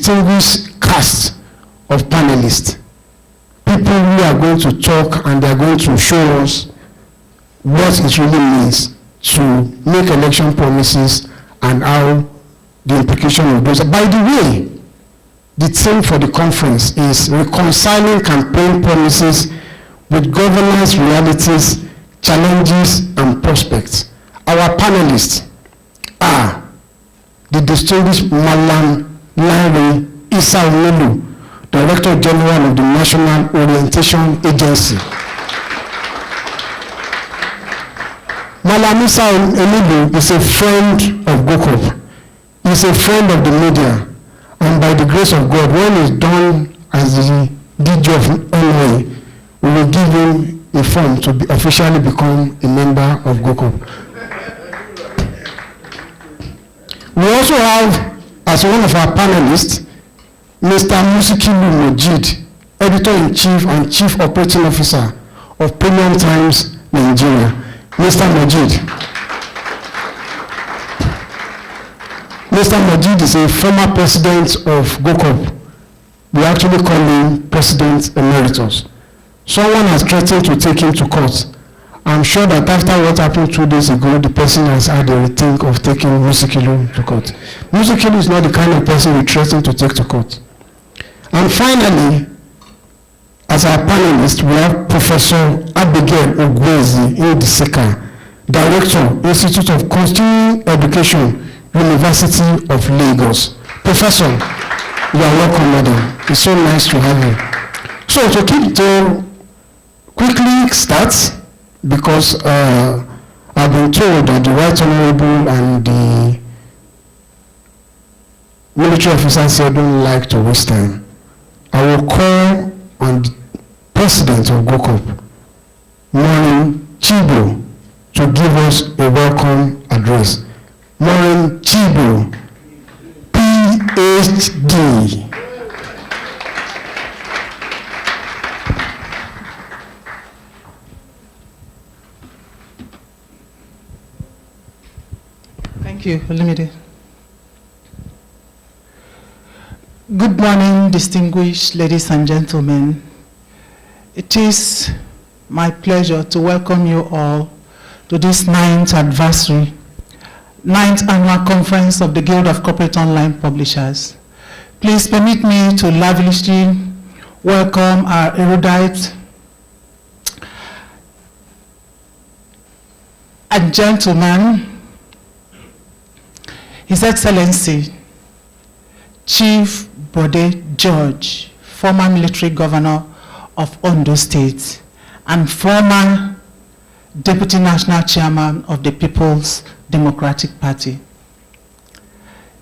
distinguished cast of panelists, people who are going to talk and they are going to show us what it really means to make election promises and how the implication of those. By the way, the theme for the conference is reconciling campaign promises with governance realities, challenges, and prospects. Our panelists are the distinguished Malam Larry Issa Onelu, Director General of the National Orientation Agency. Malam Issa Onelu is a friend of GOCOP. He's a friend of the media. And by the grace of God, when he's done as the DG of NOA, we will give him a form to officially become a member of GOCOP. We also have, as one of our panelists, Mr. Musikilu Mojid, Editor-in-Chief and Chief Operating Officer of Premium Times, Nigeria. Mr. Mojid. Mr. Mojid is a former president of GOCOP. We actually call him President Emeritus. Someone has threatened to take him to court. I'm sure that after what happened 2 days ago, the person has had a rethink of taking Musikilu to court. Musikilu is not the kind of person we threaten to take to court. And finally, as our panelist, we have Professor Abigail Ogwezi Indiseka, Director, Institute of Continuing Education, University of Lagos. Professor, you are welcome, madam. It's so nice to have you. So to quickly start, because I've been told that the Right Honorable and the military officers here don't like to waste time. I will call on the President of GOCOP, Maureen Chibo, to give us a welcome address. Maureen Chibo, PhD. Thank you, Olumide. Good morning, distinguished ladies and gentlemen. It is my pleasure to welcome you all to this 9th annual conference of the Guild of Corporate Online Publishers. Please permit me to lavishly welcome our erudite and gentleman, His Excellency, Chief Bode George, former military governor of Ondo State and former Deputy National Chairman of the People's Democratic Party.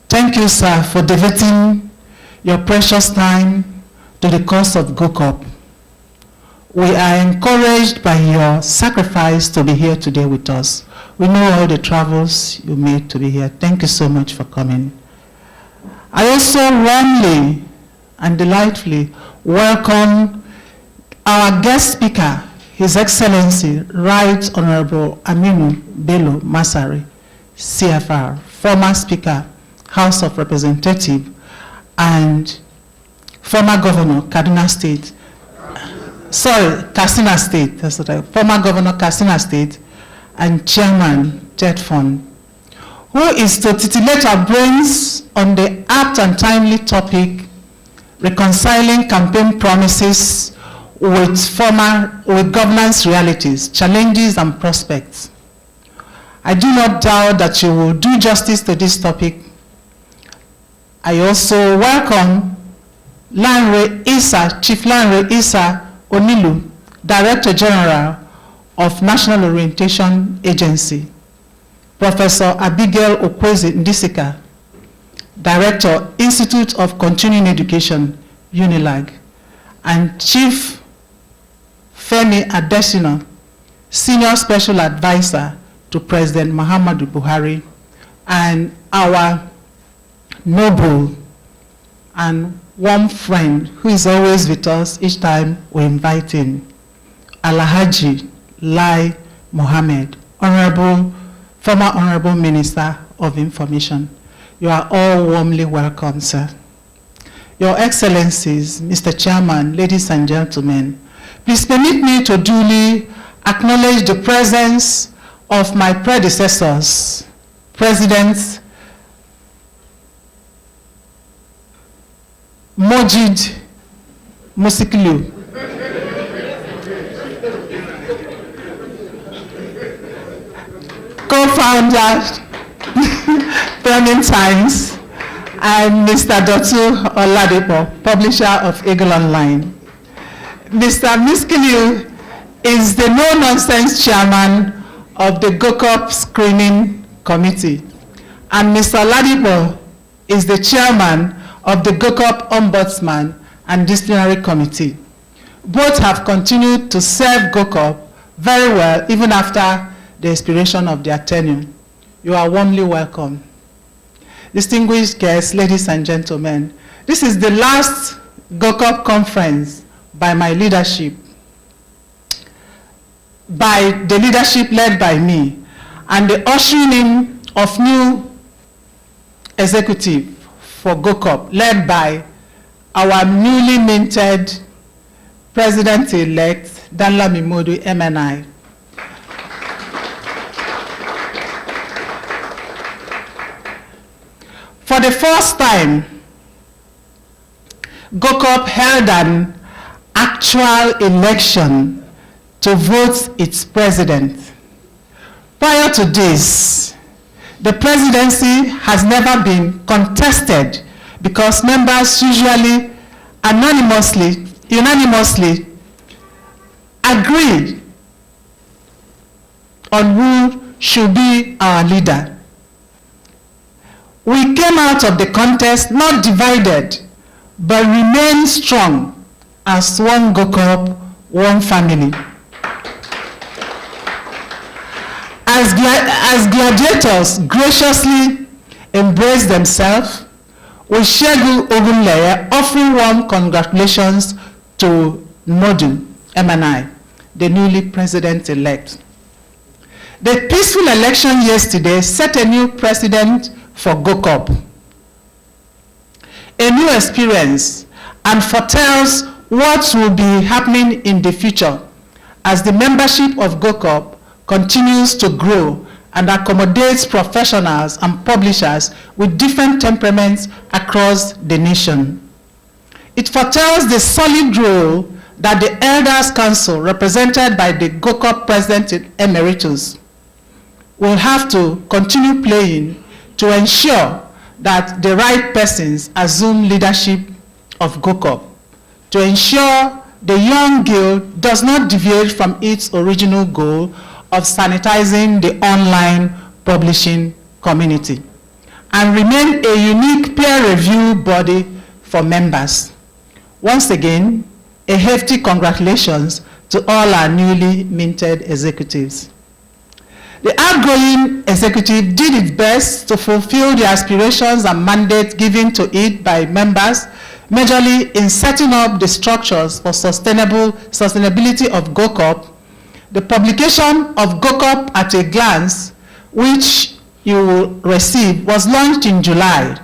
Thank you, sir, for devoting your precious time to the cause of GOCOP. We are encouraged by your sacrifice to be here today with us. We know all the travels you made to be here. Thank you so much for coming. I also warmly and delightfully welcome our guest speaker, His Excellency, Right Honorable Aminu Bello Masari, CFR, former Speaker, House of Representatives, and former Governor, Katsina State. Katsina State, that's what former Governor, Katsina State, and Chairman, Jet Fund, who is to titillate our brains on the apt and timely topic, reconciling campaign promises with governance realities, challenges, and prospects. I do not doubt that you will do justice to this topic. I also welcome Chief Lanre Issa Onilu, Director General of National Orientation Agency, Professor Abigail Ogwezi Indiseka, Director, Institute of Continuing Education, UNILAG, and Chief Femi Adesina, Senior Special Advisor to President Muhammadu Buhari, and our noble and warm friend who is always with us each time we invite him, Alhaji Lai Mohammed, former Honorable Minister of Information. You are all warmly welcome, sir. Your Excellencies, Mr. Chairman, ladies and gentlemen, please permit me to duly acknowledge the presence of my predecessors, President Mojid Musiklu, co-founder Burning Times, and Mr. Dotu Oladipo, publisher of Eagle Online. Mr. Musiklu is the no-nonsense chairman of the GOCOP Screening Committee, and Mr. Oladipo is the chairman of the GOCOP Ombudsman and Disciplinary Committee. Both have continued to serve GOCOP very well even after the expiration of their tenure. You are warmly welcome. Distinguished guests, ladies and gentlemen, this is the last GOCOP conference by my leadership, by the leadership led by me, and the ushering in of new executive for GOCOP, led by our newly minted President-elect, Danlami Modu, MNI. For the first time, GOCOP held an actual election to vote its president. Prior to this, the presidency has never been contested because members usually unanimously agree on who should be our leader. We came out of the contest not divided, but remained strong as one GOCOP, one family. As gladiators graciously embrace themselves, Oshegu Ogunleye offering warm congratulations to Modu MNI, the newly president-elect. The peaceful election yesterday set a new precedent for GOCOP, a new experience, and foretells what will be happening in the future as the membership of GOCOP continues to grow and accommodates professionals and publishers with different temperaments across the nation. It foretells the solid role that the Elders Council, represented by the GOCOP President Emeritus, will have to continue playing to ensure that the right persons assume leadership of GOCOP, to ensure the young guild does not deviate from its original goal of sanitizing the online publishing community, and remain a unique peer review body for members. Once again, a hefty congratulations to all our newly minted executives. The outgoing executive did its best to fulfill the aspirations and mandates given to it by members, majorly in setting up the structures for sustainability of GOCOP. The publication of GOCOP at a Glance, which you will receive, was launched in July.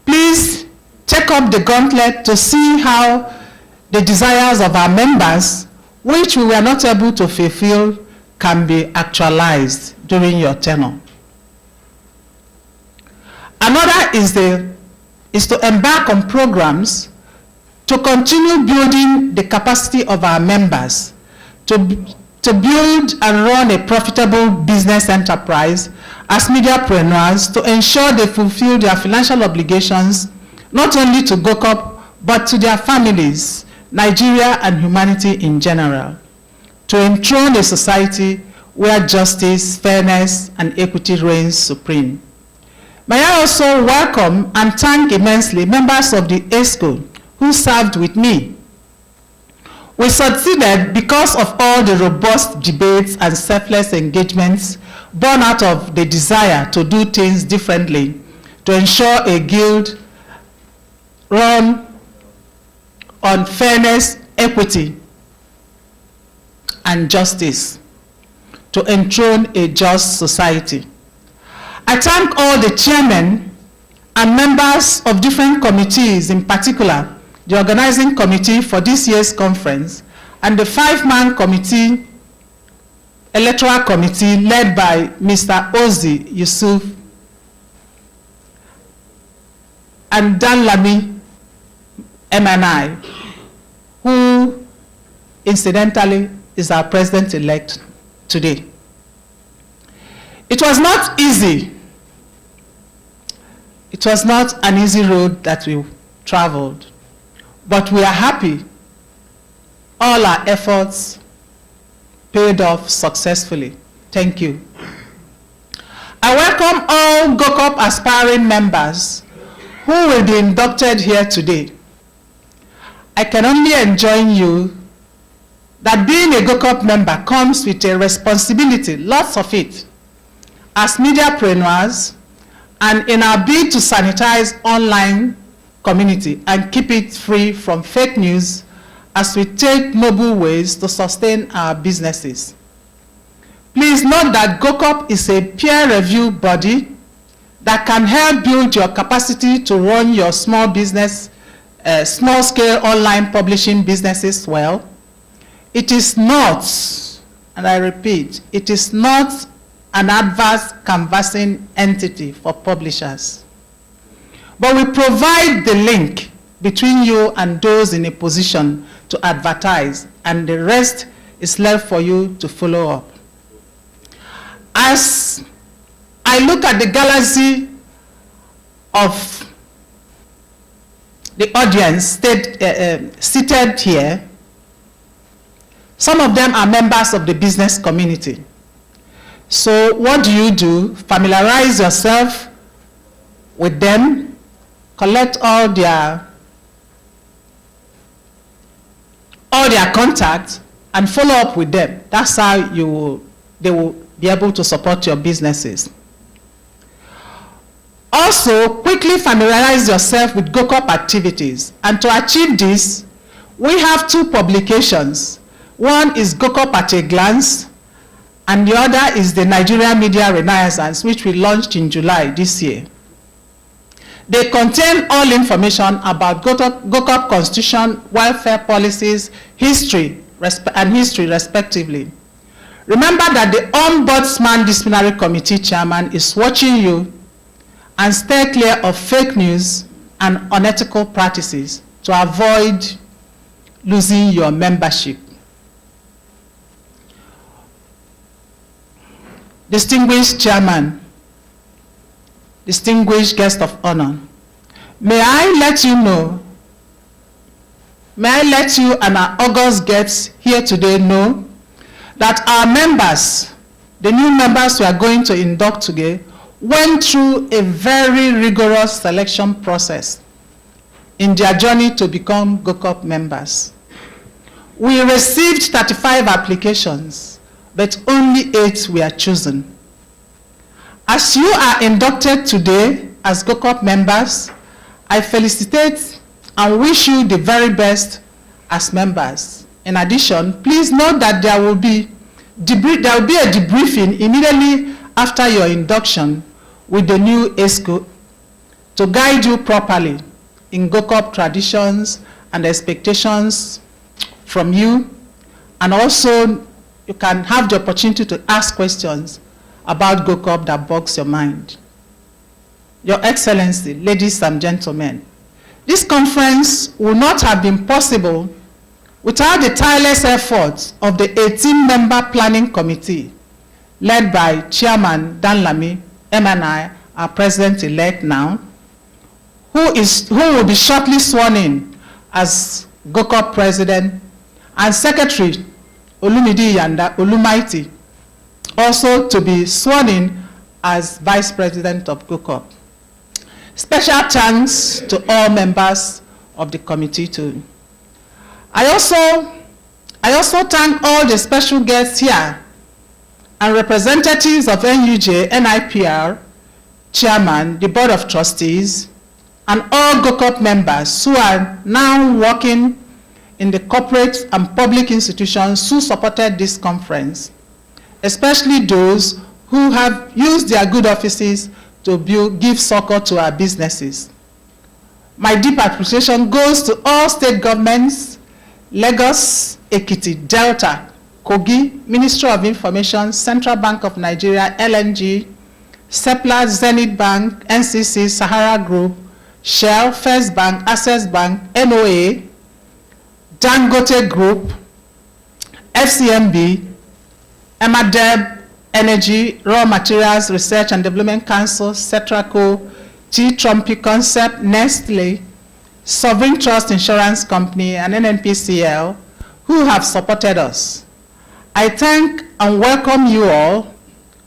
Please take up the gauntlet to see how the desires of our members, which we were not able to fulfill, can be actualized during your tenure. Another is to embark on programs to continue building the capacity of our members to build and run a profitable business enterprise as mediapreneurs, to ensure they fulfill their financial obligations not only to GOCOP but to their families, Nigeria, and humanity in general, to enthrone a society where justice, fairness, and equity reigns supreme. May I also welcome and thank immensely members of the ESCO who served with me. We succeeded because of all the robust debates and selfless engagements born out of the desire to do things differently, to ensure a guild run on fairness, equity, and justice, to enthrone a just society. I thank all the chairmen and members of different committees, in particular, the organizing committee for this year's conference, and the 5-man committee, electoral committee led by Mr. Ozi Yusuf and Dan Lami MNI, who incidentally is our president-elect today. It was not easy. It was not an easy road that we traveled, but we are happy all our efforts paid off successfully. Thank you. I welcome all GOCOP aspiring members who will be inducted here today. I can only enjoin you that being a GOCOP member comes with a responsibility, lots of it, as mediapreneurs and in our bid to sanitize online community and keep it free from fake news as we take noble ways to sustain our businesses. Please note that GOCOP is a peer review body that can help build your capacity to run your small business, small-scale online publishing businesses well. It is not, and I repeat, it is not an adverse canvassing entity for publishers. But we provide the link between you and those in a position to advertise, and the rest is left for you to follow up. As I look at the galaxy of the audience seated here, some of them are members of the business community. So what do? Familiarize yourself with them, collect all their contacts, and follow up with them. That's how they will be able to support your businesses. Also, quickly familiarize yourself with GOCOP activities. And to achieve this, we have 2 publications. One is GOCOP at a Glance, and the other is the Nigeria Media Renaissance, which we launched in July this year. They contain all information about GOCOP constitution, welfare policies, history respectively. Remember that the Ombudsman Disciplinary Committee Chairman is watching you, and stay clear of fake news and unethical practices to avoid losing your membership. Distinguished Chairman, distinguished guest of honor, may I let you and our august guests here today know that our members, the new members we are going to induct today, went through a very rigorous selection process in their journey to become GOCOP members. We received 35 applications, but only 8 were chosen. As you are inducted today as GOCOP members, I felicitate and wish you the very best as members. In addition, please note that there will be a debriefing immediately after your induction with the new ESCO to guide you properly in GOCOP traditions and expectations from you, and also you can have the opportunity to ask questions about GOCOP that bogs your mind. Your Excellency, ladies and gentlemen, this conference would not have been possible without the tireless efforts of the 18-member planning committee led by Chairman Dan Lami MNI, our president-elect now, who will be shortly sworn in as GOCOP president, and Secretary Olumide Yanda Olumaiti, also to be sworn in as vice president of GOCOP. Special thanks to all members of the committee too. I also thank all the special guests here and representatives of NUJ, NIPR, Chairman, the Board of Trustees, and all GOCOP members who are now working in the corporate and public institutions who supported this conference, especially those who have used their good offices to give succor to our businesses. My deep appreciation goes to all state governments, Lagos, Ekiti, Delta, Kogi, Ministry of Information, Central Bank of Nigeria, LNG, Seplat, Zenith Bank, NCC, Sahara Group, Shell, First Bank, Access Bank, NOA, Dangote Group, FCMB, Emadeb Energy, Raw Materials Research and Development Council, Cetraco, T-Trumpy Concept, Nestle, Sovereign Trust Insurance Company, and NNPCL, who have supported us. I thank and welcome you all.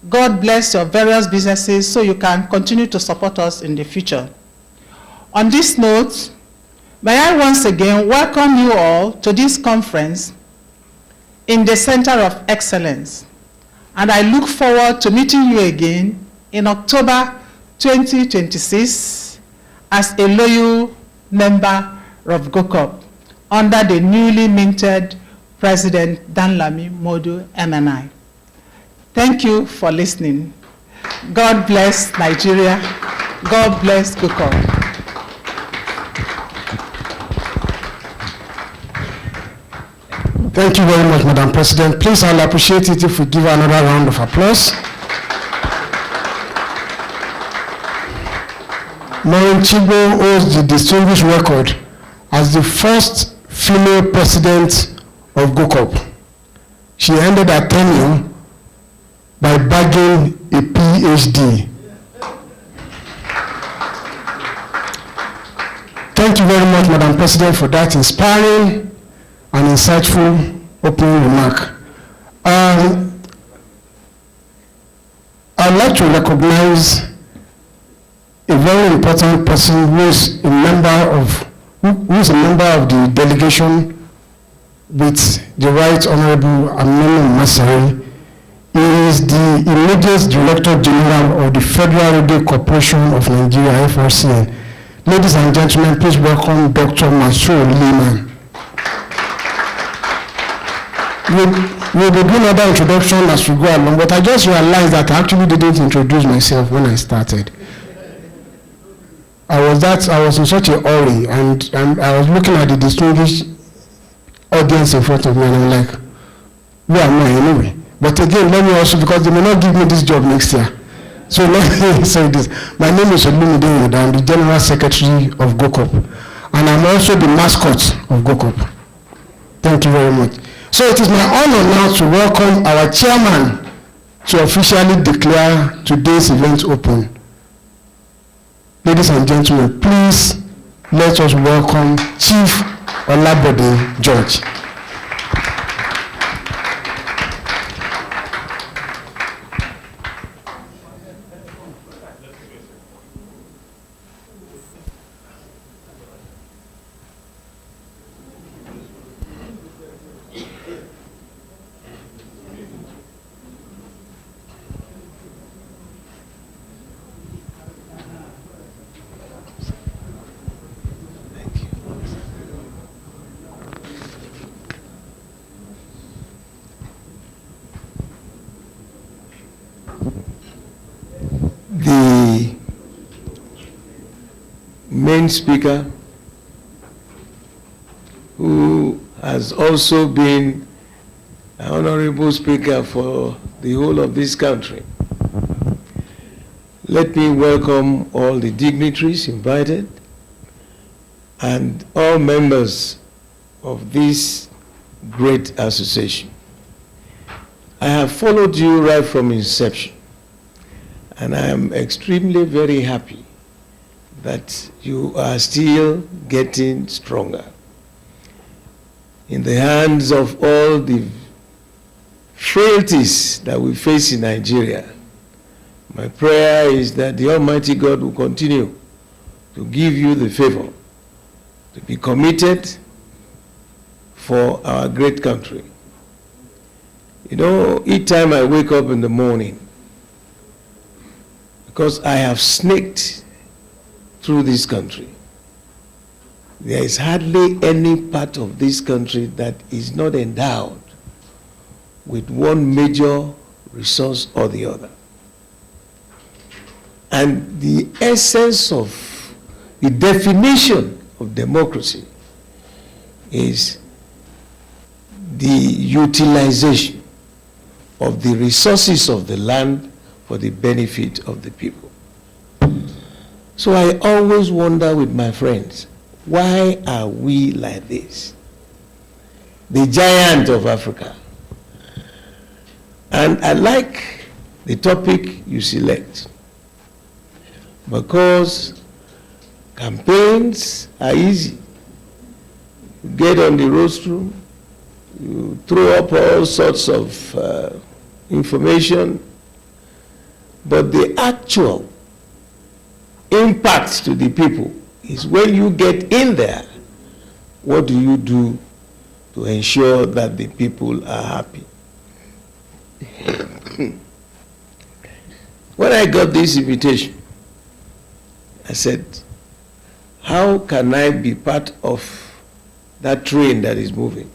God bless your various businesses so you can continue to support us in the future. On this note, may I once again welcome you all to this conference in the Center of Excellence, and I look forward to meeting you again in October 2026 as a loyal member of GOCOP under the newly minted President Danlami Modu MNI. Thank you for listening. God bless Nigeria. God bless GOCOP. Thank you very much, Madam President. Please, I'll appreciate it if we give her another round of applause. Maureen Chibo holds the distinguished record as the first female president of GOCOP. She ended her tenure by bagging a PhD. Thank you very much, Madam President, for that inspiring and insightful opening remark. I'd like to recognize a very important person who is a member of the delegation with the Right Honorable Aminu Masari. He is the immediate Director General of the Federal Radio Corporation of Nigeria, FRCN. Ladies and gentlemen, please welcome Dr. Mansour Liman. We'll be doing another introduction as we go along, but I just realized that I actually didn't introduce myself when I started. I was in such a hurry, and I was looking at the distinguished audience in front of me, and I'm like, where am I anyway? But again, let me also, because they may not give me this job next year. So let me say this. My name is Olumide Yoda. I'm the General Secretary of GOCOP, and I'm also the mascot of GOCOP. Thank you very much. So it is my honor now to welcome our chairman to officially declare today's event open. Ladies and gentlemen, please let us welcome Chief Olabode George. The main speaker, who has also been an honorable speaker for the whole of this country. Let me welcome all the dignitaries invited and all members of this great association. I have followed you right from inception, and I am extremely very happy that you are still getting stronger. In the hands of all the frailties that we face in Nigeria, my prayer is that the Almighty God will continue to give you the favor to be committed for our great country. You know, each time I wake up in the morning, because I have snaked through this country, there is hardly any part of this country that is not endowed with one major resource or the other. And the essence of the definition of democracy is the utilization of the resources of the land for the benefit of the people. So I always wonder with my friends, why are we like this? The giant of Africa. And I like the topic you select, because campaigns are easy. You get on the rostrum, you throw up all sorts of information, but the actual impact to the people is when you get in there, what do you do to ensure that the people are happy? When I got this invitation, I said, how can I be part of that train that is moving?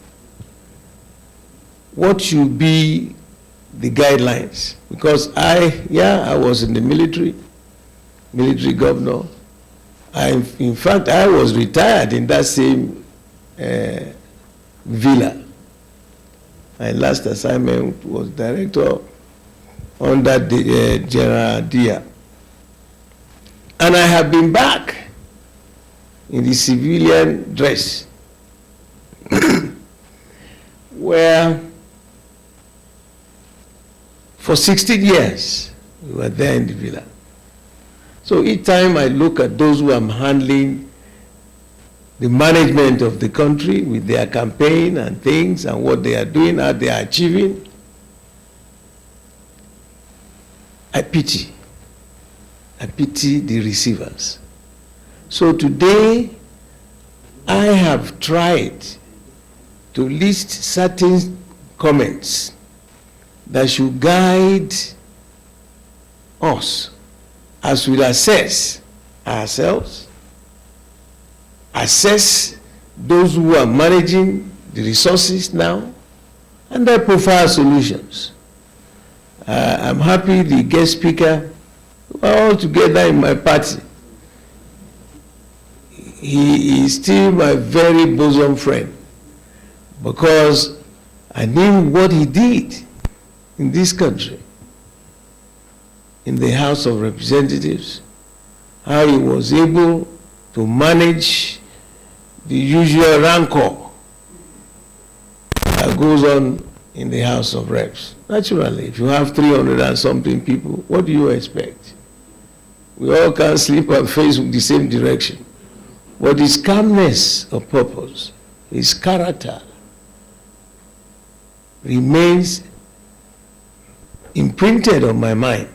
What should be the guidelines? Because I was in the military governor. In fact, I was retired in that same villa. My last assignment was director under General Dia. And I have been back in the civilian dress, where for 16 years we were there in the villa. So each time I look at those who are handling the management of the country with their campaign and things and what they are doing, how they are achieving, I pity the receivers. So today, I have tried to list certain comments that should guide us as we assess ourselves, assess those who are managing the resources now, and then profile solutions. I'm happy the guest speaker, we are all together in my party. He is still my very bosom friend, because I knew what he did in this country, in the House of Representatives, how he was able to manage the usual rancor that goes on in the House of Reps. Naturally, if you have 300 and something people, what do you expect? We all can't sleep and face the same direction. But his calmness of purpose, his character, remains imprinted on my mind.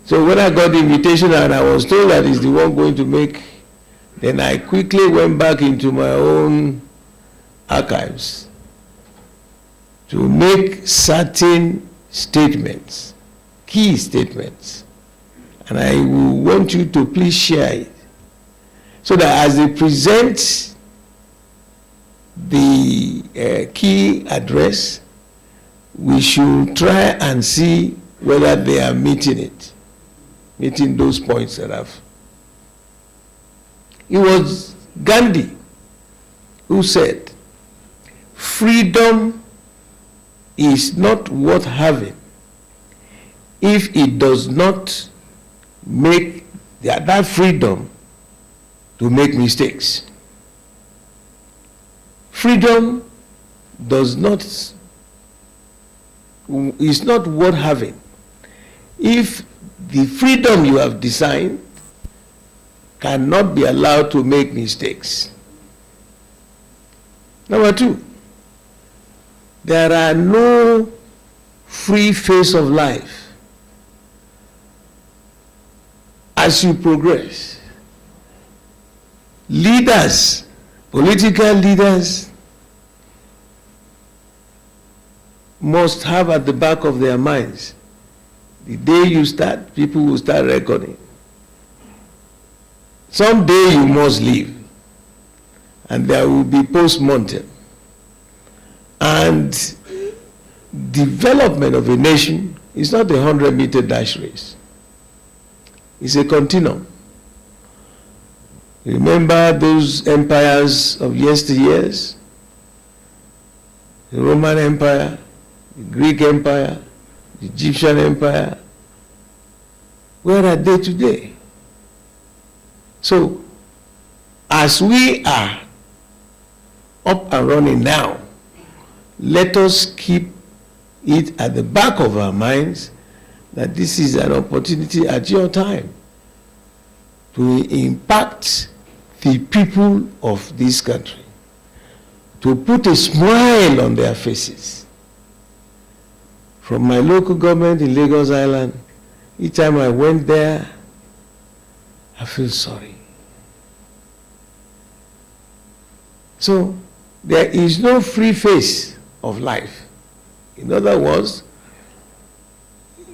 So when I got the invitation and I was told that he's the one going to make, then I quickly went back into my own archives to make certain statements, key statements. And I will want you to please share it, so that as they present the key address, we should try and see whether they are meeting those points that I've. It was Gandhi who said, freedom is not worth having if it does not make that freedom to make mistakes. Freedom is not worth having if the freedom you have designed cannot be allowed to make mistakes. Number two, there are no free phase of life. As you progress, leaders, political leaders, must have at the back of their minds, the day you start, people will start reckoning. Someday you must leave, and there will be post-mortem. And development of a nation is not a 100-meter dash race. It's a continuum. Remember those empires of yesteryears? The Roman Empire, the Greek Empire, the Egyptian Empire. Where are they today? So, as we are up and running now, let us keep it at the back of our minds that this is an opportunity at your time to impact the people of this country, to put a smile on their faces. From my local government in Lagos Island, each time I went there, I feel sorry. So there is no free face of life. In other words,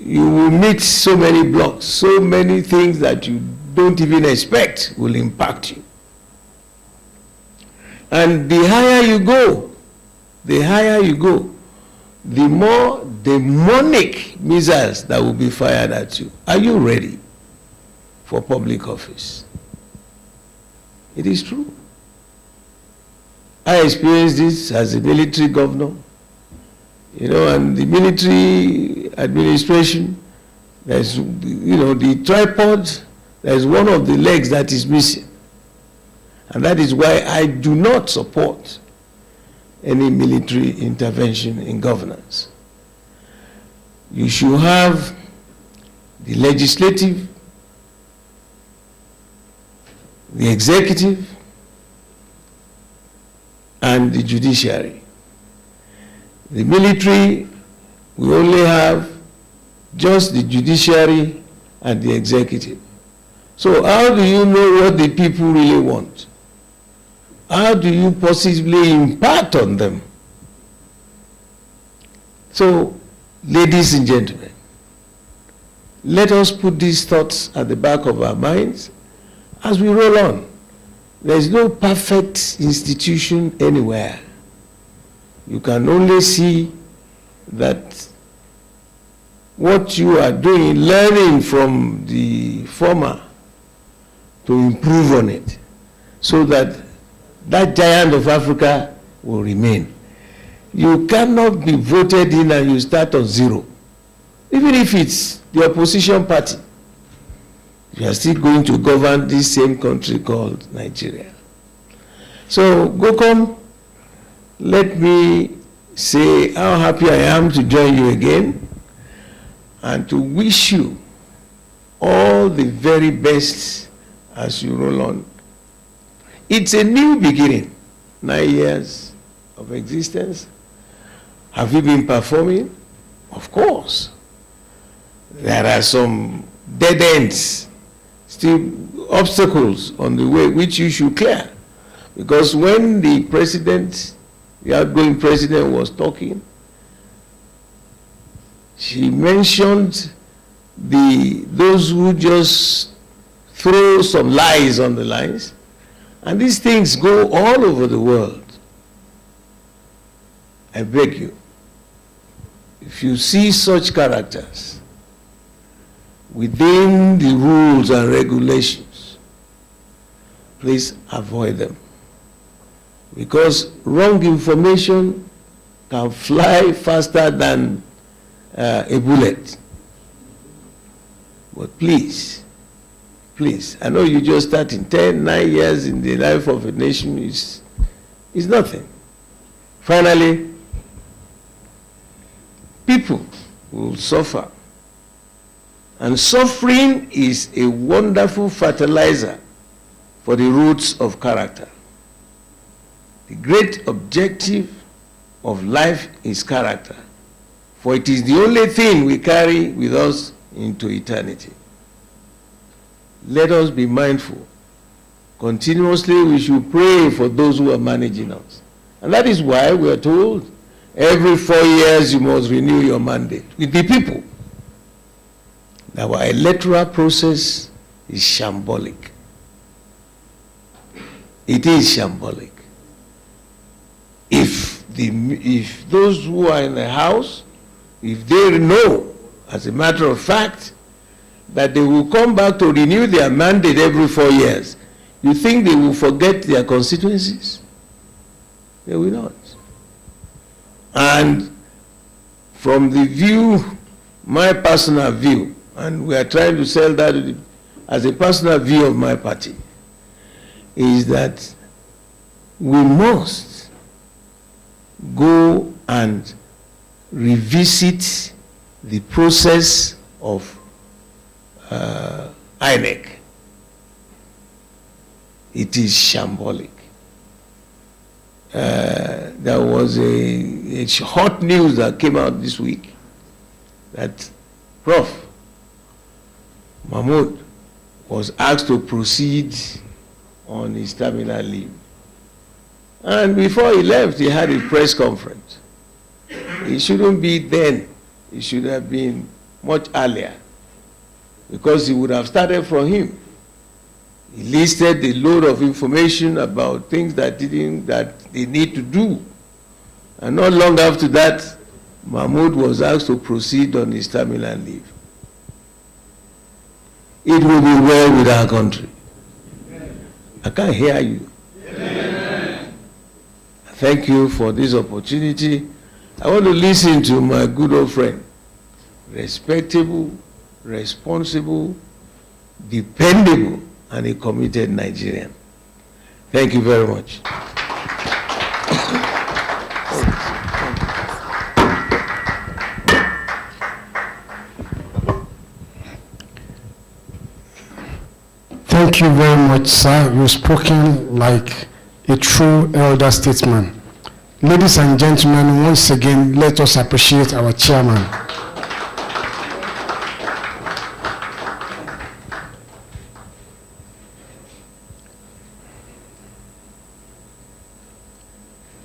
you will meet so many blocks, so many things that you don't even expect will impact you. And the higher you go, the more demonic missiles that will be fired at you. Are you ready for public office? It is true. I experienced this as a military governor, and the military administration, there's, the tripod, there's one of the legs that is missing. And that is why I do not support any military intervention in governance. You should have the legislative, the executive, and the judiciary. The military, we only have just the judiciary and the executive. So how do you know what the people really want? How do you possibly impact on them? So, ladies and gentlemen, let us put these thoughts at the back of our minds as we roll on. There is no perfect institution anywhere. You can only see that what you are doing, learning from the former to improve on it, so that that giant of Africa will remain. You cannot be voted in and you start on zero. Even if it's the opposition party, you are still going to govern this same country called Nigeria. So, GOCOP, let me say how happy I am to join you again and to wish you all the very best as you roll on. It's a new beginning, 9 years of existence. Have you been performing? Of course. There are some dead ends, still obstacles on the way which you should clear. Because when the president, the outgoing president, was talking, she mentioned those who just throw some lies on the lines. And these things go all over the world. I beg you, if you see such characters within the rules and regulations, please avoid them. Because wrong information can fly faster than a bullet. But please, I know you just started 9 years in the life of a nation is nothing. Finally, people will suffer. And suffering is a wonderful fertilizer for the roots of character. The great objective of life is character, for it is the only thing we carry with us into eternity. Let us be mindful. Continuously we should pray for those who are managing us. And that is why we are told every 4 years you must renew your mandate with the people. Our electoral process is shambolic. It is shambolic. If those who are in the house, if they know, as a matter of fact, that they will come back to renew their mandate every 4 years, you think they will forget their constituencies? They will not. And from the view, my personal view, and we are trying to sell that as a personal view of my party, is that we must go and revisit the process of INEC. It is shambolic. There was a hot news that came out this week that Prof. Mahmoud was asked to proceed on his terminal leave. And before he left, he had a press conference. It shouldn't be then. It should have been much earlier, because he would have started from him. He listed a load of information about things that they need to do. And not long after that, Mahmoud was asked to proceed on his terminal leave. It will be well with our country. I can't hear you. Amen. Thank you for this opportunity. I want to listen to my good old friend, respectable, responsible, dependable, and a committed Nigerian. Thank you very much. Thank you very much, sir. You've spoken like a true elder statesman. Ladies and gentlemen, once again, let us appreciate our chairman.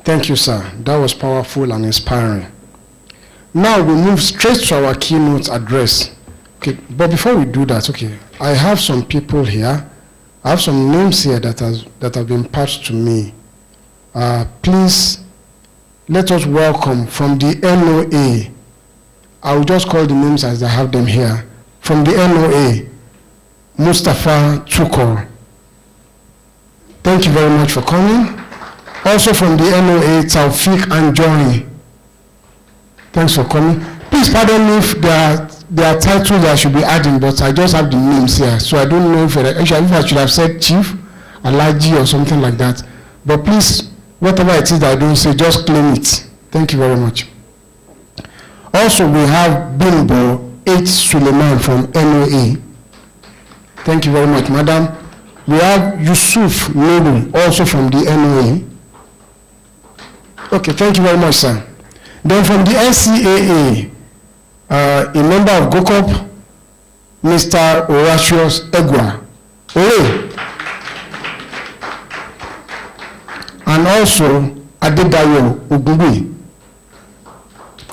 Thank you, sir. That was powerful and inspiring. Now we move straight to our keynote address. Okay, but before we do that, okay, I have some people here. I have some names here that have been passed to me. Please, let us welcome from the NOA. I will just call the names as I have them here. From the NOA, Mustafa Tukor. Thank you very much for coming. Also from the NOA, Taufik Anjori. Thanks for coming. Please pardon me if there are titles I should be adding, but I just have the names here. So I don't know if I should have said Chief, Alaji, or something like that. But please, whatever it is that I don't say, just claim it. Thank you very much. Also, we have Bimbo H. Suleiman from NOA. Thank you very much, madam. We have Yusuf Nobu, also from the NOA. Okay, thank you very much, sir. Then from the NCAA, a member of GOCOP, Mr. Horatius Egwa. And also Adedayo Ogunbi.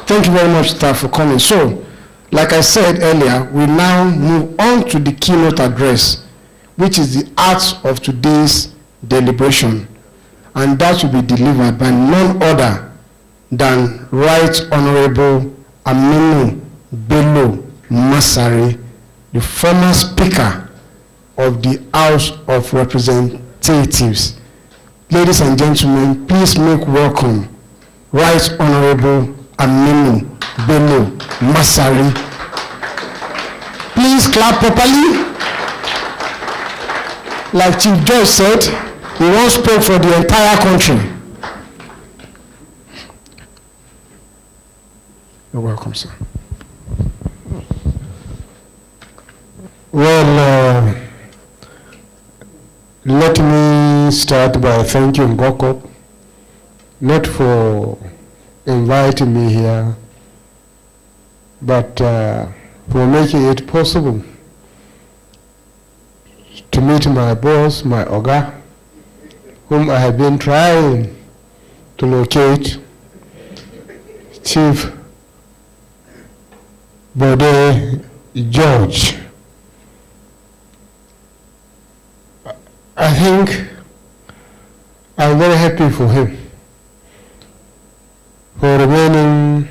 Thank you very much, staff, for coming. So, like I said earlier, we now move on to the keynote address, which is the heart of today's deliberation. And that will be delivered by none other than Right Honorable Aminu Bello Masari, the former Speaker of the House of Representatives. Ladies and gentlemen, please make welcome Right Honorable Aminu Bello Masari. Please clap properly. Like Chief George said, he once spoke for the entire country. You're welcome, sir. Well, let me start by thanking GOCOP, not for inviting me here, but for making it possible to meet my boss, my Oga, whom I have been trying to locate, Chief Bode George. I think I'm very happy for him for remaining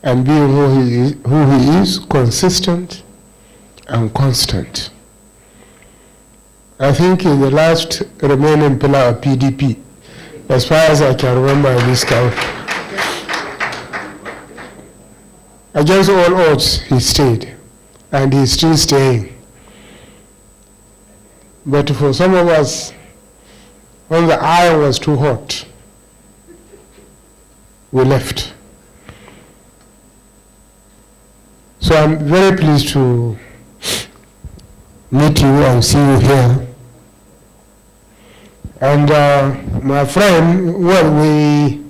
and being who he is, consistent, and constant. I think he's the last remaining pillar of PDP, as far as I can remember in this country. Against all odds, he stayed, and he's still staying. But for some of us, when the iron was too hot, we left. So I'm very pleased to meet you and see you here. And my friend, well, we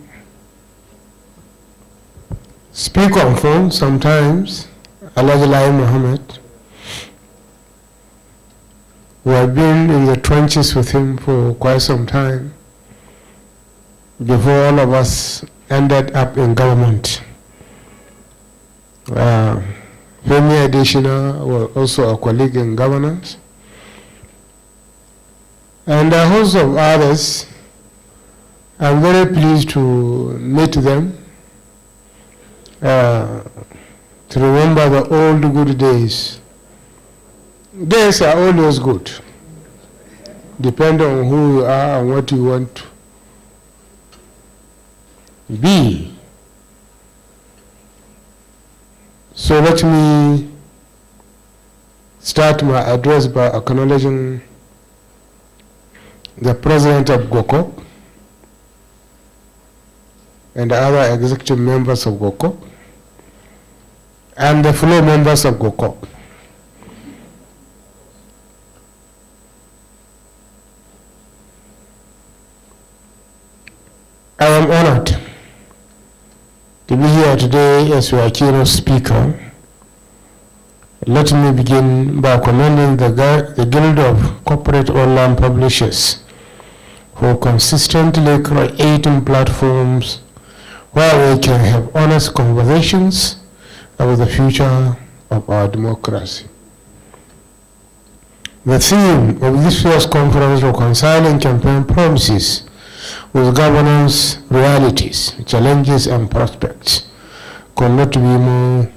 speak on phone sometimes, Alhaji Mohammed. We have been in the trenches with him for quite some time before all of us ended up in government. Femi Adesina was also a colleague in governance. And a host of others. I'm very pleased to meet them, to remember the old good days. Days are always good, depending on who you are and what you want to be. So let me start my address by acknowledging the President of GOCOP and the other executive members of GOCOP and the fellow members of GOCOP. I am honored to be here today as your keynote speaker. Let me begin by commending the Guild of Corporate Online Publishers for consistently creating platforms where we can have honest conversations about the future of our democracy. The theme of this year's conference, Reconciling Campaign Promises with Governance Realities, Challenges and Prospects, could not be more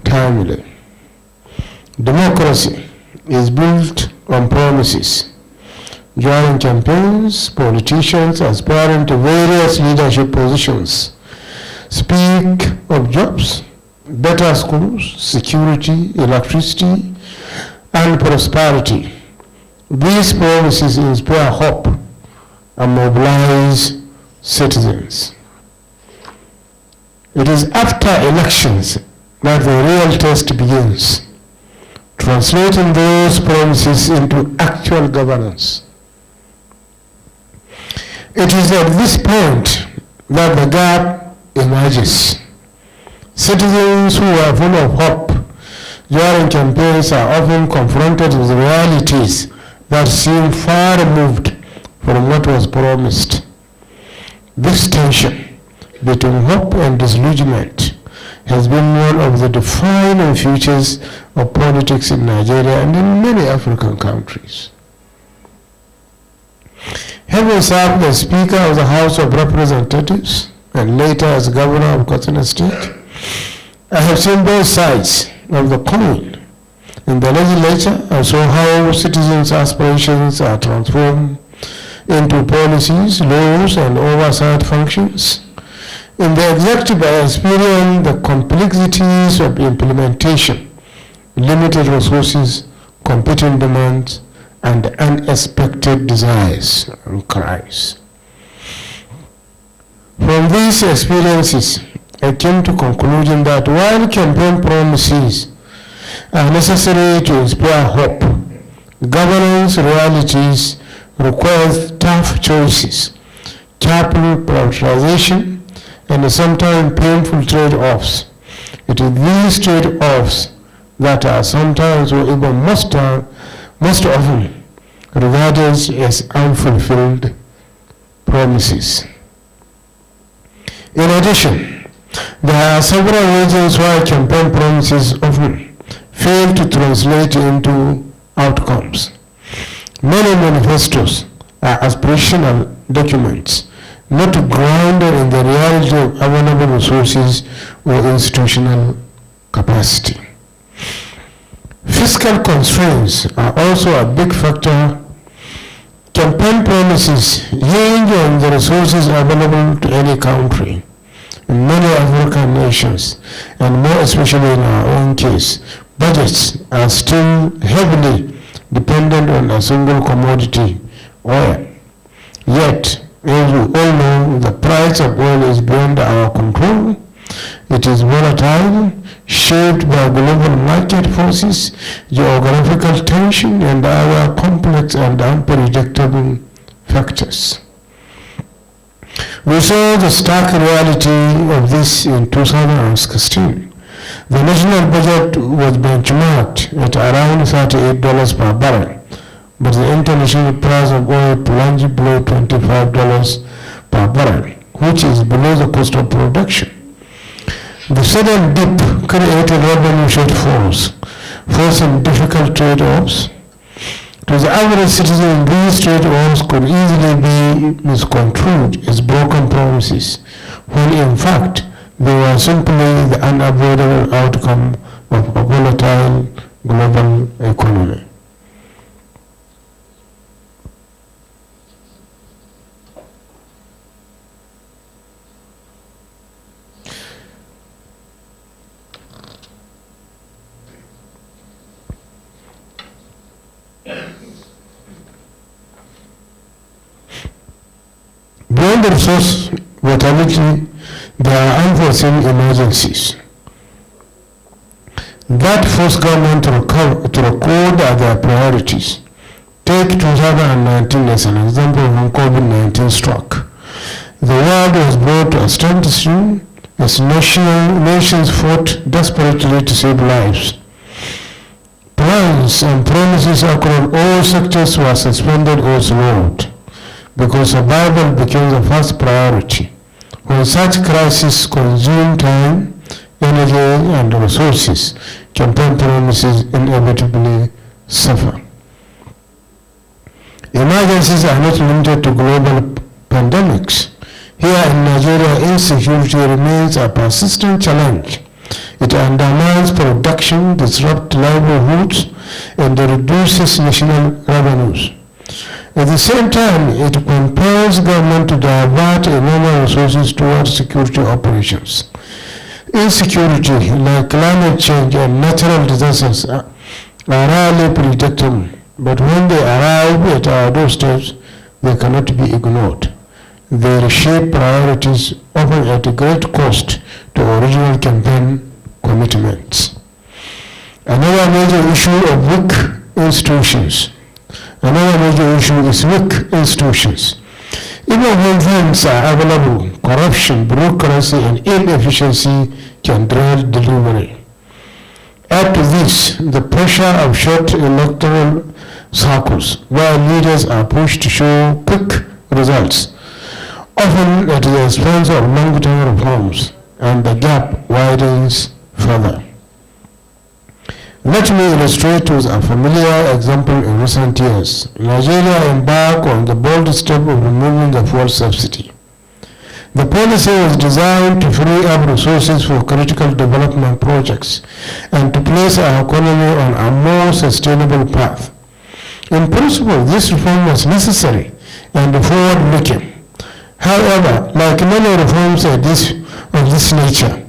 timely. Democracy is built on promises. During campaigns, politicians aspiring to various leadership positions speak of jobs, better schools, security, electricity, and prosperity. These promises inspire hope and mobilize citizens. It is after elections that the real test begins, translating those promises into actual governance. It is at this point that the gap emerges. Citizens who are full of hope during campaigns are often confronted with realities that seem far removed from what was promised. This tension between hope and disillusionment has been one of the defining features of politics in Nigeria and in many African countries. Having served as Speaker of the House of Representatives and later as Governor of Katsina State, I have seen both sides of the coin. In the legislature, I saw how citizens' aspirations are transformed into policies, laws, and oversight functions. In the executive, I experienced the complexities of implementation, limited resources, competing demands, and unexpected desires and cries. From these experiences, I came to the conclusion that while campaign promises are necessary to inspire hope, governance realities require tough choices, careful prioritization, and sometimes painful trade-offs. It is these trade-offs that are sometimes or even most often regarded as unfulfilled promises. In addition, there are several reasons why campaign promises often fail to translate into outcomes. Many manifestos are aspirational documents, not grounded in the reality of available resources or institutional capacity. Fiscal constraints are also a big factor. Campaign promises hinge on the resources available to any country. In many African nations, and more especially in our own case, budgets are still heavily dependent on a single commodity, oil. Yet, as we all know, the price of oil is beyond our control. It is volatile, shaped by global market forces, geographical tension, and other complex and unpredictable factors. We saw the stark reality of this in 2016. The national budget was benchmarked at around $38 per barrel, but the international price of oil plunged below $25 per barrel, which is below the cost of production. The sudden dip created revenue shortfalls, forcing difficult trade-offs. To the average citizen, these trade-offs could easily be misconstrued as broken promises, when in fact they were simply the unavoidable outcome of a volatile global economy. Beyond the resource volatility, there are unforeseen emergencies that force government to record their priorities. Take 2019 as an example when COVID-19 struck. The world was brought to a standstill as nations fought desperately to save lives. Plans and promises across all sectors were suspended or slowed, because survival became the first priority. When such crises consume time, energy, and resources, campaign promises inevitably suffer. Emergencies are not limited to global pandemics. Here in Nigeria, insecurity remains a persistent challenge. It undermines production, disrupts livelihoods, and reduces national revenues. At the same time, it compels government to divert enormous resources towards security operations. Insecurity, like climate change and natural disasters, are rarely predictable, but when they arrive at our doorsteps, they cannot be ignored. They reshape priorities, often at a great cost to original campaign commitments. Another major issue of weak institutions. Another major issue is weak institutions. Even when funds are available, corruption, bureaucracy, and inefficiency can derail delivery. Add to this the pressure of short electoral cycles, where leaders are pushed to show quick results, often at the expense of long-term reforms, and the gap widens further. Let me illustrate with a familiar example in recent years. Nigeria embarked on the bold step of removing the fuel subsidy. The policy was designed to free up resources for critical development projects and to place our economy on a more sustainable path. In principle, this reform was necessary and forward-looking. However, like many reforms of this nature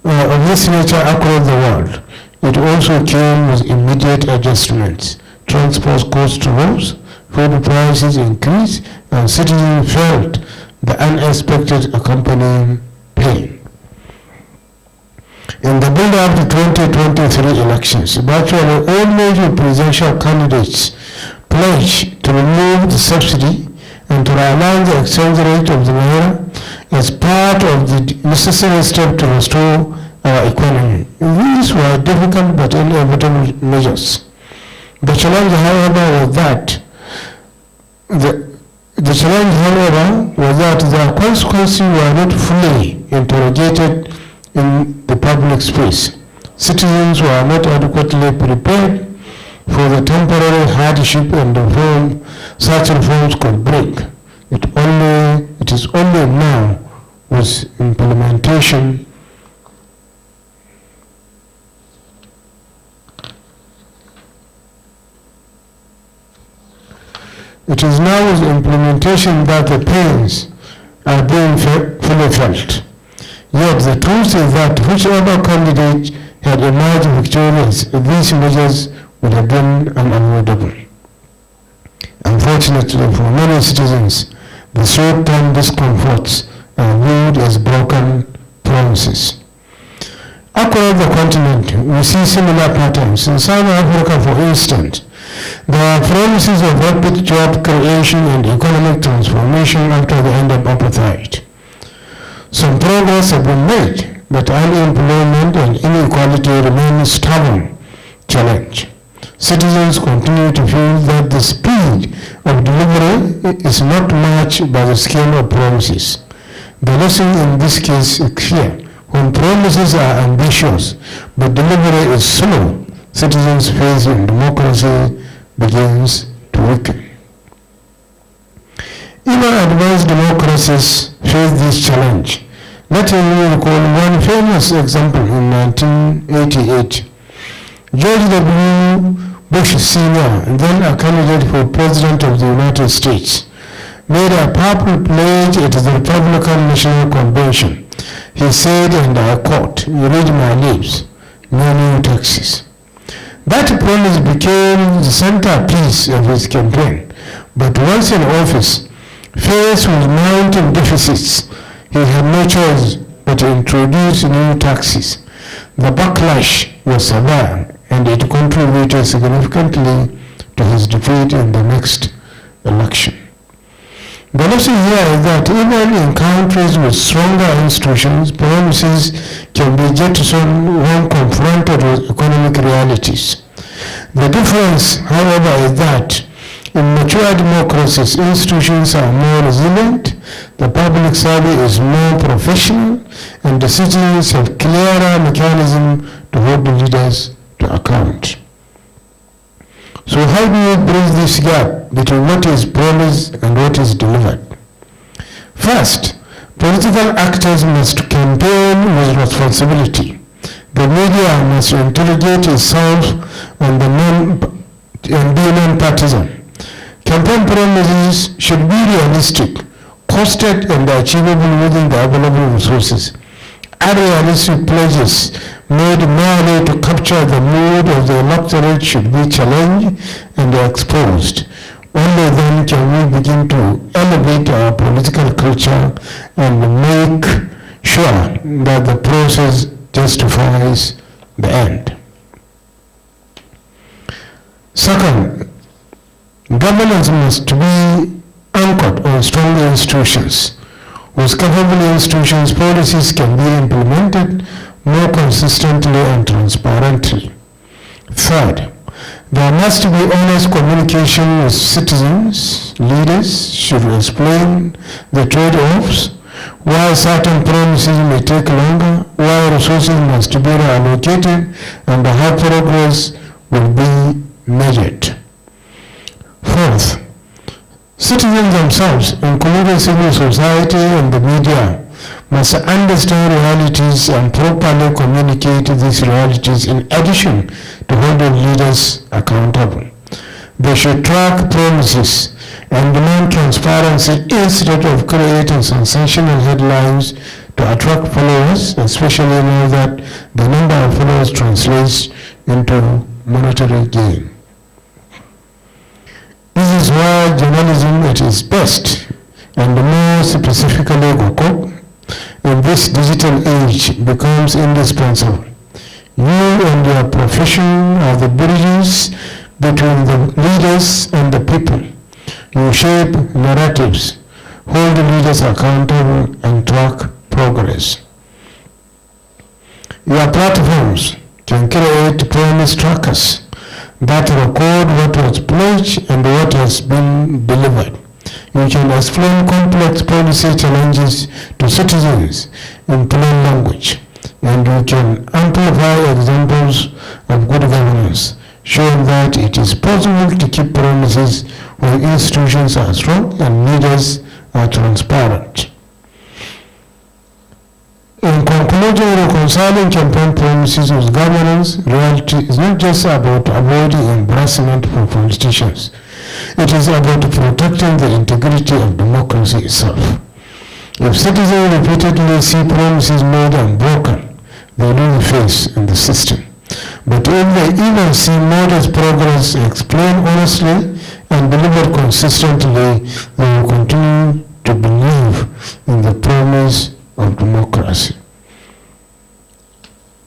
across the world, it also came with immediate adjustments. Transport costs rose, food prices increased, and citizens felt the unexpected accompanying pain. In the build-up to 2023 elections, virtually all major presidential candidates pledged to remove the subsidy and to realign the exchange rate of the naira as part of the necessary step to restore our economy. These were difficult but inevitable measures. The challenge, however, was that their consequences were not fully interrogated in the public space. Citizens were not adequately prepared for the temporary hardship and reform such reforms could bring. It is only now, with implementation, It is now with implementation that the pains are being fully felt. Yet the truth is that whichever candidate had emerged victorious, these measures would have been unavoidable. Unfortunately for many citizens, the short-term discomforts are viewed as broken promises. Across the continent, we see similar patterns. In South Africa, for instance, there are promises of rapid job creation and economic transformation after the end of apartheid. Some progress has been made, but unemployment and inequality remain a stubborn challenge. Citizens continue to feel that the speed of delivery is not matched by the scale of promises. The lesson in this case is clear. When promises are ambitious but delivery is slow, citizens' faith in democracy begins to weaken. Even advanced democracies face this challenge. Let me recall one famous example in 1988. George W. Bush Sr., then a candidate for President of the United States, made a powerful pledge at the Republican National Convention. He said, and I quote, "You read my lips, no new taxes." That promise became the centerpiece of his campaign. But once in office, faced with mounting deficits, he had no choice but to introduce new taxes. The backlash was severe, and it contributed significantly to his defeat in the next election. The lesson here is that even in countries with stronger institutions, promises can be jettisoned when confronted with economic realities. The difference, however, is that in mature democracies, institutions are more resilient, the public service is more professional, and the citizens have clearer mechanisms to hold the leaders to account. So how do we bridge this gap between what is promised and what is delivered? First, political actors must campaign with responsibility. The media must interrogate itself and be non-partisan. Campaign promises should be realistic, costed and achievable within the available resources. Unrealistic pledges made merely to capture the mood of the electorate should be challenged and exposed. Only then can we begin to elevate our political culture and make sure that the process justifies the end. Second, governance must be anchored on strong institutions. With capable institutions, policies can be implemented more consistently and transparently. Third, there must be honest communication with citizens. Leaders should explain the trade-offs, why certain promises may take longer, why resources must be reallocated, and how progress will be measured. Fourth, citizens themselves, including civil society and the media, must understand realities and properly communicate these realities in addition to holding leaders accountable. They should track promises and demand transparency instead of creating sensational headlines to attract followers, especially now that the number of followers translates into monetary gain. This is why journalism at its best, and more specifically GOCOP, in this digital age becomes indispensable. You and your profession are the bridges between the leaders and the people. You shape narratives, hold the leaders accountable, and track progress. Your platforms can create promise trackers that record what was pledged and what has been delivered. You can explain complex policy challenges to citizens in plain language, and you can amplify examples of good governance, showing that it is possible to keep promises when institutions are strong and leaders are transparent. In conclusion, reconciling campaign promises with governance reality is not just about avoiding embarrassment for politicians. It is about protecting the integrity of democracy itself. If citizens repeatedly see promises made and broken, they lose faith in the system. But if they even see modest progress explained honestly and delivered consistently, they will continue to believe in the promise of democracy.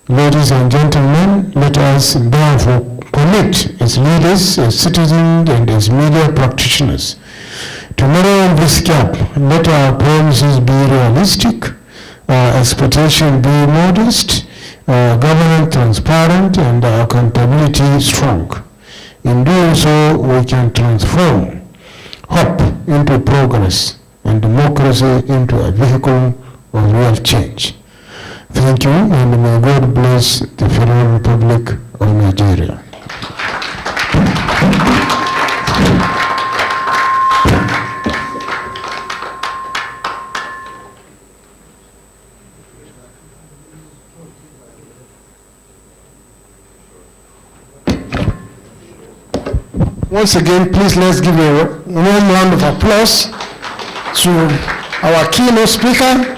Ladies and gentlemen, let us therefore commit as leaders, as citizens, and as media practitioners to narrow this gap. Let our promises be realistic, our expectations be modest, our governance transparent, and our accountability strong. In doing so, we can transform hope into progress and democracy into a vehicle of real change. Thank you, and may God bless the Federal Republic of Nigeria. Once again, please let's give a warm round of applause to our keynote speaker,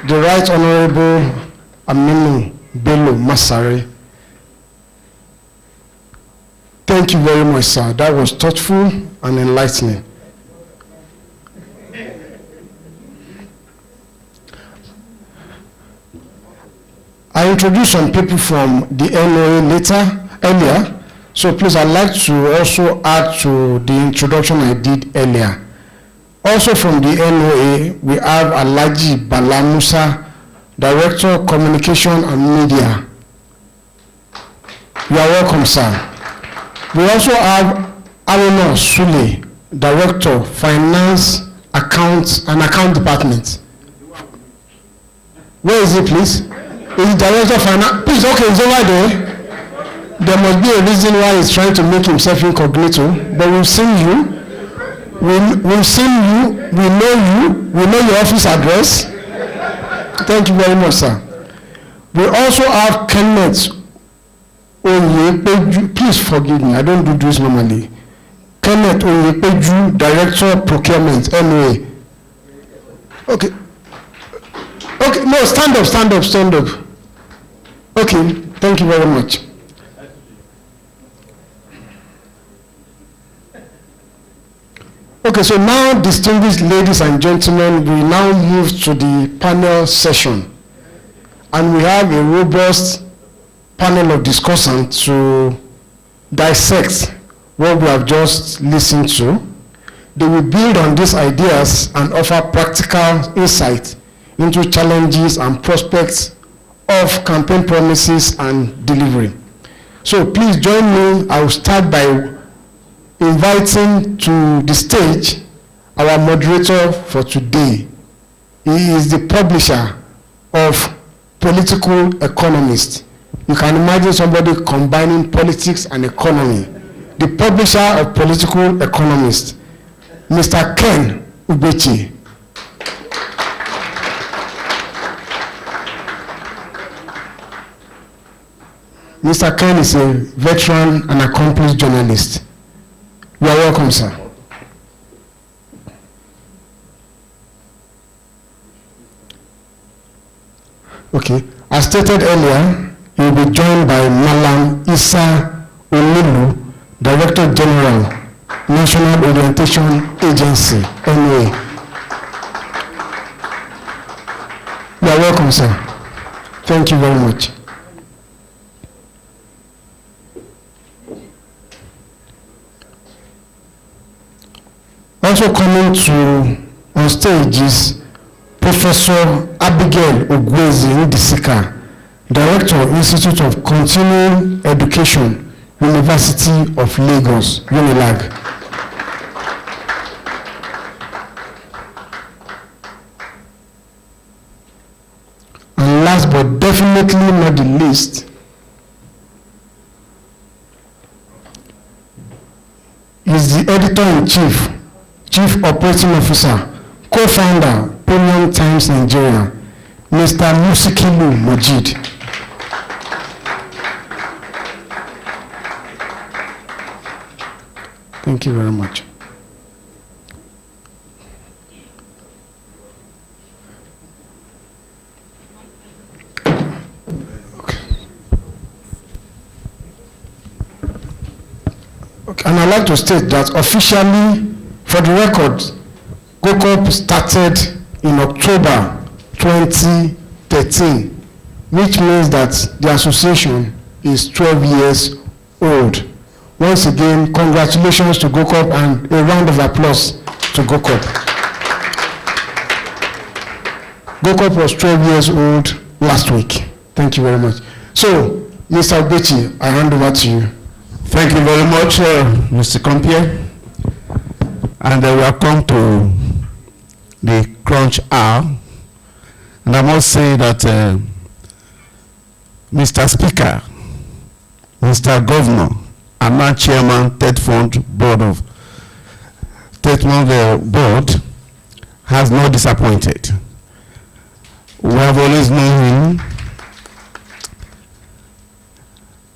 the Right Honorable Aminu Bello Masari. Thank you very much, sir. That was thoughtful and enlightening. I introduced some people from the NOA earlier, so please I'd like to also add to the introduction I did earlier. Also from the NOA, we have Alhaji Bala Musa, Director of Communication and Media. You are welcome, sir. We also have Aruna Sule, Director of Finance, Accounts and Account Department. Where is he, please? He's Director of Finance. Please, okay, he's over there. There must be a reason why he's trying to make himself incognito, but we've seen you. We've seen you, we know your office address. Thank you very much, sir. We also have Kenneth Onyepeju. Please forgive me, I don't do this normally. Kenneth Onyepeju, Director of Procurement, NOA. Okay. Okay, no, stand up. Okay, thank you very much. Okay, so now, distinguished ladies and gentlemen, we now move to the panel session. And we have a robust panel of discussants to dissect what we have just listened to. They will build on these ideas and offer practical insight into challenges and prospects of campaign promises and delivery. So please join me. I will start by inviting to the stage our moderator for today. He is the publisher of Political Economist. You can imagine somebody combining politics and economy. The publisher of Political Economist, Mr. Ken Ubechi. Mr. Ken is a veteran and accomplished journalist. You are welcome, sir. Okay. As stated earlier, you will be joined by Malam Issa Onilu, Director General, National Orientation Agency, NOA. You are welcome, sir. Thank you very much. Also coming on stage is Professor Abigail Ogwezi Ndisika, Director, Institute of Continuing Education, University of Lagos, UNILAG. And last but definitely not the least, is the Editor-in-Chief, Chief Operating Officer, Co-founder, Premium Times Nigeria, Mr. Musikilu Mojid. Thank you very much. Okay. And I'd like to state that officially, for the record, GOCOP started in October 2013, which means that the association is 12 years old. Once again, congratulations to GOCOP and a round of applause to GOCOP. GOCOP was 12 years old last week. Thank you very much. So, Mr. Obechi, I hand over to you. Thank you very much, Mr. Compie. And we have come to the crunch hour. And I must say that Mr. Speaker, Mr. Governor, and now Chairman, Third Fund Board has not disappointed. We have always known him.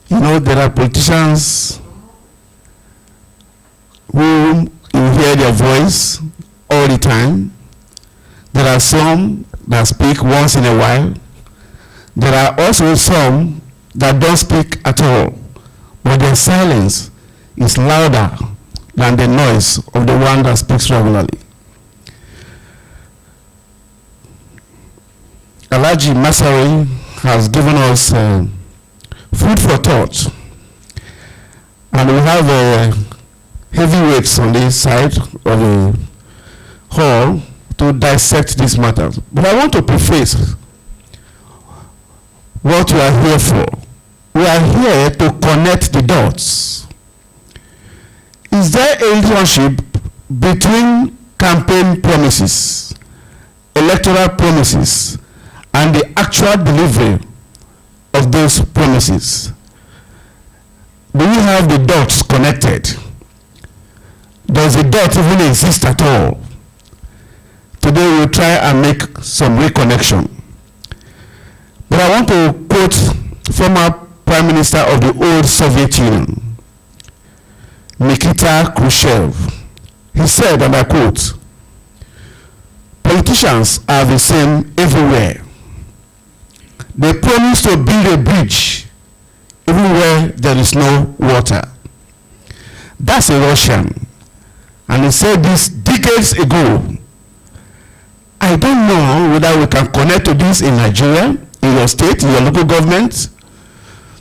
You know, there are politicians who you hear their voice all the time. There are some that speak once in a while. There are also some that don't speak at all, but their silence is louder than the noise of the one that speaks regularly. Alhaji Masari has given us food for thought, and we have heavyweights on this side of the hall to dissect these matters. But I want to preface what we are here for. We are here to connect the dots. Is there a relationship between campaign promises, electoral promises, and the actual delivery of those promises? Do we have the dots connected? Does the dot even exist at all? Today we'll try and make some reconnection. But I want to quote former Prime Minister of the old Soviet Union, Nikita Khrushchev. He said, and I quote, "Politicians are the same everywhere. They promise to build a bridge even where there is no water." That's a Russian. And he said this decades ago. I don't know whether we can connect to this in Nigeria, in your state, in your local government.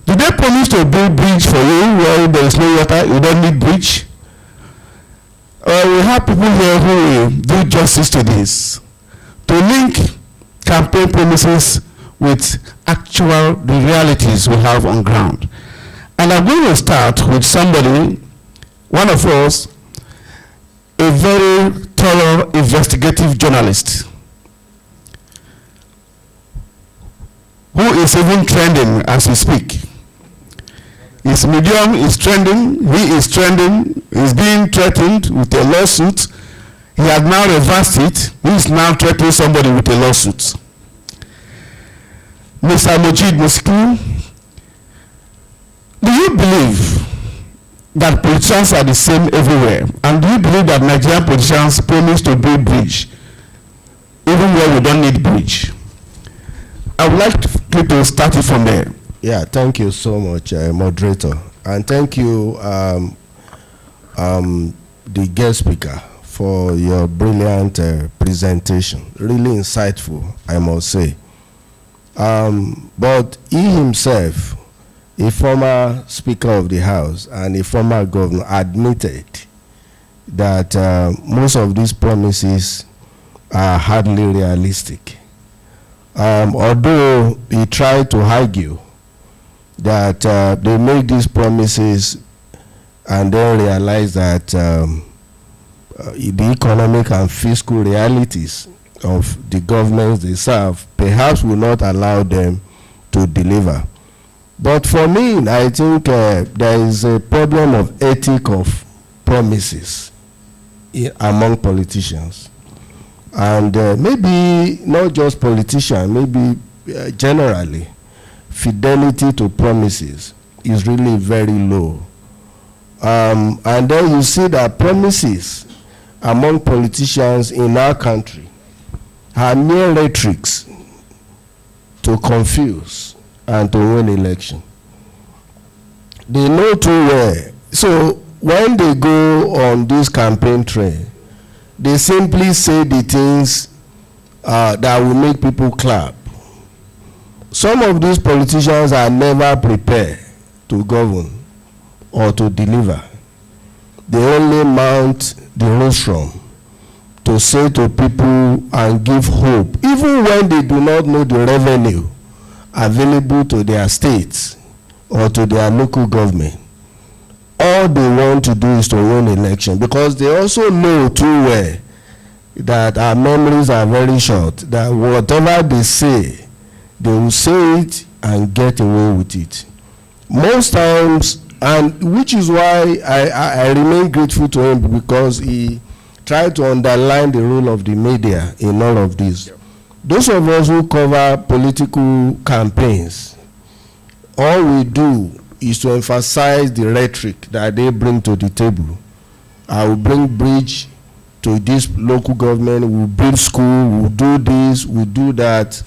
Do they promise to build bridge for you where there is no water, you don't need bridge? We have people here who will do justice to this, to link campaign promises with actual the realities we have on ground. And I'm going to start with somebody, one of us, a very thorough investigative journalist, who is even trending as we speak. His medium is trending, he is trending, he's being threatened with a lawsuit. He has now reversed it, he is now threatening somebody with a lawsuit. Mr. Mojid Muskiu, do you believe that politicians are the same everywhere? And do you believe that Nigerian politicians promise to build bridge even where we don't need bridge? I would like to start it from there. Yeah, thank you so much, moderator. And thank you, the guest speaker, for your brilliant presentation. Really insightful, I must say. But he himself, a former Speaker of the House and a former governor, admitted that most of these promises are hardly realistic. Although he tried to argue that they make these promises and then realize that the economic and fiscal realities of the governments they serve perhaps will not allow them to deliver. But for me, I think there is a problem of ethic of promises among politicians. And maybe not just politicians, maybe generally, fidelity to promises is really very low. And then you see that promises among politicians in our country are mere rhetorics to confuse and to win election. They know too well. So when they go on this campaign trail, they simply say the things that will make people clap. Some of these politicians are never prepared to govern or to deliver. They only mount the rostrum to say to people and give hope, even when they do not know the revenue available to their states or to their local government. All they want to do is to win election, because they also know too well that our memories are very short, that whatever they say, they will say it and get away with it. Most times, and which is why I remain grateful to him, because he tried to underline the role of the media in all of this. Yep. Those of us who cover political campaigns, all we do is to emphasize the rhetoric that they bring to the table. I will bring bridge to this local government, we'll build school, we'll do this, we'll do that.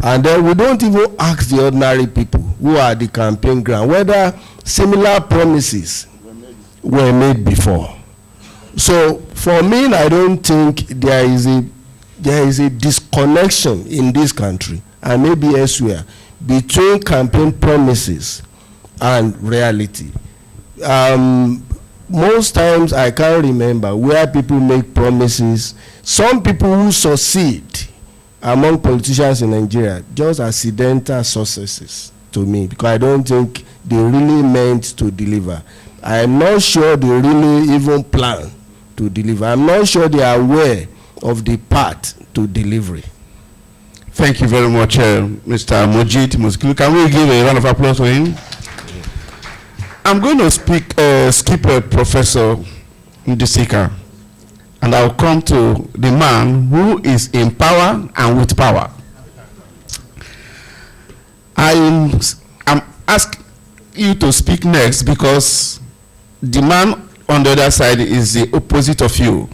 And then we don't even ask the ordinary people who are the campaign ground whether similar promises were made before. So for me, I don't think there is a disconnection in this country, and maybe elsewhere, between campaign promises and reality. Most times I can't remember where people make promises. Some people who succeed among politicians in Nigeria, just accidental successes to me, because I don't think they really meant to deliver. I'm not sure they really even plan to deliver. I'm not sure they are aware of the path to delivery. Thank you very much, Mr. Mojit Muskilu. Can we give a round of applause to him? I'm going to skip Professor Ndisika, and I'll come to the man who is in power and with power. I'm asking you to speak next, because the man on the other side is the opposite of you.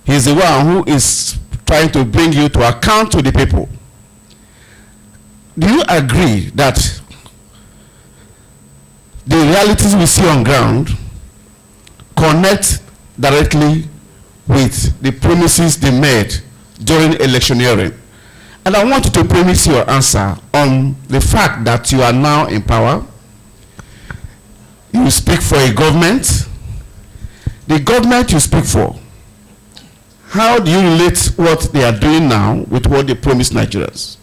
He's the one who is trying to bring you to account to the people. Do you agree that the realities we see on ground connect directly with the promises they made during electioneering? And I want you to premise your answer on the fact that you are now in power. You speak for a government. The government you speak for, how do you relate what they are doing now with what they promised Nigerians?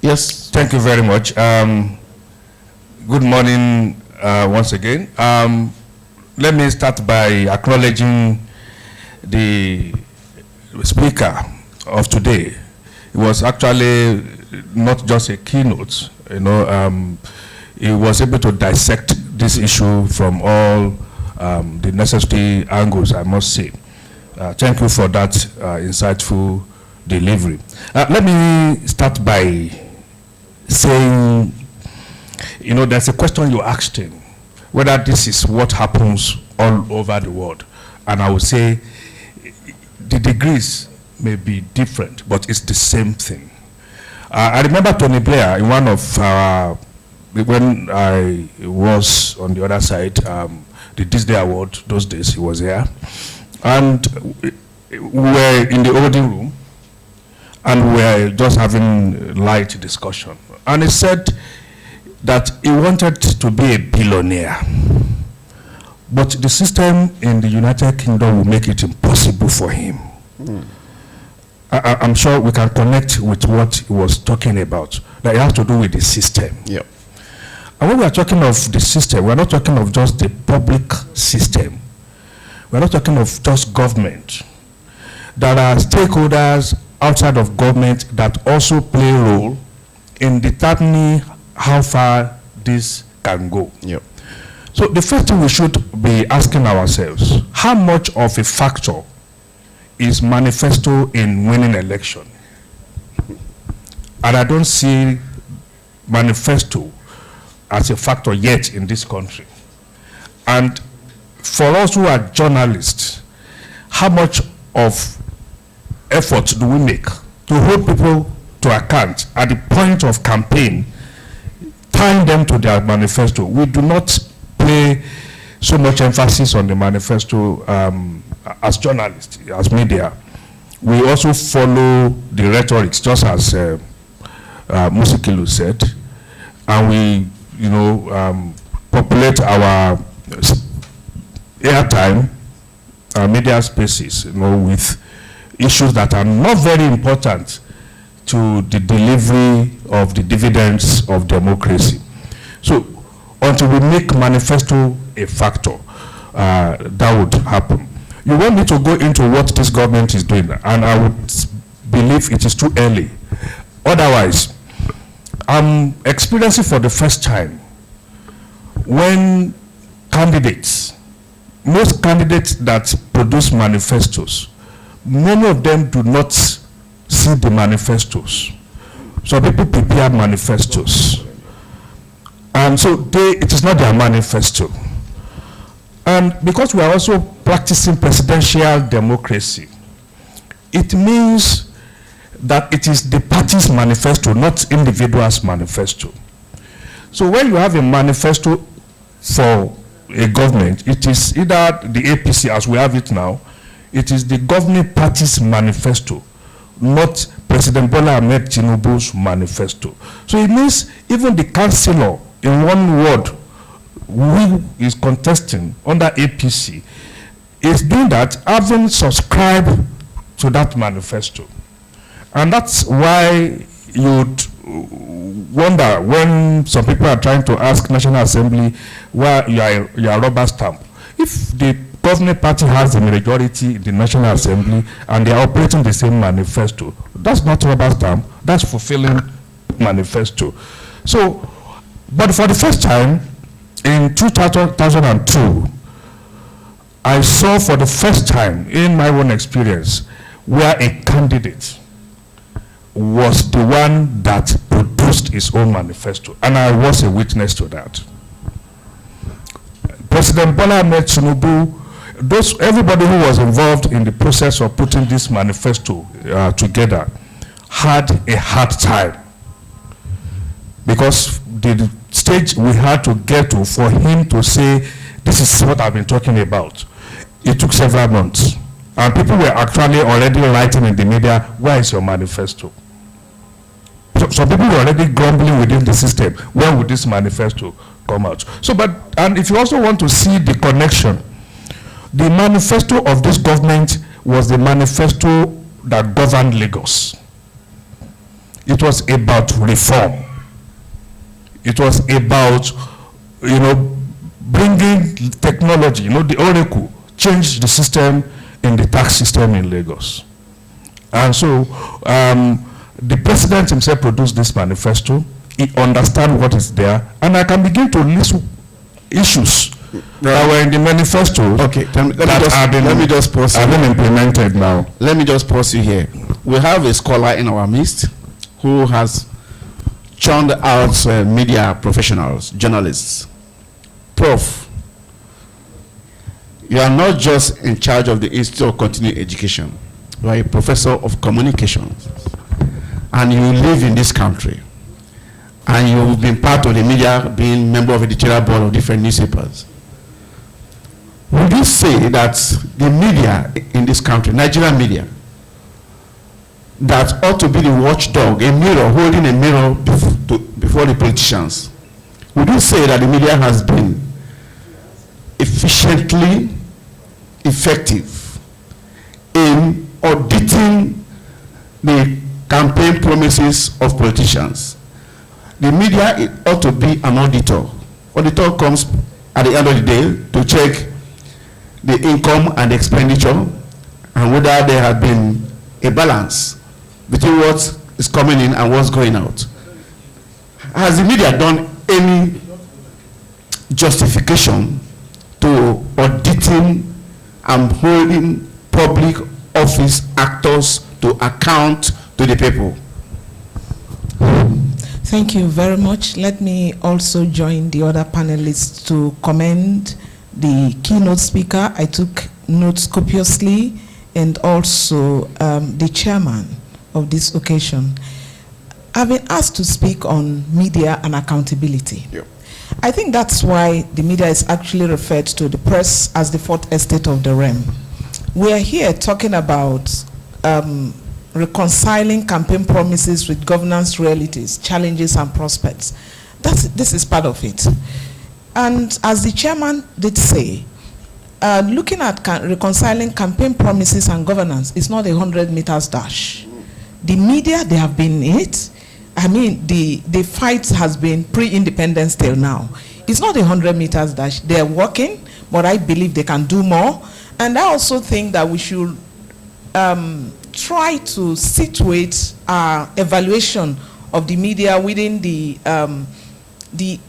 Yes. Thank you very much. Good morning once again. Let me start by acknowledging the speaker of today. It was actually not just a keynote, he was able to dissect this issue from all the necessary angles, I must say. Thank you for that insightful delivery. Let me start by saying, there's a question you asked him, whether this is what happens all over the world. And I would say the degrees may be different, but it's the same thing. I remember Tony Blair in one of our, when I was on the other side, the Disney Award, those days he was here, and we were in the holding room, and we were just having light discussion. And he said that he wanted to be a billionaire, but the system in the United Kingdom will make it impossible for him. I'm sure we can connect with what he was talking about, that it has to do with the system. Yep. And when we are talking of the system, we're not talking of just the public system. We're not talking of just government. There are stakeholders outside of government that also play a role in determining how far this can go. Yep. So the first thing we should be asking ourselves, how much of a factor is manifesto in winning election? And I don't see manifesto as a factor yet in this country. And for us who are journalists, how much of effort do we make to hold people to account at the point of campaign, tying them to their manifesto? We do not play so much emphasis on the manifesto as journalists, as media. We also follow the rhetorics, just as Musikilu said, and we, populate our airtime, our media spaces, with issues that are not very important to the delivery of the dividends of democracy. So until we make manifesto a factor, that would happen. You want me to go into what this government is doing, and I would believe it is too early. Otherwise, I'm experiencing for the first time when most candidates that produce manifestos, many of them do not see the manifestos. So people prepare manifestos. And so it is not their manifesto. And because we are also practicing presidential democracy, it means that it is the party's manifesto, not individuals' manifesto. So when you have a manifesto for a government, it is either the APC as we have it now, it is the governing party's manifesto, not President Bola Ahmed Tinubu's manifesto. So it means even the councillor in one ward who is contesting under APC is doing that having subscribed to that manifesto. And that's why you'd wonder when some people are trying to ask National Assembly why you are a rubber stamp. If the governing party has the majority in the National Assembly and they are operating the same manifesto, that's not rubber stamp, that's fulfilling manifesto. So, but for the first time in 2002, I saw for the first time in my own experience where a candidate was the one that produced his own manifesto, and I was a witness to that. President Bola Ahmed Tinubu, everybody who was involved in the process of putting this manifesto together had a hard time, because the stage we had to get to for him to say, this is what I've been talking about, it took several months. And people were actually already writing in the media, where is your manifesto? So people were already grumbling within the system, when would this manifesto come out? So, and if you also want to see the connection, the manifesto of this government was the manifesto that governed Lagos. It was about reform. It was about, bringing technology, the Oracle, changed the system in the tax system in Lagos. And so, the president himself produced this manifesto. He understands what is there, and I can begin to list issues that were in the manifesto. Okay, let me just pause you. Have been implemented now. Let me just pause you here. We have a scholar in our midst who has churned out media professionals, journalists. Prof, you are not just in charge of the Institute of Continuing Education. You are a professor of communications, and you live in this country, and you've been part of the media, being member of the editorial board of different newspapers. Would you say that the media in this country, Nigerian media, that ought to be the watchdog, a mirror, holding a mirror before the politicians, would you say that the media has been efficiently effective in auditing the campaign promises of politicians? The media ought to be an auditor. Auditor comes at the end of the day to check the income and expenditure and whether there has been a balance between what is coming in and what's going out. Has the media done any justification to auditing and holding public office actors to account to the people? Thank you very much. Let me also join the other panelists to commend the keynote speaker. I took notes copiously, and also the chairman of this occasion. I've been asked to speak on media and accountability. Yeah. I think that's why the media is actually referred to the press as the fourth estate of the realm. We are here talking about reconciling campaign promises with governance realities, challenges and prospects. This is part of it. And as the chairman did say, looking at reconciling campaign promises and governance is not a 100 meters dash. The media, they have been in it. I mean, the fight has been pre-independence till now. It's not a 100 meters dash. They're working, but I believe they can do more. And I also think that we should try to situate our evaluation of the media within the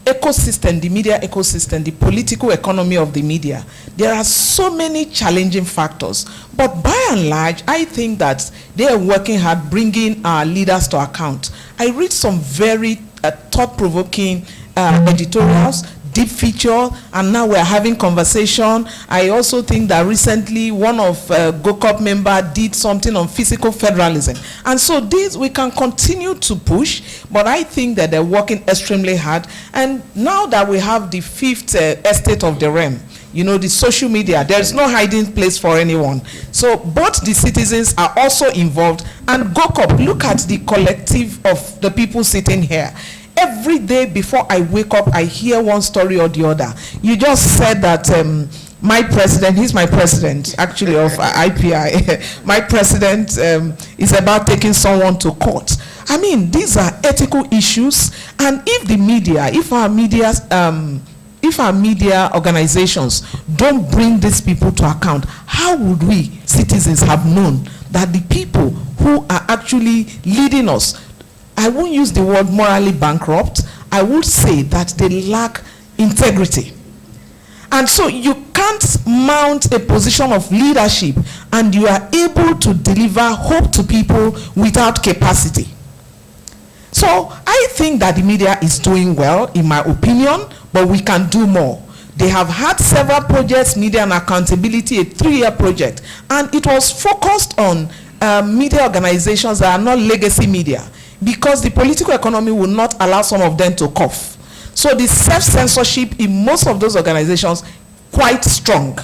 ecosystem, the media ecosystem, the political economy of the media. There are so many challenging factors, but by and large, I think that they are working hard, bringing our leaders to account. I read some very thought-provoking editorials, deep feature, and now we're having conversation. I also think that recently one of GOCOP member did something on physical federalism. And so this we can continue to push, but I think that they're working extremely hard. And now that we have the fifth estate of the realm, you know, the social media, there's no hiding place for anyone. So both the citizens are also involved, and GOCOP, look at the collective of the people sitting here. Every day before I wake up, I hear one story or the other. You just said that my president, he's my president, actually, of IPI. My president is about taking someone to court. I mean, these are ethical issues. And if the media, if our media organizations don't bring these people to account, how would we, citizens, have known that the people who are actually leading us, I won't use the word morally bankrupt, I would say that they lack integrity. And so you can't mount a position of leadership and you are able to deliver hope to people without capacity. So I think that the media is doing well, in my opinion, but we can do more. They have had several projects, media and accountability, a 3-year project, and it was focused on media organizations that are not legacy media, because the political economy will not allow some of them to cough. So the self-censorship in most of those organizations quite strong.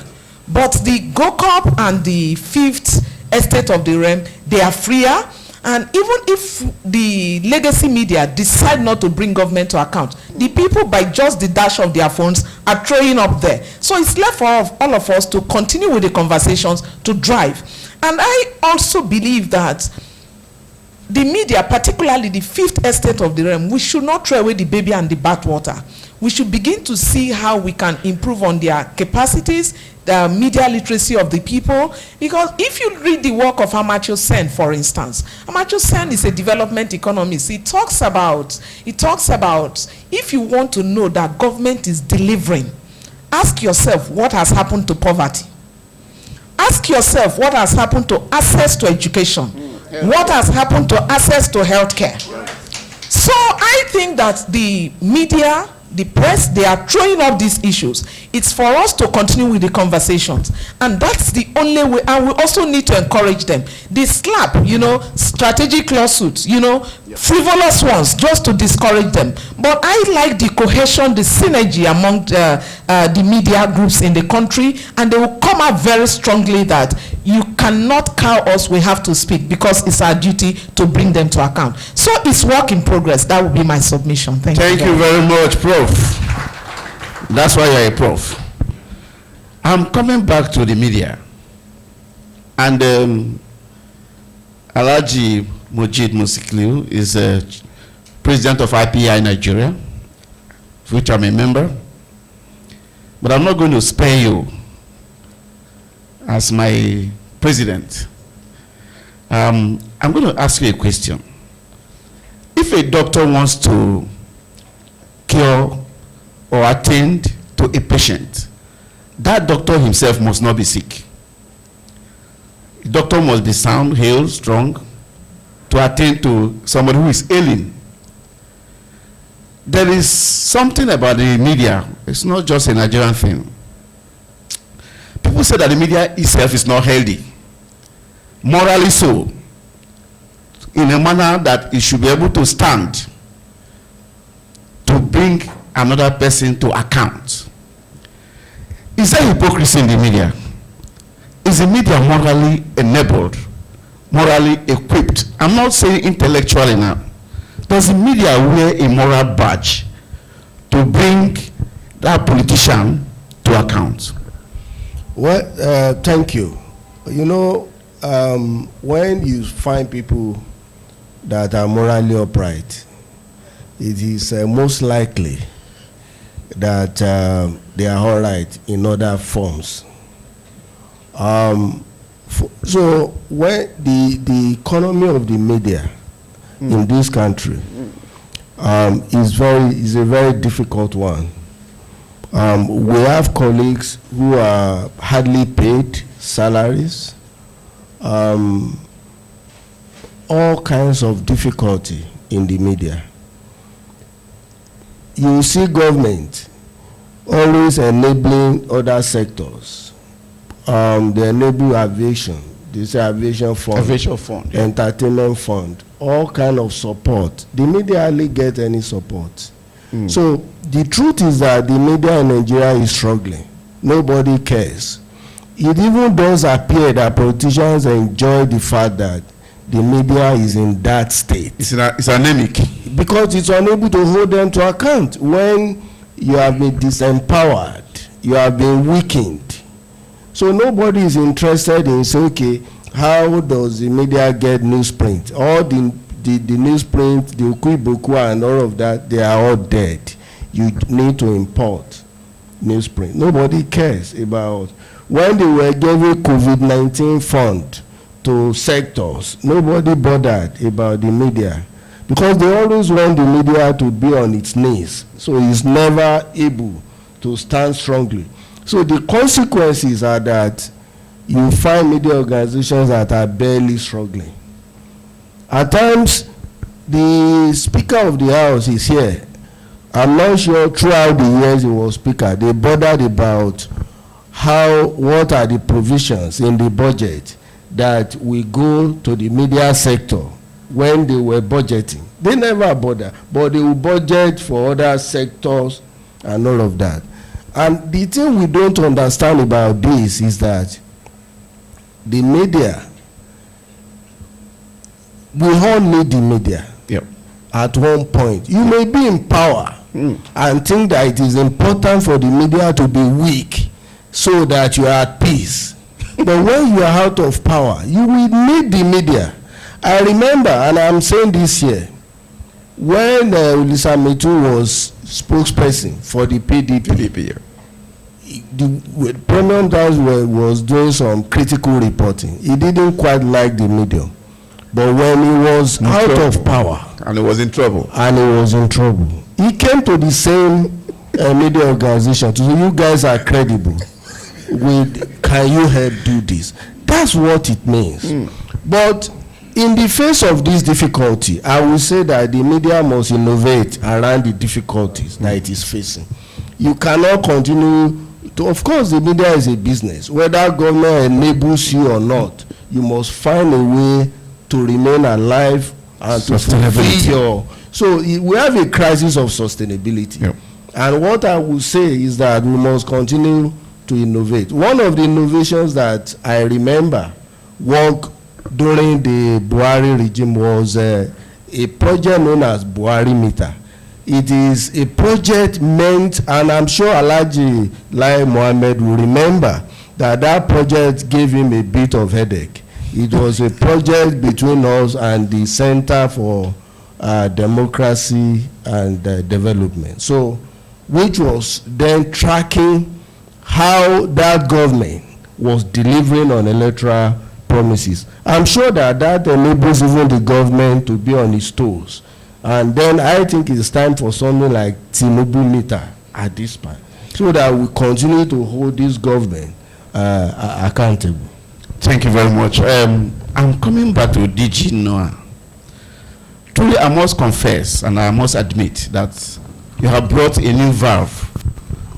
But the GOCOP and the fifth estate of the realm, they are freer. And even if the legacy media decide not to bring government to account, the people, by just the dash of their phones, are throwing up there. So it's left for all of us to continue with the conversations, to drive. And I also believe that the media, particularly the fifth estate of the realm, we should not throw away the baby and the bathwater. We should begin to see how we can improve on their capacities, the media literacy of the people. Because if you read the work of Amartya Sen, for instance, Amartya Sen is a development economist. He talks about if you want to know that government is delivering, ask yourself what has happened to poverty. Ask yourself what has happened to access to education. What has happened to access to healthcare? So I think that the media, the press, they are throwing up these issues. It's for us to continue with the conversations. And that's the only way. And we also need to encourage them. They slap, strategic lawsuits, frivolous ones, just to discourage them. But I like the cohesion, the synergy among the media groups in the country. And they will come out very strongly that you cannot cow us, we have to speak, because it's our duty to bring them to account. So it's work in progress. That would be my submission. Thank you very much, Prof. That's why you're a prof. I'm coming back to the media. And Alhaji Mojid Musikliu is president of IPI Nigeria, of which I'm a member. But I'm not going to spare you as my president. I'm going to ask you a question. If a doctor wants to cure or attend to a patient, that doctor himself must not be sick. The doctor must be sound, hale, strong, to attend to somebody who is ailing. there is something about the media. It's not just a Nigerian thing. People say that the media itself is not healthy, morally so, in a manner that it should be able to stand to bring another person to account. Is there hypocrisy in the media? Is the media morally enabled, morally equipped? I'm not saying intellectually now. Does the media wear a moral badge to bring that politician to account? Well, thank you. You know, when you find people that are morally upright, it is most likely that they are all right in other forms. So when the economy of the media in this country is a very difficult one. We have colleagues who are hardly paid salaries, all kinds of difficulty in the media. You see government always enabling other sectors. They enable aviation. They say aviation fund, yeah. entertainment fund, all kind of support. The media hardly get any support. So the truth is that the media in Nigeria is struggling. Nobody cares. It even does appear that politicians enjoy the fact that the media is in that state. It's anemic. Because it's unable to hold them to account. When you have been disempowered, you have been weakened. So nobody is interested in saying, okay, how does the media get newsprint? All the newsprint, the Okuiboku and all of that, they are all dead. You need to import newsprint. Nobody cares about. When they were giving COVID-19 fund to sectors, nobody bothered about the media, because they always want the media to be on its knees, so it's never able to stand strongly. So the consequences are that you find media organizations that are barely struggling. At times, the Speaker of the House is here. I'm not sure throughout the years he was Speaker, they bothered about what are the provisions in the budget that we go to the media sector when they were budgeting. They never bother, but they will budget for other sectors and all of that. And the thing we don't understand about this is that the media, we all need the media. Yep. At one point, you may be in power and think that it is important for the media to be weak so that you are at peace. But when you are out of power, you will need the media. I remember, and I'm saying this here, when Ulisa Metu was spokesperson for the PDP, the Premium Times was doing some critical reporting. He didn't quite like the medium. But when he was out of power, and he was in trouble, he came to the same media organization to say, you guys are credible. Can you help do this? That's what it means. But in the face of this difficulty, I will say that the media must innovate around the difficulties that it is facing. You cannot continue to, of course, the media is a business. Whether government enables you or not, you must find a way to remain alive and to fulfill your. So we have a crisis of sustainability. Yep. And what I will say is that we must continue to innovate. One of the innovations that I remember work during the Buhari regime was a project known as Buhari Meter. It is a project meant, and I'm sure Alhaji Lai Mohammed will remember that project gave him a bit of headache. It was a project between us and the Center for Democracy and Development. So, which was then tracking how that government was delivering on electoral promises. I'm sure that enables even the government to be on its toes. And then I think it's time for something like Tinubu Meter at this point, so that we continue to hold this government accountable. Thank you very much. I'm coming back to DG Noah. Truly, I must confess and I must admit that you have brought a new valve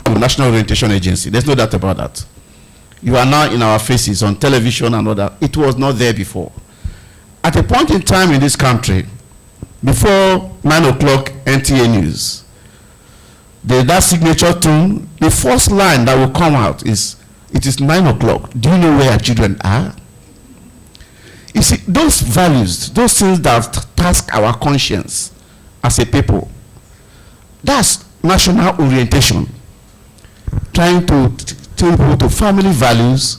to the National Orientation Agency. There's no doubt about that. You are now in our faces on television and all that. It was not there before. At a point in time in this country, before 9 o'clock NTA News, that signature tune, the first line that will come out is, "It is 9 o'clock. Do you know where our children are?" You see, those values, those things that task our conscience as a people, that's national orientation. Trying to tell people to family values.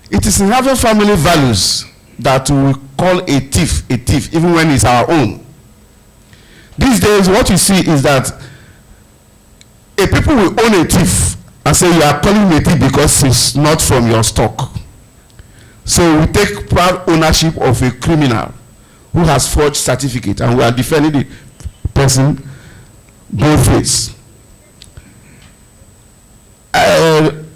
It is in having family values that we call a thief, even when it's our own. These days, what you see is that a people will own a thief and say you are calling a thief because it's not from your stock. So we take proud ownership of a criminal who has forged certificate, and we are defending the person both ways.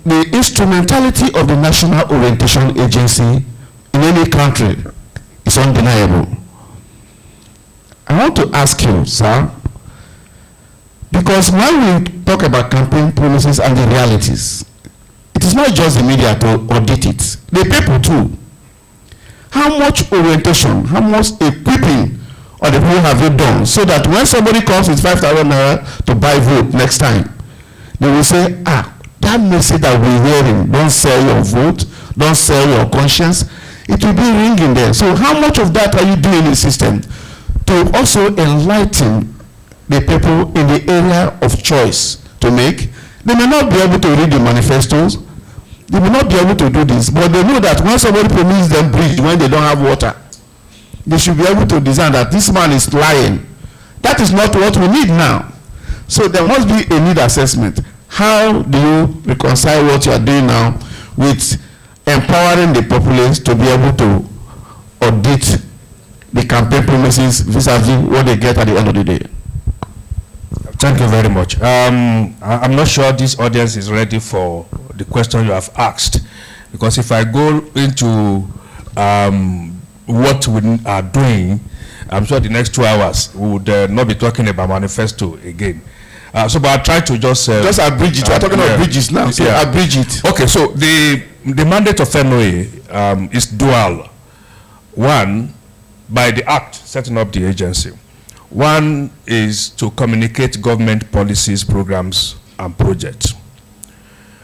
The instrumentality of the National Orientation Agency in any country is undeniable. I want to ask you, sir, because when we talk about campaign promises and the realities, it is not just the media to audit it, the people too. How much orientation, how much equipping of the people have you done so that when somebody comes with 5,000 naira to buy vote next time, they will say, that message that we're hearing, don't sell your vote, don't sell your conscience, it will be ringing there. So how much of that are you doing in the system to also enlighten the people in the area of choice to make? They may not be able to read the manifestos, they may not be able to do this, but they know that when somebody promises them bridge when they don't have water, they should be able to discern that this man is lying. That is not what we need now. So there must be a need assessment. How do you reconcile what you are doing now with empowering the populace to be able to audit the campaign promises vis-a-vis what they get at the end of the day? Thank you very much. I'm not sure this audience is ready for the question you have asked, because if I go into what we are doing, I'm sure the next 2 hours we would not be talking about manifesto again. So, but I try to just abridge it. We're talking about bridges now. So abridge it. Okay. So the mandate of NOA is dual. One, by the act setting up the agency. One is to communicate government policies, programs, and projects.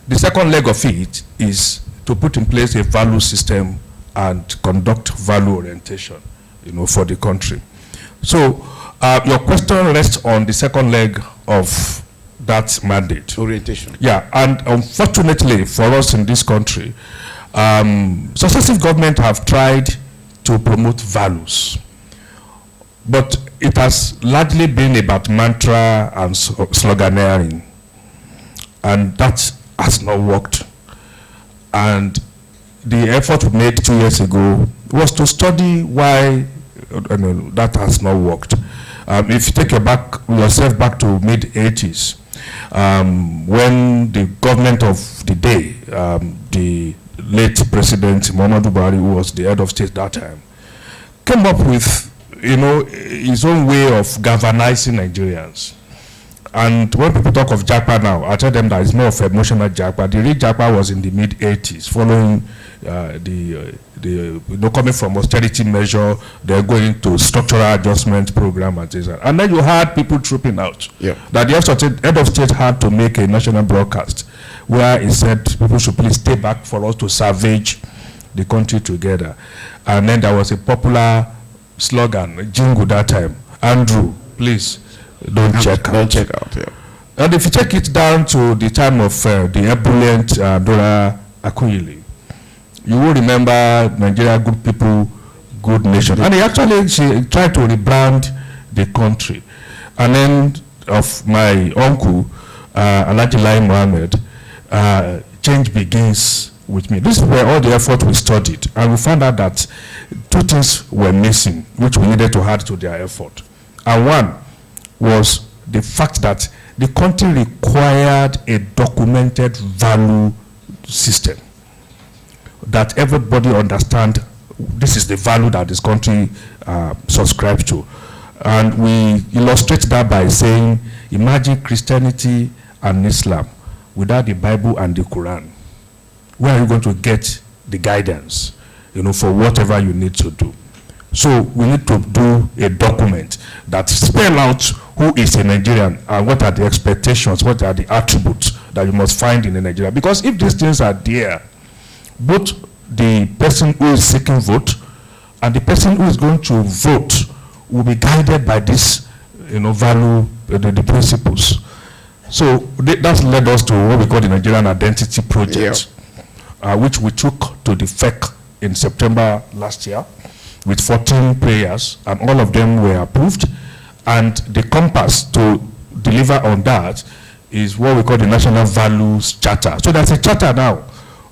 The second leg of it is to put in place a value system and conduct value orientation, for the country. So your question rests on the second leg of that mandate. Orientation. Yeah, and unfortunately for us in this country, successive governments have tried to promote values, but it has largely been about mantra and sloganeering, and that has not worked. And the effort we made 2 years ago was to study why that has not worked. If you take yourself back to mid-80s, when the government of the day, the late President Muhammadu Buhari, who was the head of state that time, came up with his own way of galvanizing Nigerians. And when people talk of Japa now, I tell them that it's more of emotional Japa. The real Japa was in the mid-80s, following coming from austerity measure, they're going to structural adjustment program and things like that. And then you had people trooping out. Yeah. That the head of state had to make a national broadcast where he said people should please stay back for us to salvage the country together. And then there was a popular slogan, jingle that time, Andrew, please don't check out. Don't check out, yeah. And if you take it down to the time of the ebullient Dora Akunyili, you will remember Nigeria, good people, good nation. And she tried to rebrand the country. And then of my uncle, Alhaji Lai Mohammed, change begins with me. This is where all the effort we studied. And we found out that two things were missing, which we needed to add to their effort. And one was the fact that the country required a documented value system, that everybody understand this is the value that this country subscribes to. And we illustrate that by saying, imagine Christianity and Islam without the Bible and the Quran. Where are you going to get the guidance, for whatever you need to do? So we need to do a document that spell out who is a Nigerian and what are the expectations, what are the attributes that you must find in a Nigerian. Because if these things are there, both the person who is seeking vote and the person who is going to vote will be guided by this, value, the principles. So that's led us to what we call the Nigerian Identity Project, which we took to the FEC in September last year with 14 prayers, and all of them were approved. And the compass to deliver on that is what we call the National Values Charter. So there's a charter now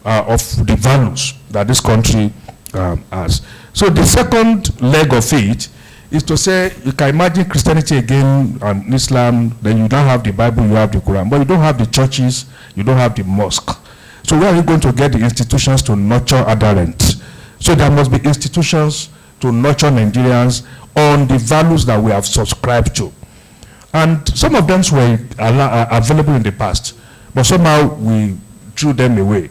of the values that this country has. So the second leg of it is to say, you can imagine Christianity again and Islam, then you don't have the Bible, you have the Quran, but you don't have the churches, you don't have the mosque. So where are you going to get the institutions to nurture adherents? So there must be institutions to nurture Nigerians on the values that we have subscribed to. And some of them were available in the past, but somehow we threw them away.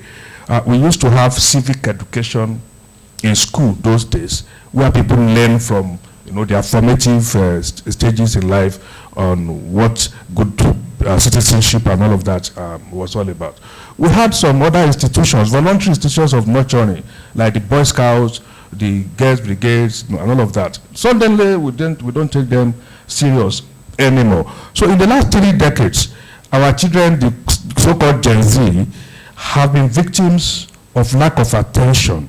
We used to have civic education in school those days, where people learn from their formative stages in life on what good citizenship and all of that was all about. We had some other institutions, voluntary institutions of nurturing, like the Boy Scouts, the Girls Brigades, and all of that. Suddenly, we don't take them serious anymore. So in the last 3 decades, our children, the so-called Gen Z, have been victims of lack of attention,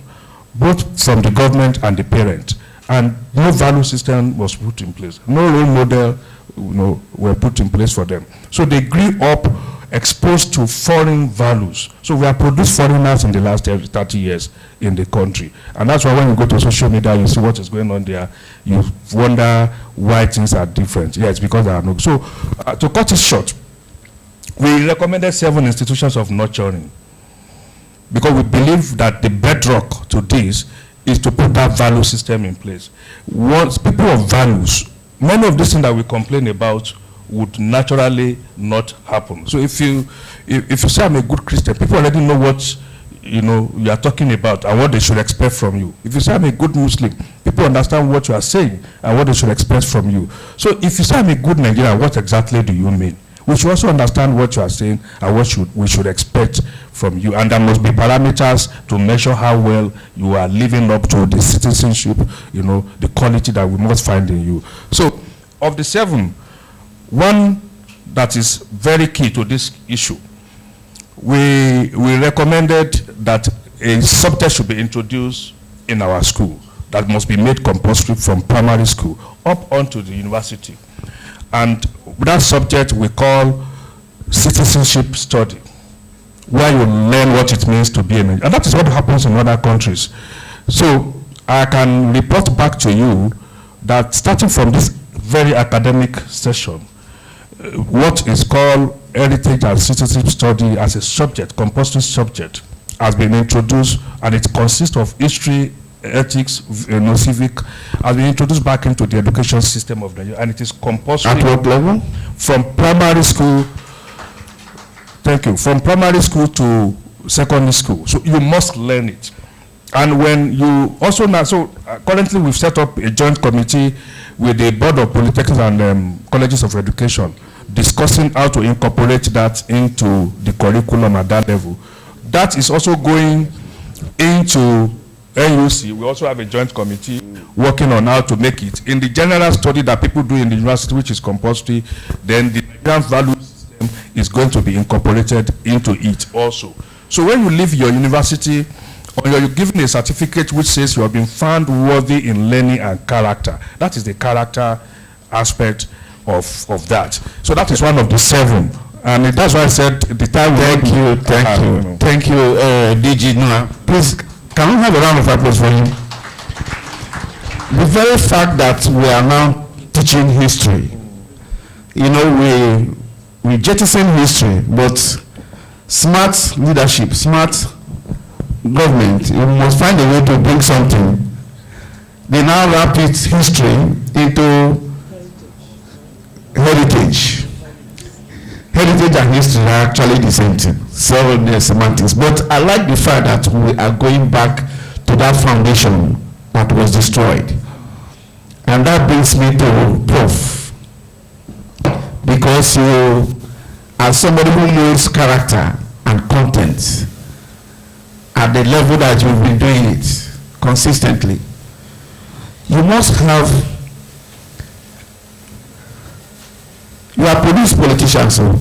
both from the government and the parent. And no value system was put in place. No role model, were put in place for them. So they grew up exposed to foreign values. So we have produced foreigners in the last 30 years in the country. And that's why when you go to social media, you see what is going on there, you wonder why things are different. Yeah, it's because there are no. So to cut it short, we recommended 7 institutions of nurturing, because we believe that the bedrock to this is to put that value system in place. Once people of values, many of these things that we complain about would naturally not happen. So if you say I'm a good Christian, people already know what you are talking about and what they should expect from you. If you say I'm a good Muslim, people understand what you are saying and what they should expect from you. So if you say I'm a good Nigerian, what exactly do you mean? We should also understand what you are saying and what we should expect from you. And there must be parameters to measure how well you are living up to the citizenship, the quality that we must find in you. So of the 7, one that is very key to this issue, we recommended that a subject should be introduced in our school that must be made compulsory from primary school up onto the university. And that subject we call citizenship study, where you learn what it means to be a Nigerian. And that is what happens in other countries. So I can report back to you that starting from this very academic session, what is called heritage and citizenship study as a subject, compulsory subject, has been introduced, and it consists of history, ethics, civic, has been introduced back into the education system of Nigeria, and it is compulsory. At what level? From primary school. Thank you. From primary school to secondary school. So you must learn it. And when you also now, currently we've set up a joint committee with the Board of Polytechnics and Colleges of Education, discussing how to incorporate that into the curriculum at that level. That is also going into NUC. We also have a joint committee working on how to make it. In the general study that people do in the university, which is compulsory, then the Nigerian value system is going to be incorporated into it also. So when you leave your university, or you're given a certificate which says you have been found worthy in learning and character, that is the character aspect of that. So that is one of the 7. And that's why I said the time. Thank you, DG Noah. Please, can we have a round of applause for him? The very fact that we are now teaching history, we jettison history, but smart leadership, smart government, you must find a way to bring something. They now wrap its history into heritage. Heritage and history are actually the same thing, several semantics. But I like the fact that we are going back to that foundation that was destroyed. And that brings me to Prof. Because you are somebody who knows character and content at the level that you've been doing it consistently. You must have, you are produced politicians, so.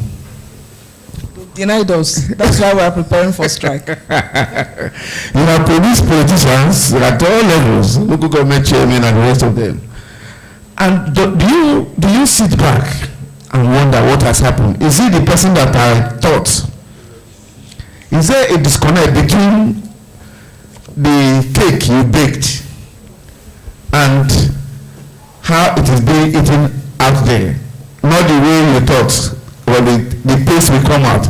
Denied us. That's why we are preparing for strike. You have produced politicians at all levels, local government chairmen and the rest of them. And do you sit back and wonder what has happened? Is it the person that I thought? Is there a disconnect between the cake you baked and how it is being eaten out there? Not the way you thought, or the taste will come out.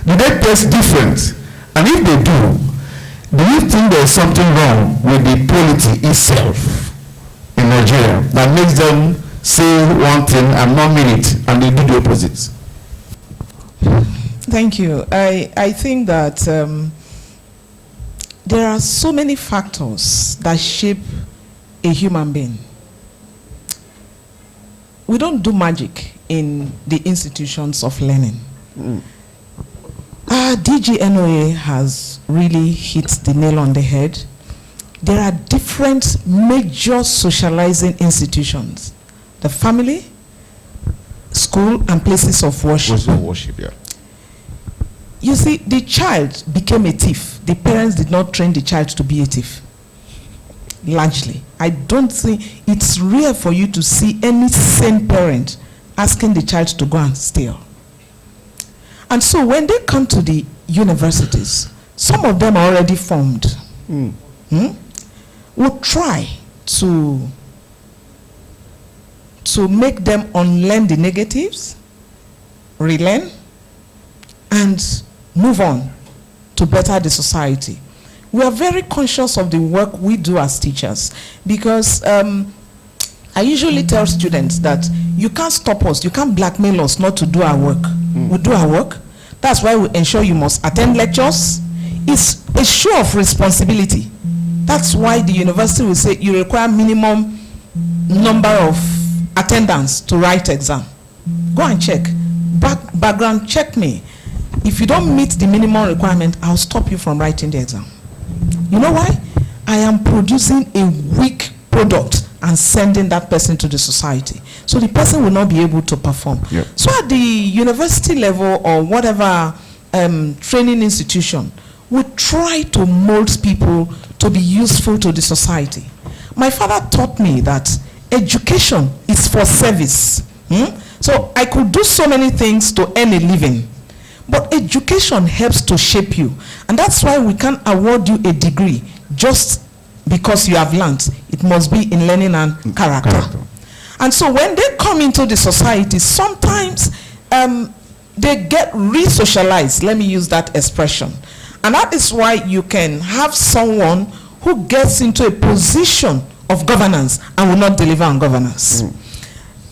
Do they taste different? And if they do you think there's something wrong with the polity itself in Nigeria that makes them say one thing and not mean it, and they do the opposite? Thank you. I think that there are so many factors that shape a human being. We don't do magic in the institutions of learning. DGNOA has really hit the nail on the head. There are different major socializing institutions: the family, school, and places of worship. Places of worship, yeah. You see, the child became a thief. The parents did not train the child to be a thief. Largely. I don't think it's rare for you to see any sane parent asking the child to go and steal. And so when they come to the universities, some of them are already formed. We'll try to make them unlearn the negatives, relearn, and move on to better the society. We are very conscious of the work we do as teachers, because I usually tell students that you can't stop us, you can't blackmail us not to do our work. We do our work. That's why we ensure you must attend lectures. It's a show of responsibility. That's why the university will say you require minimum number of attendance to write exam. Go and check. Background check me. If you don't meet the minimum requirement, I'll stop you from writing the exam. You know why? I am producing a weak product and sending that person to the society. So the person will not be able to perform. Yep. So at the university level or whatever training institution, we try to mold people to be useful to the society. My father taught me that education is for service. So I could do so many things to earn a living, but education helps to shape you. And that's why we can't award you a degree just because you have learned. It must be in learning and character. And so when they come into the society, sometimes they get re-socialized. Let me use that expression. And that is why you can have someone who gets into a position of governance and will not deliver on governance.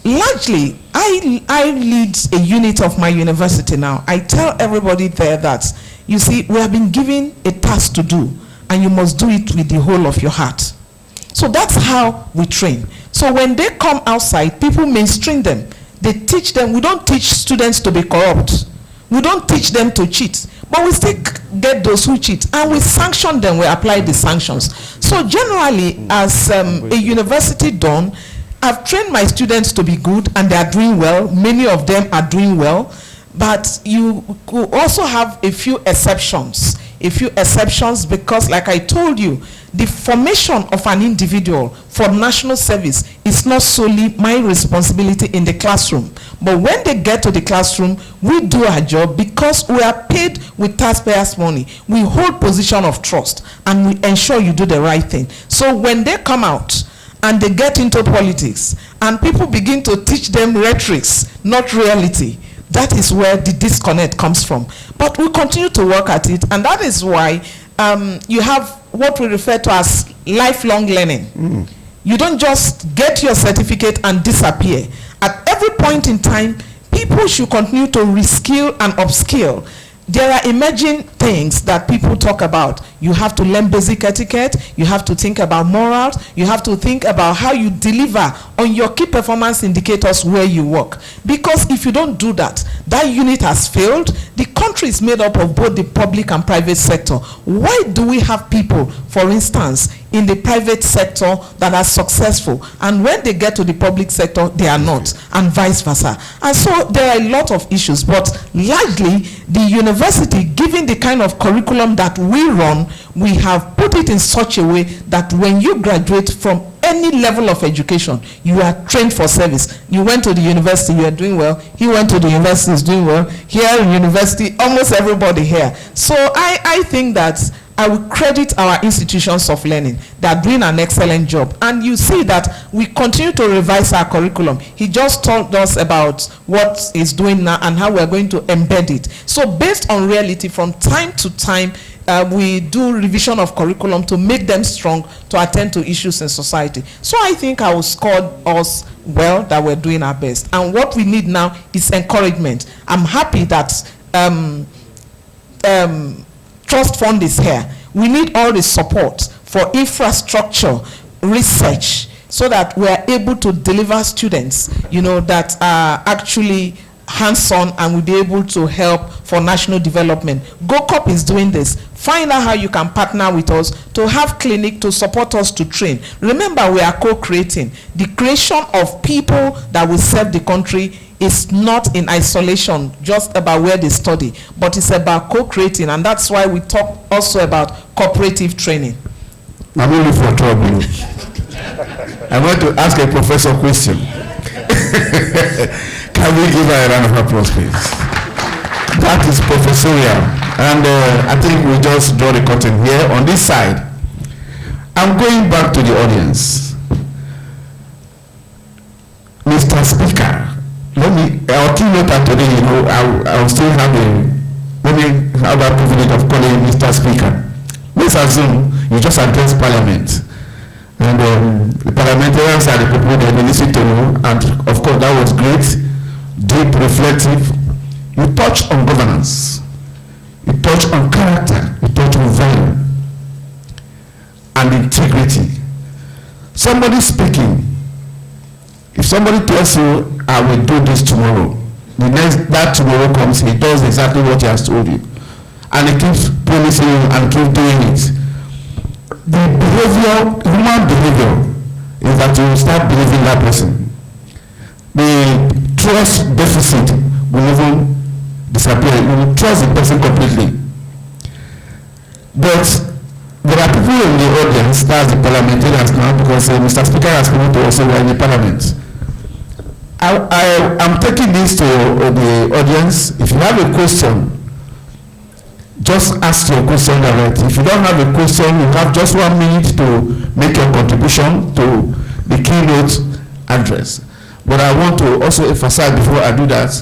Largely, I lead a unit of my university now. I tell everybody there that, you see, we have been given a task to do, and you must do it with the whole of your heart. So that's how we train. So when they come outside, people mainstream them. They teach them. We don't teach students to be corrupt. We don't teach them to cheat. But we still get those who cheat, and we sanction them. We apply the sanctions. So generally, as a university done, I've trained my students to be good, and they are doing well. Many of them are doing well. But you could also have a few exceptions. Because, like I told you, the formation of an individual for national service is not solely my responsibility in the classroom. But when they get to the classroom, we do our job because we are paid with taxpayers' money. We hold position of trust, and we ensure you do the right thing. So when they come out and they get into politics, and people begin to teach them rhetorics, not reality, that is where the disconnect comes from. But we continue to work at it, and that is why you have what we refer to as lifelong learning. You don't just get your certificate and disappear. At every point in time, people should continue to reskill and upskill. There are emerging things that people talk about. You have to learn basic etiquette, you have to think about morals, you have to think about how you deliver on your key performance indicators where you work. Because if you don't do that, that unit has failed. The country is made up of both the public and private sector. Why do we have people, for instance, in the private sector that are successful, and when they get to the public sector, they are not, and vice versa? And so there are a lot of issues, but largely the university, given the kind of curriculum that we run, we have put it in such a way that when you graduate from any level of education, you are trained for service. You went to the university, you are doing well. He went to the university, is doing well. Here in university, almost everybody here. So I think that I will credit our institutions of learning. They are doing an excellent job. And you see that we continue to revise our curriculum. He just told us about what he's doing now and how we're going to embed it. So based on reality, from time to time, we do revision of curriculum to make them strong to attend to issues in society. So I think I will score us well that we're doing our best. And what we need now is encouragement. I'm happy that Trust Fund is here. We need all the support for infrastructure, research, so that we are able to deliver students, you know, that are actually hands-on and will be able to help for national development. GOCOP is doing this. Find out how you can partner with us to have clinic to support us to train. Remember, we are co-creating. The creation of people that will serve the country is not in isolation, just about where they study, but it's about co-creating, and that's why we talk also about cooperative training. I'm only for trouble. I want to ask a professor a question. Can we give her a round of applause, please? That is professorial, and I think we just draw the curtain here on this side. I'm going back to the audience. Mr. Speaker, let me, our keynote today, you know, I'll still have let me have that privilege of calling Mr. Speaker. Let's assume you just address Parliament, and the parliamentarians are the people that they listen to you, and of course that was great, deep, reflective. You touch on governance, you touch on character, you touch on value and integrity. Somebody speaking, if somebody tells you, I will do this tomorrow, the next, that tomorrow comes, he does exactly what he has told you. And he keeps promising you and keeps doing it. The behavior, human behavior, is that you start believing that person. The trust deficit will even disappear. You will trust the person completely. But there are people in the audience, that's the parliamentarians now, because Mr. Speaker has come to us, so we're in the parliament. I'm taking this to the audience. If you have a question, just ask your question directly. If you don't have a question, you have just 1 minute to make your contribution to the keynote address. But I want to also emphasize before I do that,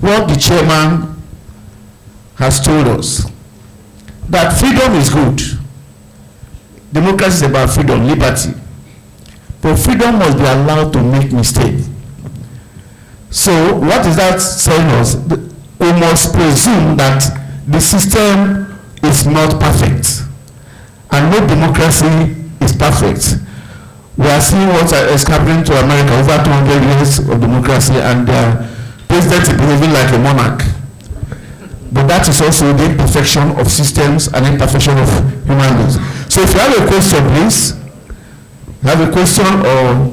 what the chairman has told us, that freedom is good. Democracy is about freedom, liberty. But freedom must be allowed to make mistakes. So what is that saying us? We must presume that the system is not perfect, and no democracy is perfect. We are seeing what is happening to America, over 200 years of democracy, and their president is behaving like a monarch. But that is also the imperfection of systems and imperfection of human beings. So if you have a question, please. You have a question, or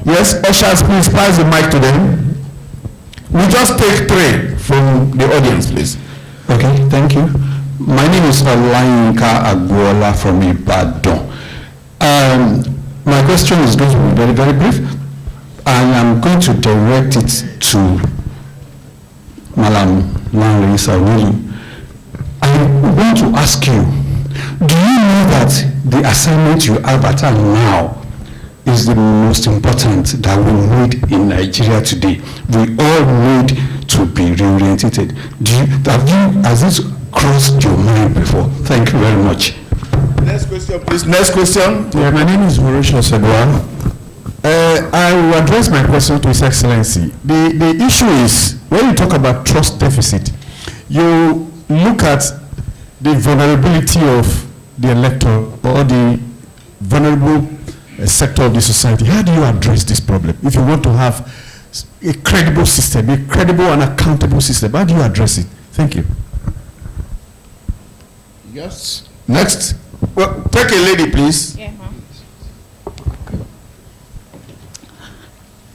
yes, ushers, please pass the mic to them. We just take 3 from the audience, please. Okay, thank you. My name is Olayinka Agbola from Ibadan. My question is going to be very, very brief. I am going to direct it to Malam Lanre Sawulu. I want to ask you, do you know that the assignment you have at hand now is the most important that we need in Nigeria today? We all need to be reoriented. Has this crossed your mind before? Thank you very much. Next question, please. Next question. Yeah, my name is Mauricio Seguan. I will address my question to His Excellency. The issue is, when you talk about trust deficit, you look at the vulnerability of the elector or the vulnerable sector of the society. How do you address this problem? If you want to have a credible system, a credible and accountable system, how do you address it? Thank you. Yes. Next. Well, take a lady, please. Yeah,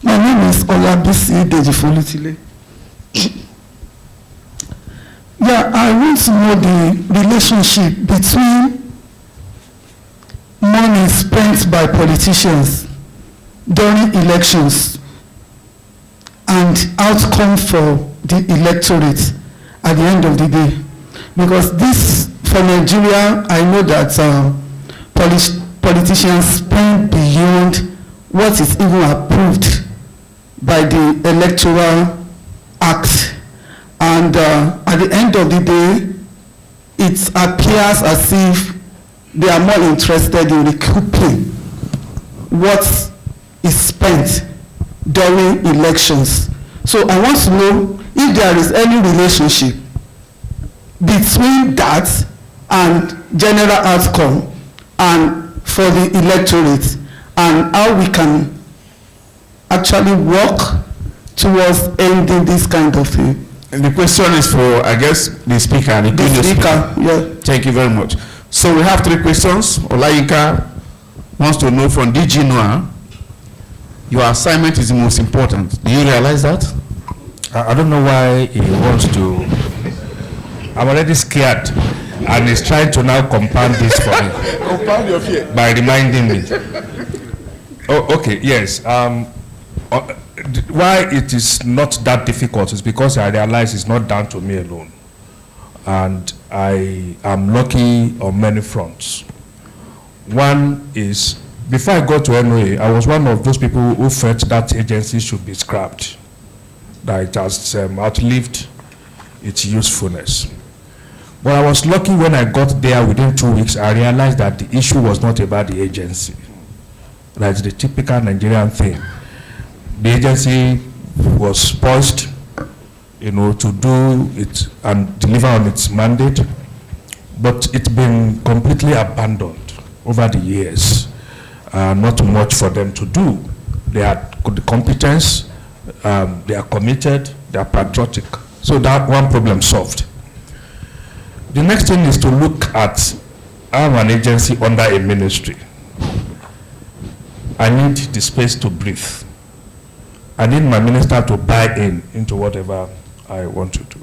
My name is Olabisi Dejifolitile. Yeah, I want to know the relationship between money spent by politicians during elections and outcome for the electorate at the end of the day. Because this, for Nigeria, I know that politicians spend beyond what is even approved by the Electoral Act. And at the end of the day, it appears as if they are more interested in recouping what is spent during elections. So I want to know if there is any relationship between that and general outcome and for the electorate, and how we can actually work towards ending this kind of thing. And the question is for, I guess, the speaker. The speaker, yeah. Thank you very much. So we have 3 questions. Olayinka wants to know from DG NOAA, your assignment is the most important. Do you realize that? I don't know why he wants to. I'm already scared, and he's trying to now compound this for me. Compound your fear. By reminding me. Oh, okay, yes. Why it is not that difficult is because I realize it's not down to me alone. And I am lucky on many fronts. One is, before I got to NOA, I was one of those people who felt that agency should be scrapped, that it has outlived its usefulness. But I was lucky when I got there within 2 weeks, I realized that the issue was not about the agency. That's the typical Nigerian thing. The agency was poised, to do it and deliver on its mandate, but it's been completely abandoned over the years. Not much for them to do. They had the competence, they are committed, they are patriotic. So that one problem solved. The next thing is to look at I'm an agency under a ministry. I need the space to breathe. I need my minister to buy into whatever I want to do.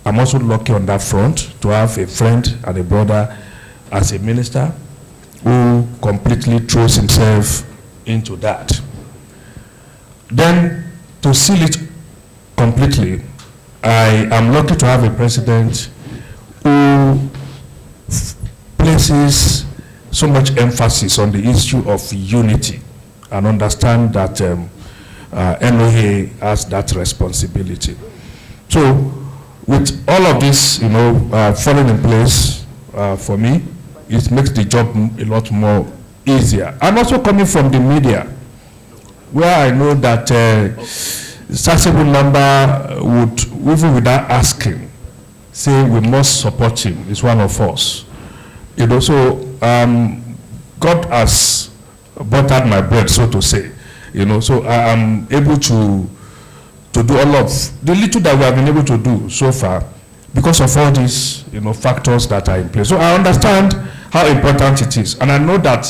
I'm also lucky on that front to have a friend and a brother as a minister who completely throws himself into that. Then, to seal it completely, I am lucky to have a president who places so much emphasis on the issue of unity and understand that NOA has that responsibility. So, with all of this, falling in place for me, it makes the job a lot more easier. And also coming from the media, where I know that a sizable number would, even without asking, say we must support him. He's one of us. So God has buttered my bread, so to say. So I am able to do all of the little that we have been able to do so far because of all these, factors that are in place. So I understand how important it is. And I know that,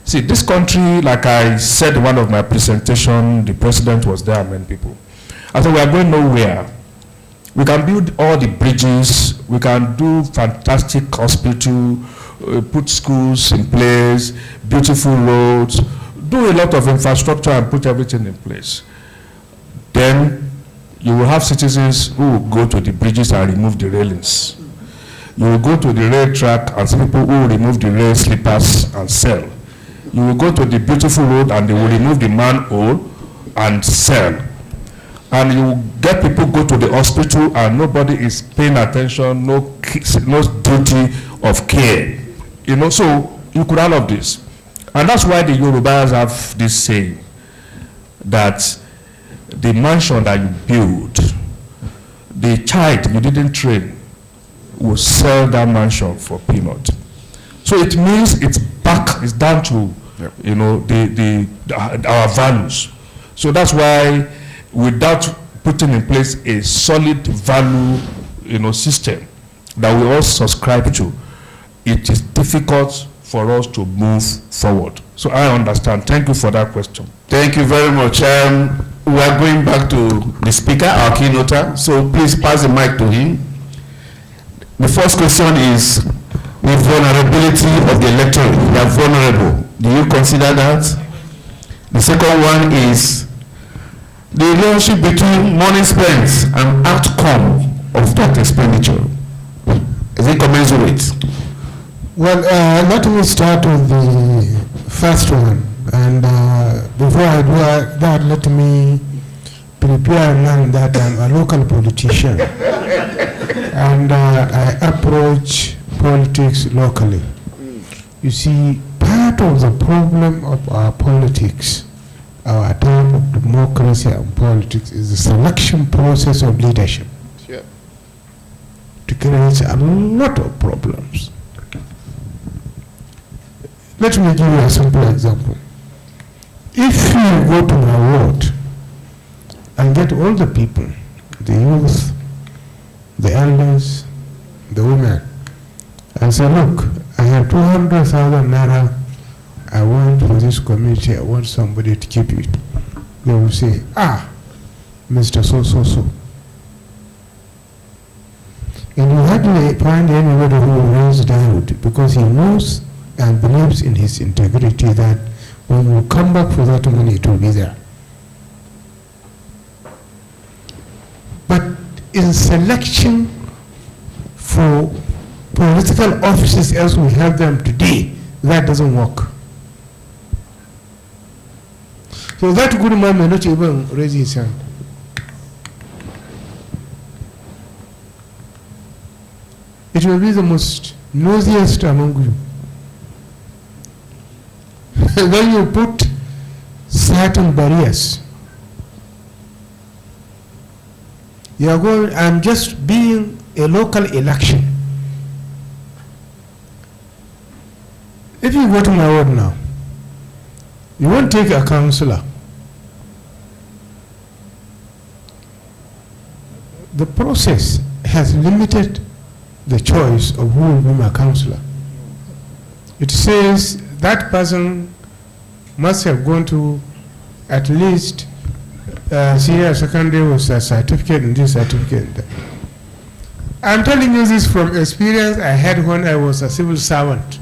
see, this country, like I said in one of my presentations, the president was there, many people. I said, we are going nowhere. We can build all the bridges, we can do fantastic hospital, put schools in place, beautiful roads, do a lot of infrastructure and put everything in place. Then you will have citizens who will go to the bridges and remove the railings. You will go to the rail track and see people who will remove the rail slippers and sell. You will go to the beautiful road and they will remove the manhole and sell. And you will get people go to the hospital and nobody is paying attention, no duty of care. So you could have all of this. And that's why the Yorubas have this saying, that the mansion that you build, the child you didn't train will sell that mansion for peanut. So it means it's down to you know our values. So that's why without putting in place a solid value system that we all subscribe to, it is difficult for us to move forward. So I understand. Thank you for that question. Thank you very much. We are going back to the speaker, our keynoter, so please pass the mic to him. The first question is the vulnerability of the electorate. They are vulnerable. Do you consider that? The second one is the relationship between money spent and outcome of that expenditure. Is it commensurate? Well, let me start with the first one. And before I do that, let me prepare and learn that I'm a local politician. And I approach politics locally. You see, part of the problem of our politics, our type of democracy and politics, is the selection process of leadership. Sure. It creates a lot of problems. Let me give you a simple example. If you go to my ward and get all the people, the youth, the elders, the women, and say, look, I have 200,000 naira I want for this community, I want somebody to keep it. They will say, Mr. So. And you hardly find anybody who will raise doubt because he knows and believes in his integrity that when you come back for that money, it will be there. But in selection for political offices as we have them today, that doesn't work. So that good man may not even raise his hand. It will be the most noisiest among you. Then you put certain barriers. You are going, I'm just being a local election. If you go to my ward now, you won't take a councillor. The process has limited the choice of who will be my councillor. It says that person must have gone to at least senior secondary with a certificate in this, certificate in that. I'm telling you this from experience I had when I was a civil servant.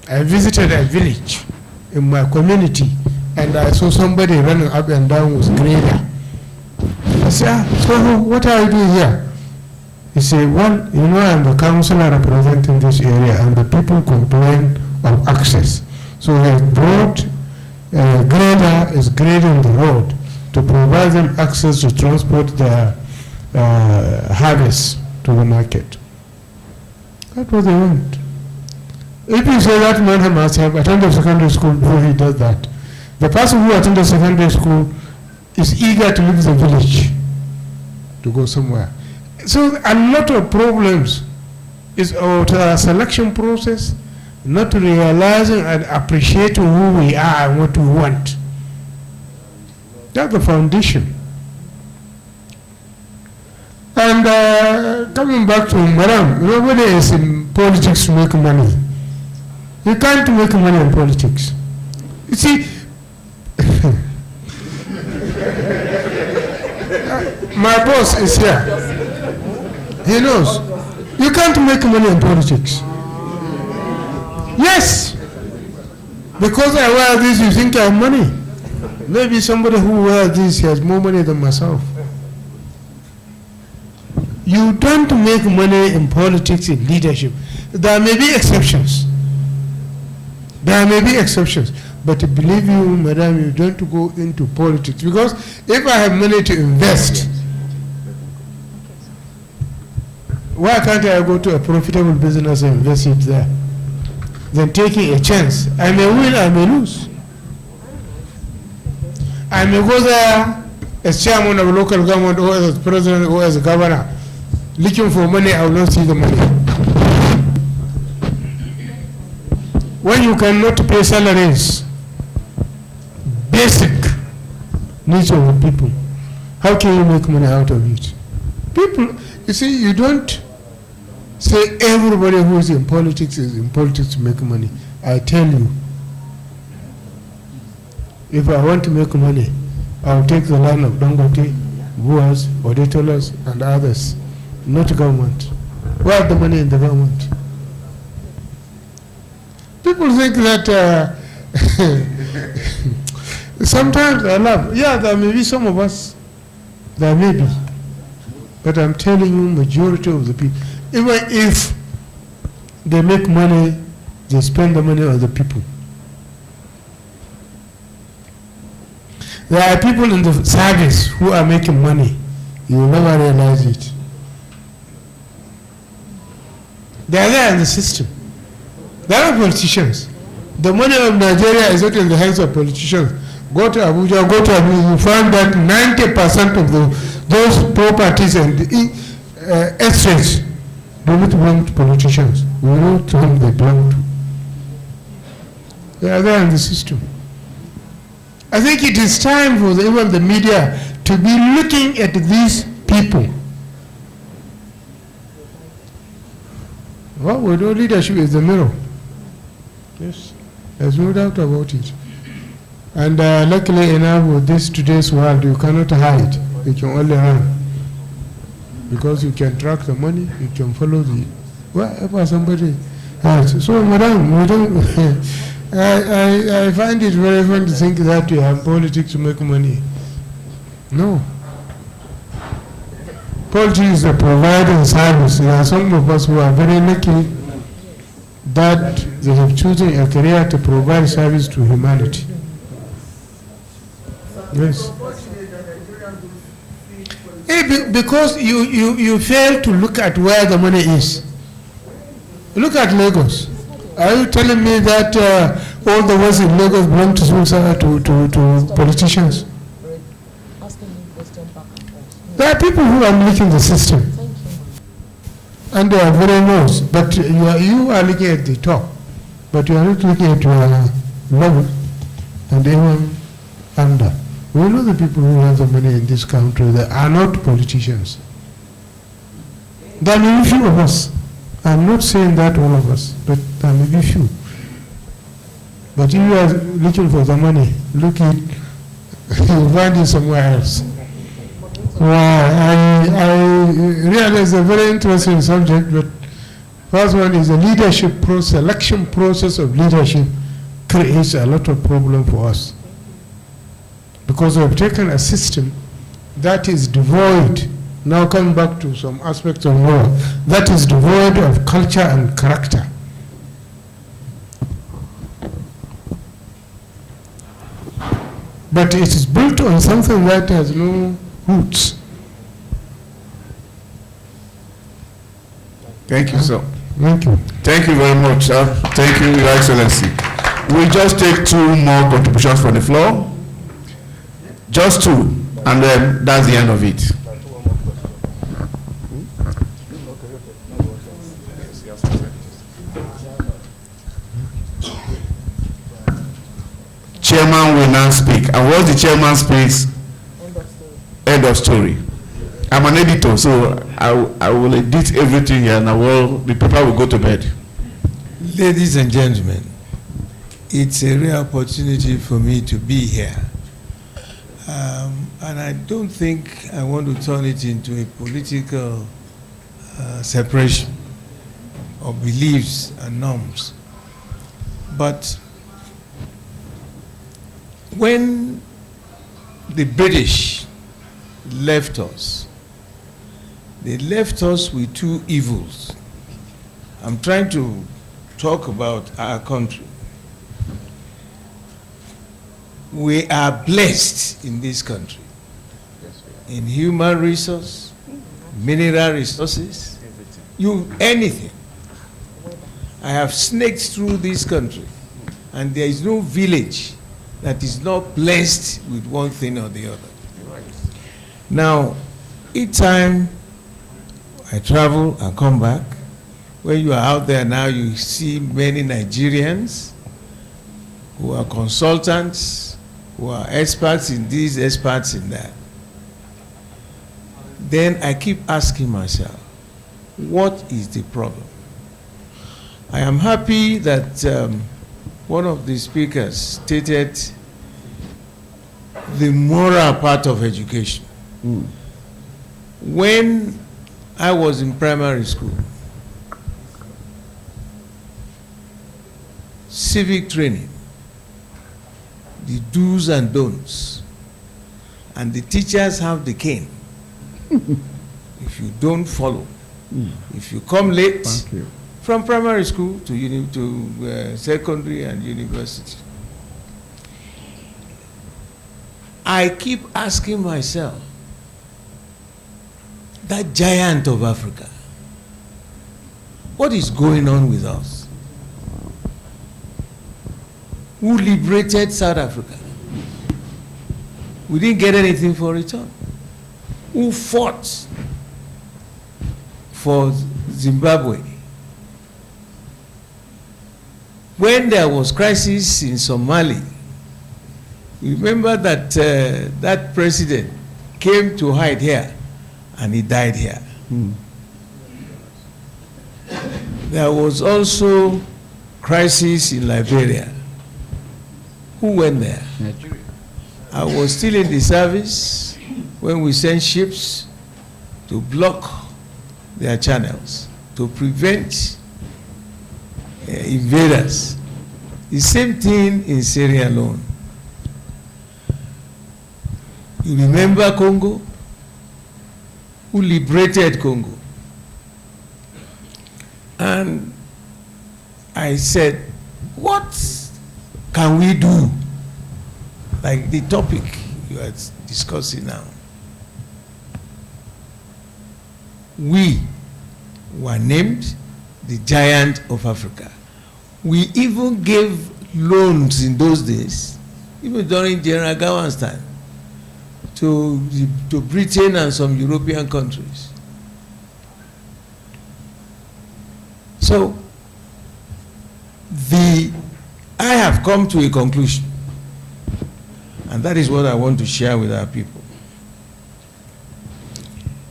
I visited a village in my community and I saw somebody running up and down with grader. I said, so what are you doing here? He said, well, I'm the councillor representing this area and the people complain of access. So they brought a grader is grading the road to provide them access to transport their harvest to the market. That's what they want. If you say that man must have attended secondary school before he does that, the person who attended secondary school is eager to leave the village to go somewhere. So a lot of problems is our selection process, not realizing and appreciating who we are and what we want. That's the foundation. And coming back to Madam, nobody is in politics to make money. You can't make money in politics. You see, my boss is here. He knows. You can't make money in politics. Yes. Because I wear this, you think I have money. Maybe somebody who wears this has more money than myself. You don't make money in politics, in leadership. There may be exceptions. There may be exceptions. But believe you, madam, you don't go into politics. Because if I have money to invest, why can't I go to a profitable business and invest it there? Then taking a chance. I may win, I may lose. I may go there as chairman of a local government or as president or as a governor, looking for money, I will not see the money. When you cannot pay salaries, basic needs of the people, how can you make money out of it? People, you see, you don't say everybody who is in politics to make money. I tell you, if I want to make money, I'll take the line of Dangote, Boas, auditors, and others, not government. Where are the money in the government? People think that sometimes I laugh. Yeah, there may be some of us, there may be, but I'm telling you, majority of the people, even if they make money, they spend the money on the people. There are people in the service who are making money. You will never realize it. They are there in the system. There are politicians. The money of Nigeria is not in the hands of politicians. Go to Abuja, you find that 90% of those properties and estates do not belong to politicians. We know to whom they belong to. They are there in the system. I think it is time for even the media to be looking at these people. Well, we know leadership is the mirror. Yes, there's no doubt about it. And luckily enough, with this today's world, you cannot hide. You can only run. Because you can track the money, you can follow the wherever somebody has. So, madam, we don't. I find it very fun to think that you have politics to make money. No. Politics is a providing service. There are some of us who are very lucky that they have chosen a career to provide service to humanity. Yes. Because you fail to look at where the money is. Look at Lagos. Are you telling me that all the wells in Lagos belong to politicians? There are people who are making the system. And they are very low. But you are looking at the top. But you are not looking at your level and even under. We know the people who have the money in this country. They are not politicians. There may be few of us. I'm not saying that all of us, but there may be few. But if you are looking for the money, look it, you'll find it somewhere else. I realize a very interesting subject, but first one is the leadership process, selection process of leadership creates a lot of problem for us. Because we have taken a system that is devoid, now coming back to some aspects of law, that is devoid of culture and character. But it is built on something that has no roots. Thank you, sir. Thank you. Thank you very much, sir. Thank you, Your Excellency. We'll just take two more contributions from the floor. Just two, and then that's the end of it. Chairman will now speak. And once the chairman speaks, end of story. I'm an editor, so I will edit everything here, and the paper will go to bed. Ladies and gentlemen, it's a rare opportunity for me to be here. And I don't think I want to turn it into a political separation of beliefs and norms. But when the British left us, they left us with two evils. I'm trying to talk about our country. We are blessed in this country in human resource, mineral resources, anything. I have snaked through this country, and there is no village that is not blessed with one thing or the other. Now, each time I travel and come back, when you are out there now, you see many Nigerians who are consultants, who are experts in this, experts in that. Then I keep asking myself, what is the problem? I am happy that one of the speakers stated the moral part of education. When I was in primary school, civic training, the do's and don'ts, and the teachers have the cane. If you don't follow, if you come late, from primary school to secondary and university, I keep asking myself, that giant of Africa, what is going on with us? Who liberated South Africa? We didn't get anything for return. Who fought for Zimbabwe? When there was crisis in Somalia, remember that that president came to hide here and he died here. There was also crisis in Liberia. Who went there? Nigeria. I was still in the service when we sent ships to block their channels to prevent invaders. The same thing in Sierra Leone. You remember Congo? Who liberated Congo? And I said, what can we do? Like the topic you are discussing now. We were named the giant of Africa. We even gave loans in those days, even during General Gawan's time, to Britain and some European countries. So, I have come to a conclusion, and that is what I want to share with our people.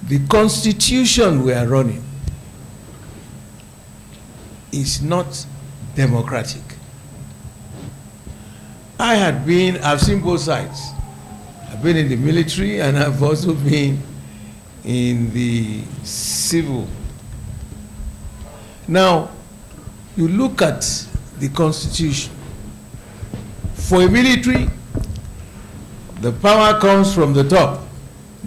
The constitution we are running is not democratic. I've seen both sides. I've been in the military and I've also been in the civil. Now, you look at the constitution. For a military, the power comes from the top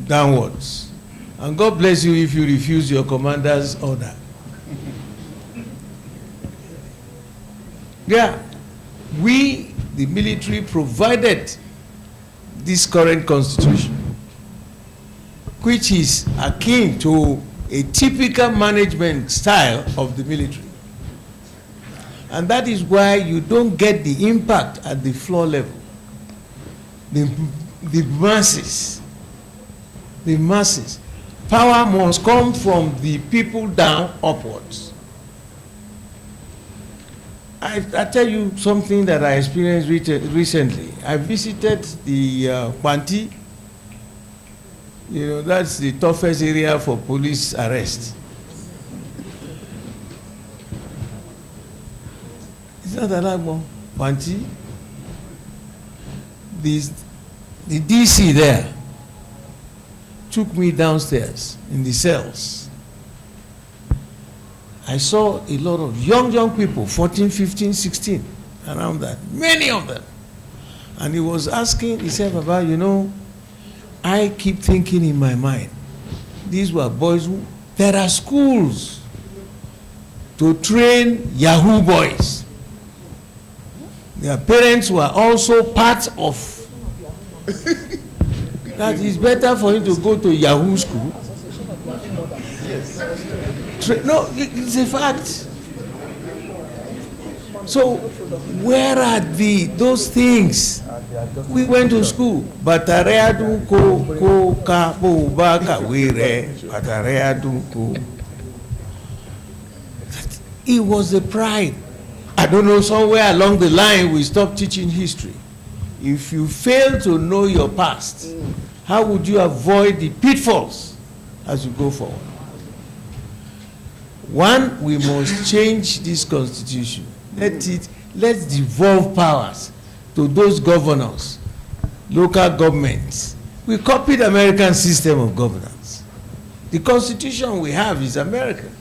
downwards. And God bless you if you refuse your commander's order. Yeah, we, the military, provided this current constitution, which is akin to a typical management style of the military. And that is why you don't get the impact at the floor level. The masses. Power must come from the people down upwards. I tell you something that I experienced recently. I visited the Kwanti. You know, that's the toughest area for police arrest. It's not that long, Kwanti. The DC there took me downstairs in the cells. I saw a lot of young people, 14, 15, 16, around that, many of them. And he was asking, he said, Baba, you know, I keep thinking in my mind, these were boys who, there are schools to train Yahoo boys. Their parents were also part of that. It's better for him to go to Yahoo school. No, it's a fact. So where are those things We went to school. Batareadu ko ka bo baka wire. Batareadu ko. It was a pride. I don't know, somewhere along the line we stopped teaching history. If you fail to know your past, how would you avoid the pitfalls as you go forward? One, we must change this constitution. Let's devolve powers to those governors, local governments. We copied the American system of governance. The constitution we have is American.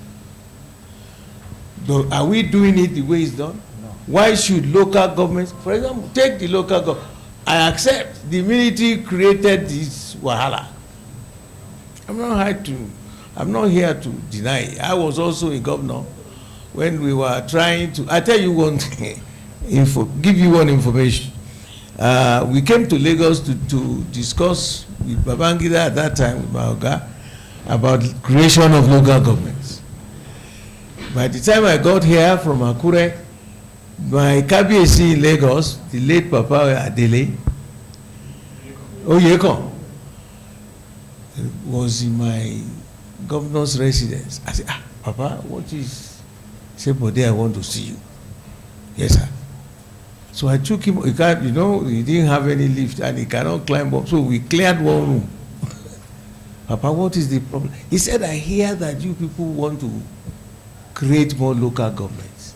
Are we doing it the way it's done? No. Why should local governments, for example, take the local government. I accept the military created this wahala. I'm not here to deny it. I was also a governor when we were trying to, I tell you one give you one information. We came to Lagos to discuss with Babangida at that time, with Maoga, about creation of local governments. By the time I got here from Akure, my KBC in Lagos, the late Papa Adele, Oyeko, was in my governor's residence. I said, Papa, what is? He said, but there I want to see you. Yes, sir. So I took him, he didn't have any lift and he cannot climb up. So we cleared one room. Papa, what is the problem? He said, I hear that you people want to create more local governments.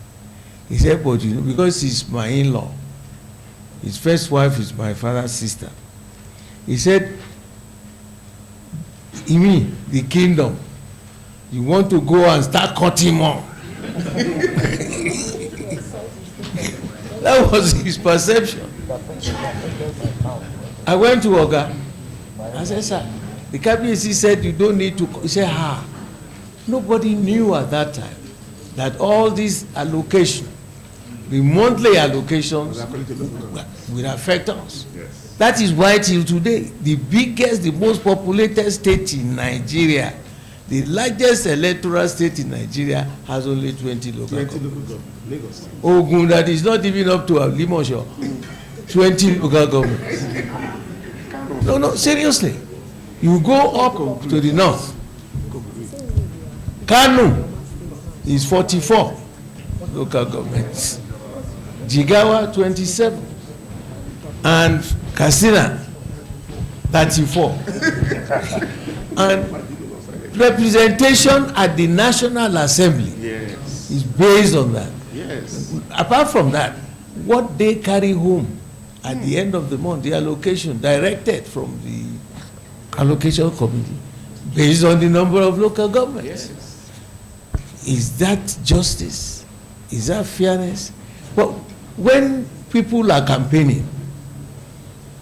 He said, but because he's my in-law, his first wife is my father's sister. He said, in me, the kingdom, you want to go and start cutting more. That was his perception. I went to Oga. I said, sir, the KBC said you don't need to. He said, nobody knew at that time that all these allocations, the monthly allocations, will affect us. Yes. That is why till today, the biggest, the most populated state in Nigeria, the largest electoral state in Nigeria has only 20 local governments. Ogun, that is not even up to Limosho, 20 local governments. No, seriously. You go up to the north. Kano is 44 local governments. Jigawa, 27. And Katsina, 34. And representation at the National Assembly is based on that. Yes. Apart from that, what they carry home at the end of the month, the allocation directed from the allocation committee, based on the number of local governments. Yes. Is that justice? Is that fairness? But when people are campaigning,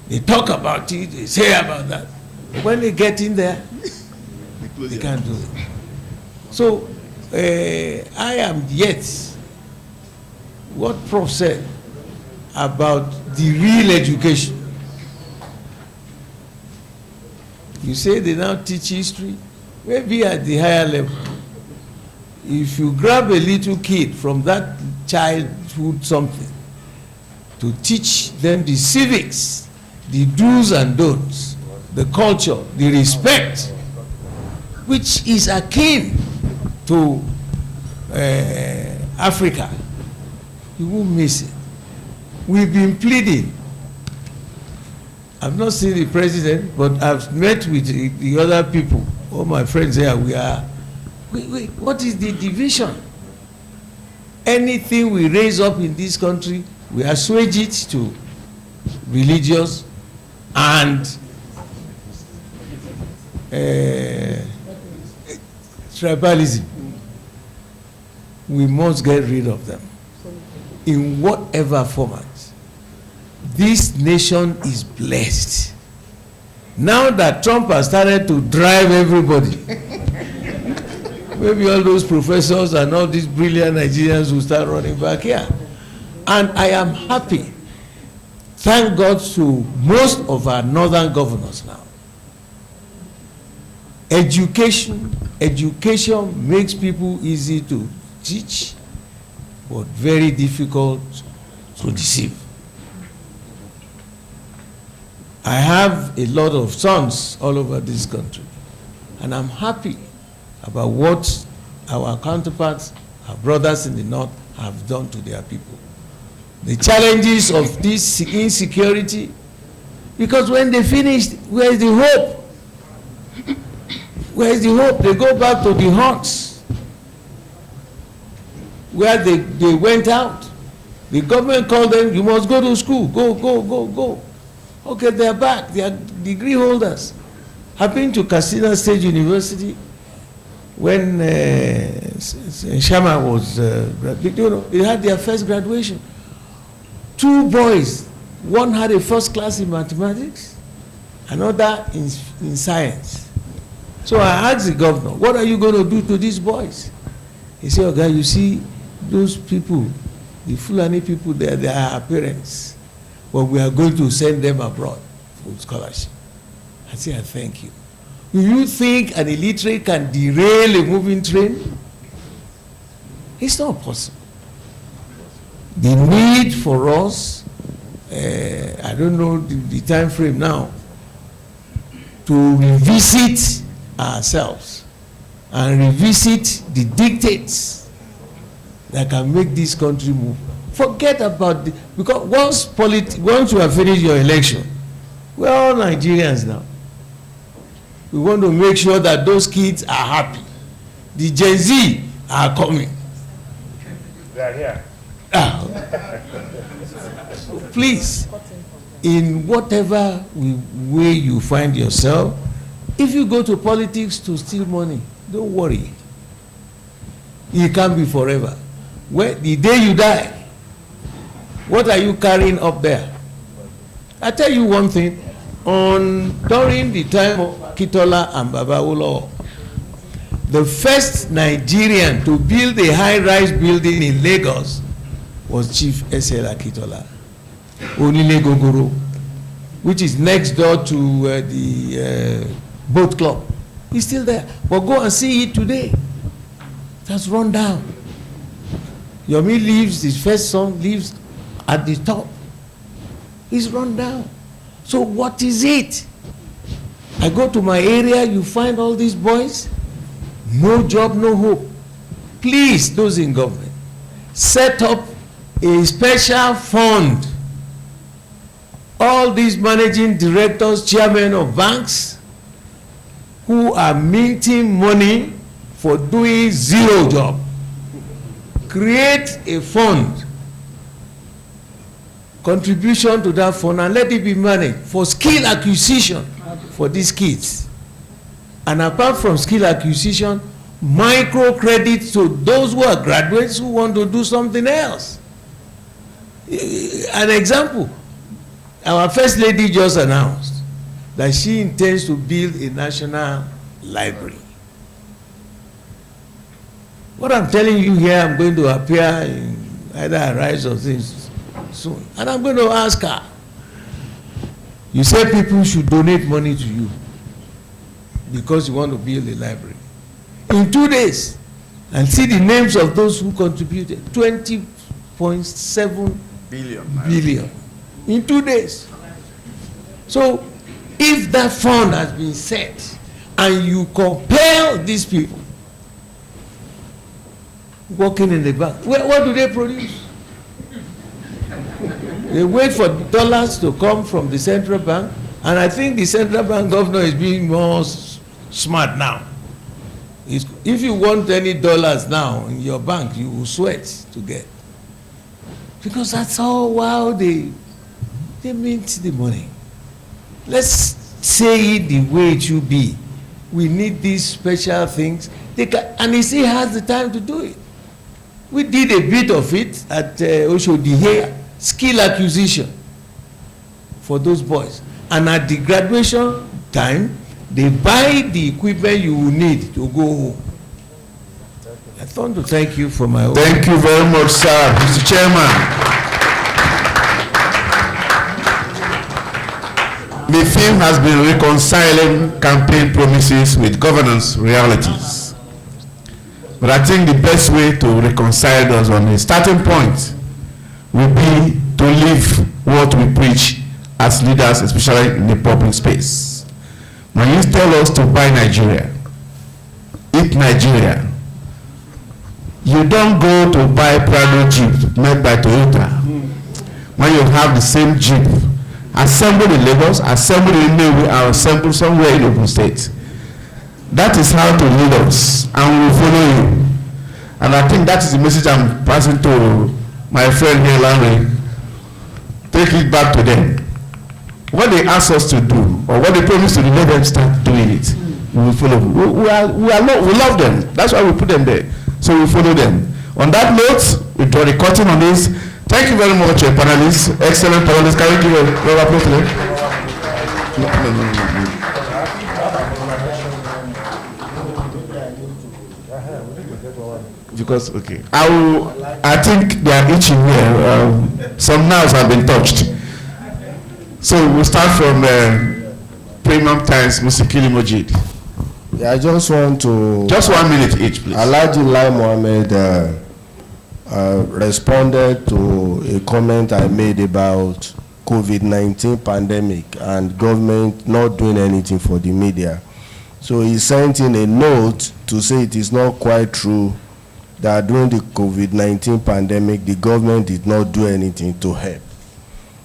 they talk about it, they say about that. But when they get in there, they can't do it. So I am yet, what Prof said about the real education. You say they now teach history, maybe at the higher level. If you grab a little kid from that childhood something to teach them the civics, the do's and don'ts, the culture, the respect, which is akin to Africa, you won't miss it. We've been pleading. I've not seen the president, but I've met with the other people, all my friends here. What is the division? Anything we raise up in this country, we assuage it to religious and tribalism. We must get rid of them in whatever format. This nation is blessed. Now that Trump has started to drive everybody, maybe all those professors and all these brilliant Nigerians will start running back here. And I am happy, thank God, to most of our northern governors now. Education makes people easy to teach, but very difficult to deceive. I have a lot of sons all over this country, and I'm happy about what our counterparts, our brothers in the north, have done to their people. The challenges of this insecurity, because when they finish, where is the hope? Where is the hope? They go back to the huts where they went out. The government called them, you must go to school, go. Okay, they are back, they are degree holders. I've been to Katsina State University when Shama was, they had their first graduation. 2 boys, one had a first class in mathematics, another in science. So I asked the governor, what are you going to do to these boys? He said, okay, you see, those people, the Fulani people, they are our parents, but we are going to send them abroad for scholarship. I said, I thank you. Do you think an illiterate can derail a moving train? It's not possible. The need for us, I don't know the time frame now, to revisit ourselves and revisit the dictates that can make this country move. Forget about the, because once you have finished your election, we're all Nigerians now. We want to make sure that those kids are happy. The Gen Z are coming. They are here. Please, in whatever way you find yourself, if you go to politics to steal money, don't worry. It can't be forever. The day you die, what are you carrying up there? I tell you one thing, during the time of Kitola and Babawolo, the first Nigerian to build a high-rise building in Lagos was Chief S.L. Akitola, Onile Gogoro, which is next door to the boat club. He's still there. But go and see it today. It has run down. Yomi lives, his first son lives at the top. It's run down. So what is it? I go to my area, you find all these boys, no job, no hope. Please, those in government, set up a special fund. All these managing directors, chairmen of banks, who are minting money for doing zero job, create a fund, contribution to that fund, and let it be managed for skill acquisition for these kids. And apart from skill acquisition, microcredit to those who are graduates who want to do something else. An example, our First Lady just announced that she intends to build a national library. What I'm telling you here, I'm going to appear in either Arise or things soon. And I'm going to ask her, you say people should donate money to you because you want to build a library. In 2 days, and see the names of those who contributed, 20.7 billion in 2 days. So if that fund has been set and you compel these people working in the bank, what do they produce? They wait for dollars to come from the central bank, and I think the central bank governor is being more smart now. If you want any dollars now in your bank, you will sweat to get. Because that's how they mint the money. Let's say it the way it should be. We need these special things. And he still has the time to do it. We did a bit of it at Oshodi here, skill acquisition for those boys. And at the graduation time, they buy the equipment you will need to go home. I want to thank you for my... Thank you very much, sir. Mr. Chairman. The theme has been reconciling campaign promises with governance realities. But I think the best way to reconcile those on a starting point will be to live what we preach as leaders, especially in the public space. When you tell us to buy Nigeria, eat Nigeria, you don't go to buy Prado Jeep made by Toyota. When you have the same Jeep, assembled in Lagos, assembled in Nnewi, and assembled somewhere in Ogun State. That is how to lead us, and we will follow you. And I think that is the message I'm passing to my friend here, Larry. Take it back to them. What they ask us to do, or what they promise to do, let them start doing it. We will follow. We love them. That's why we put them there. So we follow them. On that note, we draw the curtain on this. Thank you very much, panelists. Excellent panelists. Can you give a round of applause to them? Because, okay. I think they are itching here. Some nerves have been touched. So we'll start from Premium Times, Musikili Mojid. Yeah, I just want to... Just 1 minute each, please. Alhaji Lai Mohammed responded to a comment I made about COVID-19 pandemic and government not doing anything for the media. So he sent in a note to say it is not quite true that during the COVID-19 pandemic, the government did not do anything to help.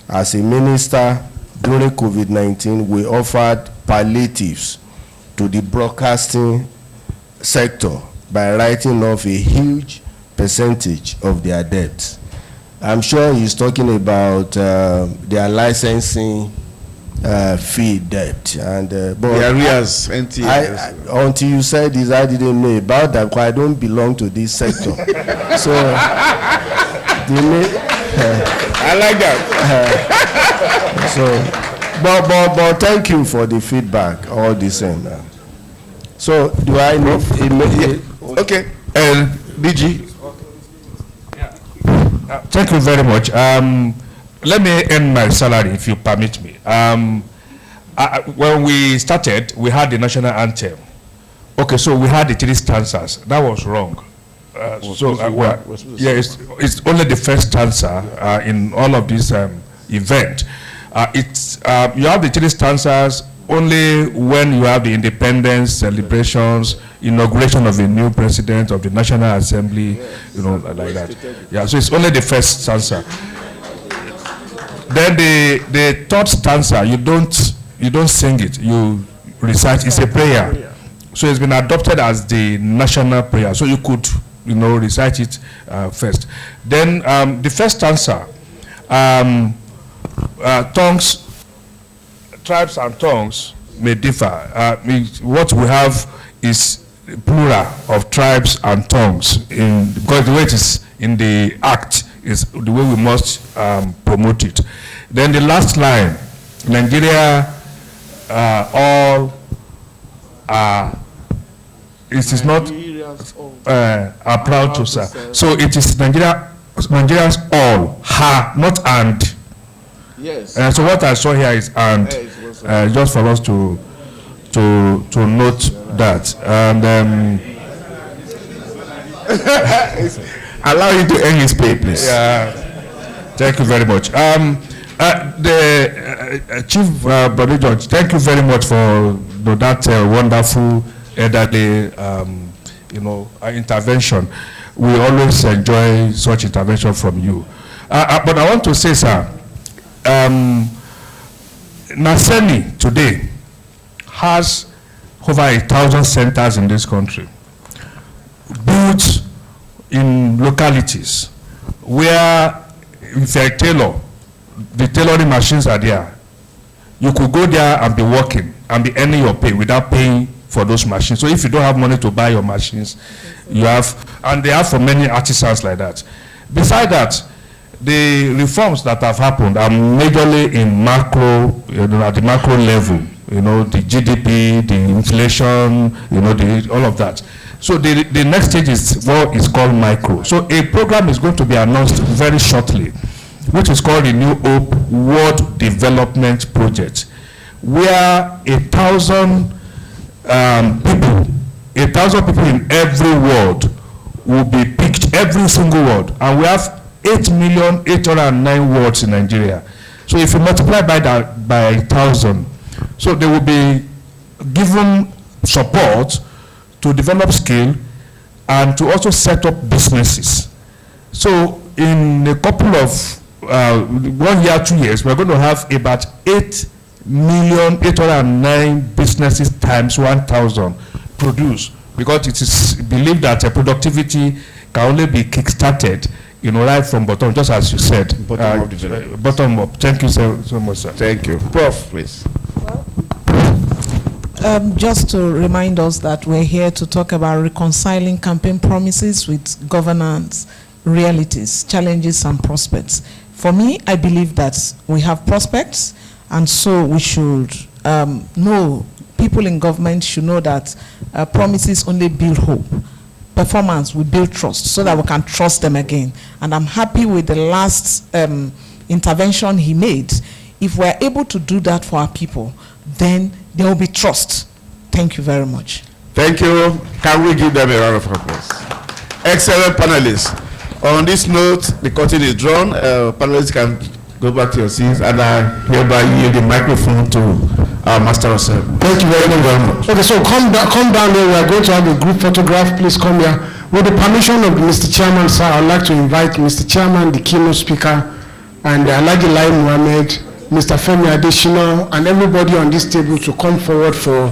As a minister, during COVID-19, we offered palliatives to the broadcasting sector by writing off a huge percentage of their debts. I'm sure he's talking about their licensing fee debt and but the arrears, until you said this, I didn't know about that because I don't belong to this sector. So I like that. But thank you for the feedback. All the same. So do I know? Okay, DG. Thank you very much. Let me end my salary, if you permit me. When we started, we had the national anthem. Okay, so we had the 3 stanzas. That was wrong. It's only the first stanza in all of this event. You have the 3 stanzas only when you have the independence celebrations, inauguration of a new president of the National Assembly, like that. Yeah, so it's only the first stanza. Then the third stanza, you don't sing it, you recite. It's a prayer. So it's been adopted as the national prayer. So you could, recite it first. Then the first stanza, tongues, tribes and tongues may differ. What we have is plural of tribes and tongues, because the way it is in the act is the way we must promote it. Then the last line, Nigeria all it is not are proud to serve. So it is Nigerians all, not and. Yes. So what I saw here is and, just for us to note that. And allow you to end his pay, please. Yeah. Thank you very much. The Chief Brother George, thank you very much for that wonderful elderly, intervention. We always enjoy such intervention from you. But I want to say, sir, Naseni today has over 1,000 centers in this country, booths in localities where if you're a tailor, the tailoring machines are there. You could go there and be working and be earning your pay without paying for those machines. So if you don't have money to buy your machines, you have, and they have for many artisans like that. Besides that, the reforms that have happened are majorly in macro, at the macro level, the GDP, the inflation, all of that. So the next stage is what is called micro. So a program is going to be announced very shortly, which is called the New Hope World Development Project, where 1,000 people in every ward will be picked, every single ward, and we have 8,809 wards in Nigeria. So if you multiply by that by 1,000, so they will be given support to develop skill and to also set up businesses. So in a couple of 1 year, 2 years, we're going to have about 8,809 businesses times 1,000 produced, because it is believed that productivity can only be kick-started, right from bottom, just as you said. Bottom up development. Bottom up. Thank you so much, sir. Thank you. Prof, please. Just to remind us that we're here to talk about reconciling campaign promises with governance realities, challenges, and prospects. For me, I believe that we have prospects, and so we should know, people in government should know that promises only build hope. Performance will build trust, so that we can trust them again. And I'm happy with the last intervention he made. If we're able to do that for our people, then there will be trust. Thank you very much. Thank you. Can we give them a round of applause? Excellent panelists. On this note, the curtain is drawn. Panelists can go back to your seats, and I hereby yield the microphone to our master of ceremony. Thank you very much. Okay, so come down there. We are going to have a group photograph. Please come here. With the permission of Mr. Chairman, sir, I would like to invite Mr. Chairman, the keynote speaker, and Alhaji Lai Mohammed, Mr. Femi Adesina, and everybody on this table to come forward for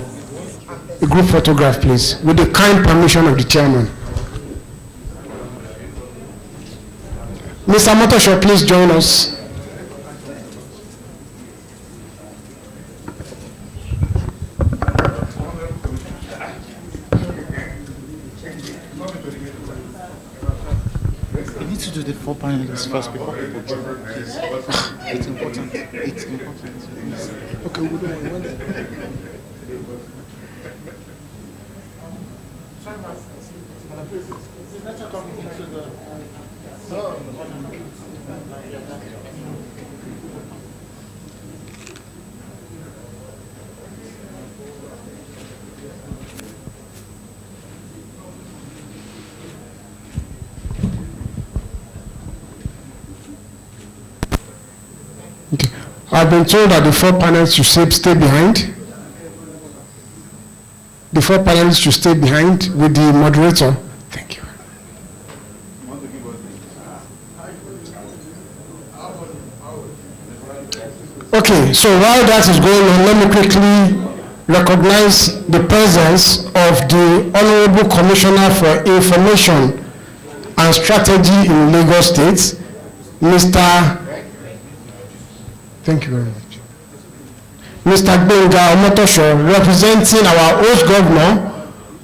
a group photograph, please, with the kind permission of the chairman. Mr. Motosho, please join us. You need to do the 4 panelists first before people join, please. It's important. It's important. Okay, we'll do it. Okay. I've been told that the 4 panelists should stay behind. The 4 panelists should stay behind with the moderator. Thank you. Okay, so while that is going on, let me quickly recognize the presence of the Honorable Commissioner for Information and Strategy in Lagos State, Mr. Thank you very much. Mr. Gbenga Omotosho, representing our host governor,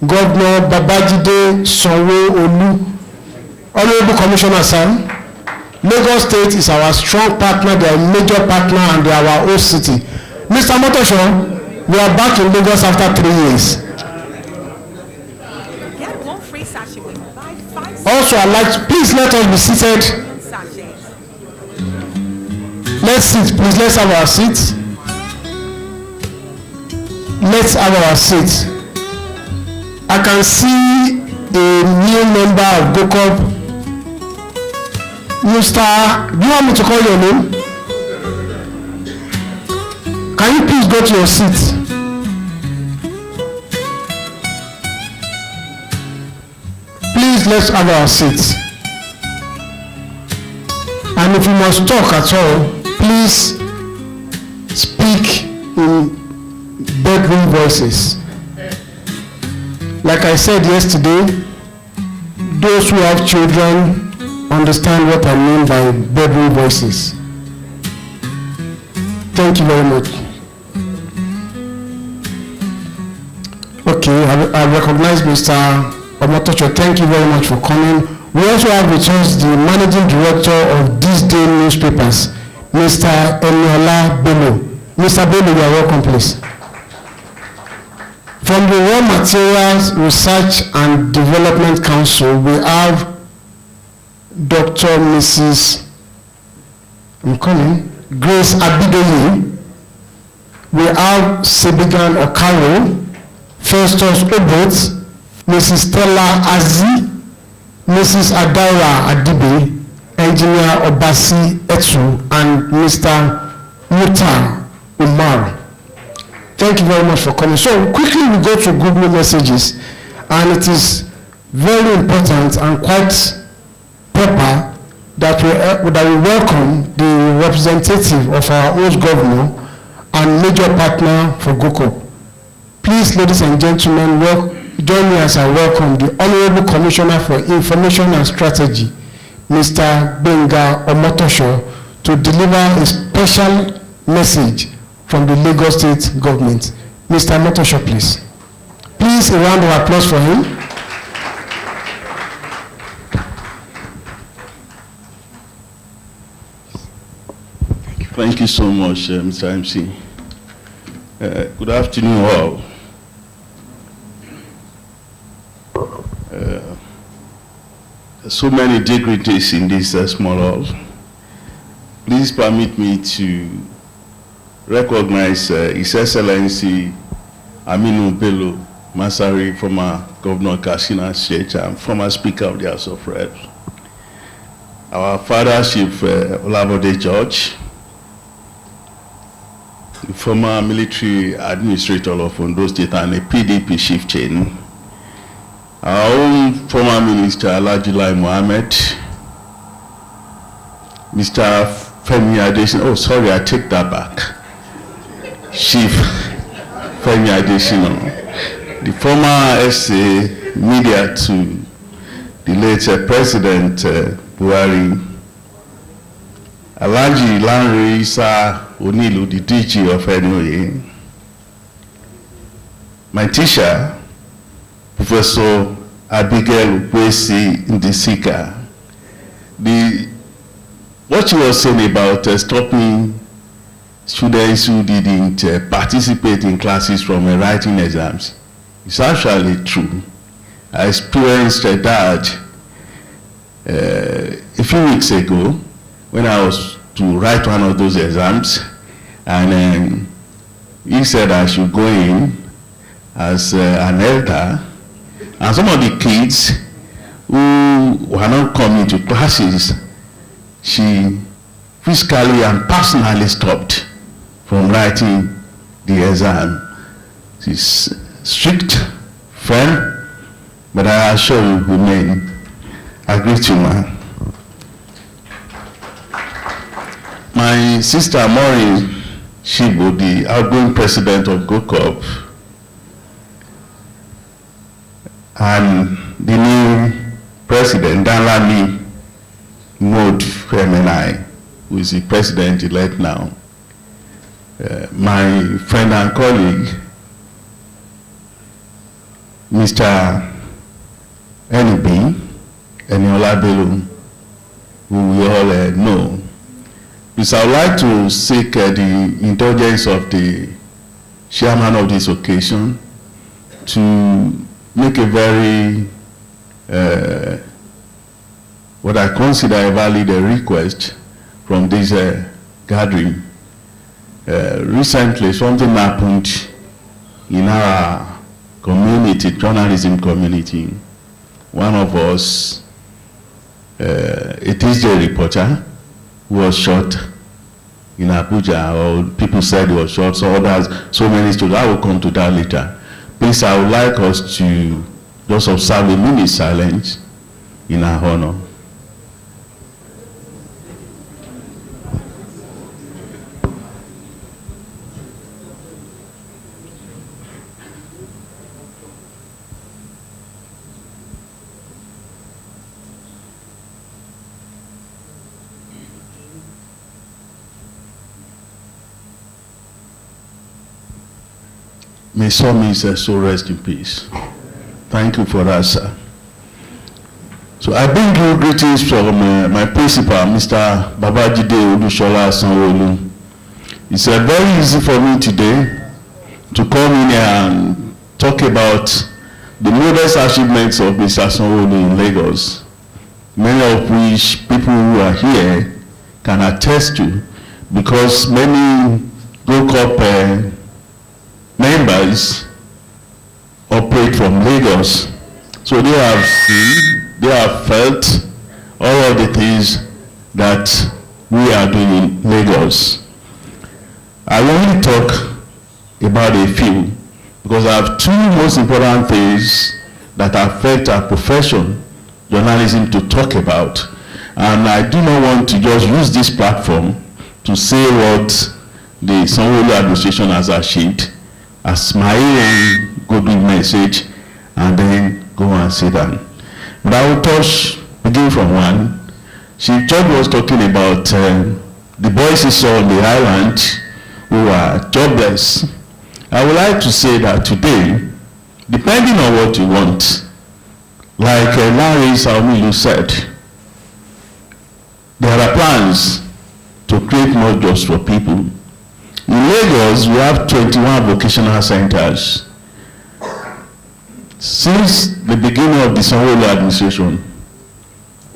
Governor Babajide Sanwo-Olu. Honorable Commissioner, sir, Lagos State is our strong partner, they are a major partner, and they are our host city. Mr. Omotosho, we are back in Lagos after 3 years. Get 1 free sachet when you buy 5. Also, I'd like to, please let us be seated. Let's sit, please. Let's have our seats. Let's have our seats. I can see a new member of GOCOP. Mr. Do you want me to call your name? Can you please go to your seat? Please, let's have our seats. And if you must talk at all, please speak in bedroom voices. Like I said yesterday, those who have children understand what I mean by bedroom voices. Thank you very much. Okay, I recognize Mr. Omotosho. Thank you very much for coming. We also have with us the managing director of This Day Newspapers, Mr. Eniola Bello. Mr. Bello, you are welcome, please. From the Raw Materials Research and Development Council, we have Dr. Mrs. Grace Abidoye. We have Sebigan Okaro, Festus Obot, Mrs. Stella Azi, Mrs. Adaira Adibe, Engineer Obasi Etu, and Mr. Muta Umar. Thank you very much for coming. So quickly we go to Google messages, and it is very important and quite proper that we welcome the representative of our host governor and major partner for GOCOP. Please, ladies and gentlemen, join me as I welcome the Honorable Commissioner for Information and Strategy, Mr. Benga Omotosho, to deliver a special message from the Lagos State government. Mr. Omotosho, please. Please, a round of applause for him. Thank you so much, Mr. MC. Good afternoon, all. So many dignitaries in this small hall. Please permit me to recognize His Excellency Aminu Bello Masari, former Governor of Katsina State and former Speaker of the House of Reps. Our Father Chief Olabode George, the former military administrator of Ondo State and a PDP chief chain. Our own former minister, Alhaji Lai Mohammed, Mr. Femi Adesina, oh sorry, I take that back. Chief Femi Adesina, the former SA media to the late President Buhari, Alhaji Lanre Isa Onilu, the DG of NOA, my teacher, Professor Abigail Ukwesi Ndisika. What she was saying about stopping students who didn't participate in classes from writing exams is actually true. I experienced that a few weeks ago when I was to write one of those exams, and he said I should go in as an elder, and some of the kids who were not coming to classes, she physically and personally stopped from writing the exam. She's strict, firm, but I assure you, remain. I greet you, man. My sister Maureen Shibo, the outgoing president of GOCOP, and the new president, Danlami Mod MNI, who is the president-elect now, my friend and colleague, Mr. NB, Eniola Bello, who we all know. Please, I would like to seek the indulgence of the chairman of this occasion to make a very, what I consider a valid request from this gathering. Recently, something happened in our community, journalism community. One of us, a Tuesday reporter, who was shot in Abuja, or people said he was shot, so others, so many students. I will come to that later. Please, I would like us to just observe a minute silence in our honor. May some so rest in peace. Thank you for that, sir. So I bring you greetings from my principal, Mr. Babajide Olushola Sanwo-Olu. It's very easy for me today to come in here and talk about the modest achievements of Mr. Sanwo-Olu in Lagos, many of which people who are here can attest to, because many GOCOP members operate from Lagos, so they have seen, they have felt all of the things that we are doing in Lagos. I will only talk about a few because I have two most important things that affect our profession, journalism, to talk about. And I do not want to just use this platform to say what the Sanwo-Olu administration has achieved as my own good message and then go and sit down. But I will begin from one. Chief George was talking about the boys he saw on the island who are jobless. I would like to say that today, depending on what you want, like Larry Saumilu said, there are plans to create more jobs for people. In Lagos, we have 21 vocational centers. Since the beginning of the Sanwo-Olu administration,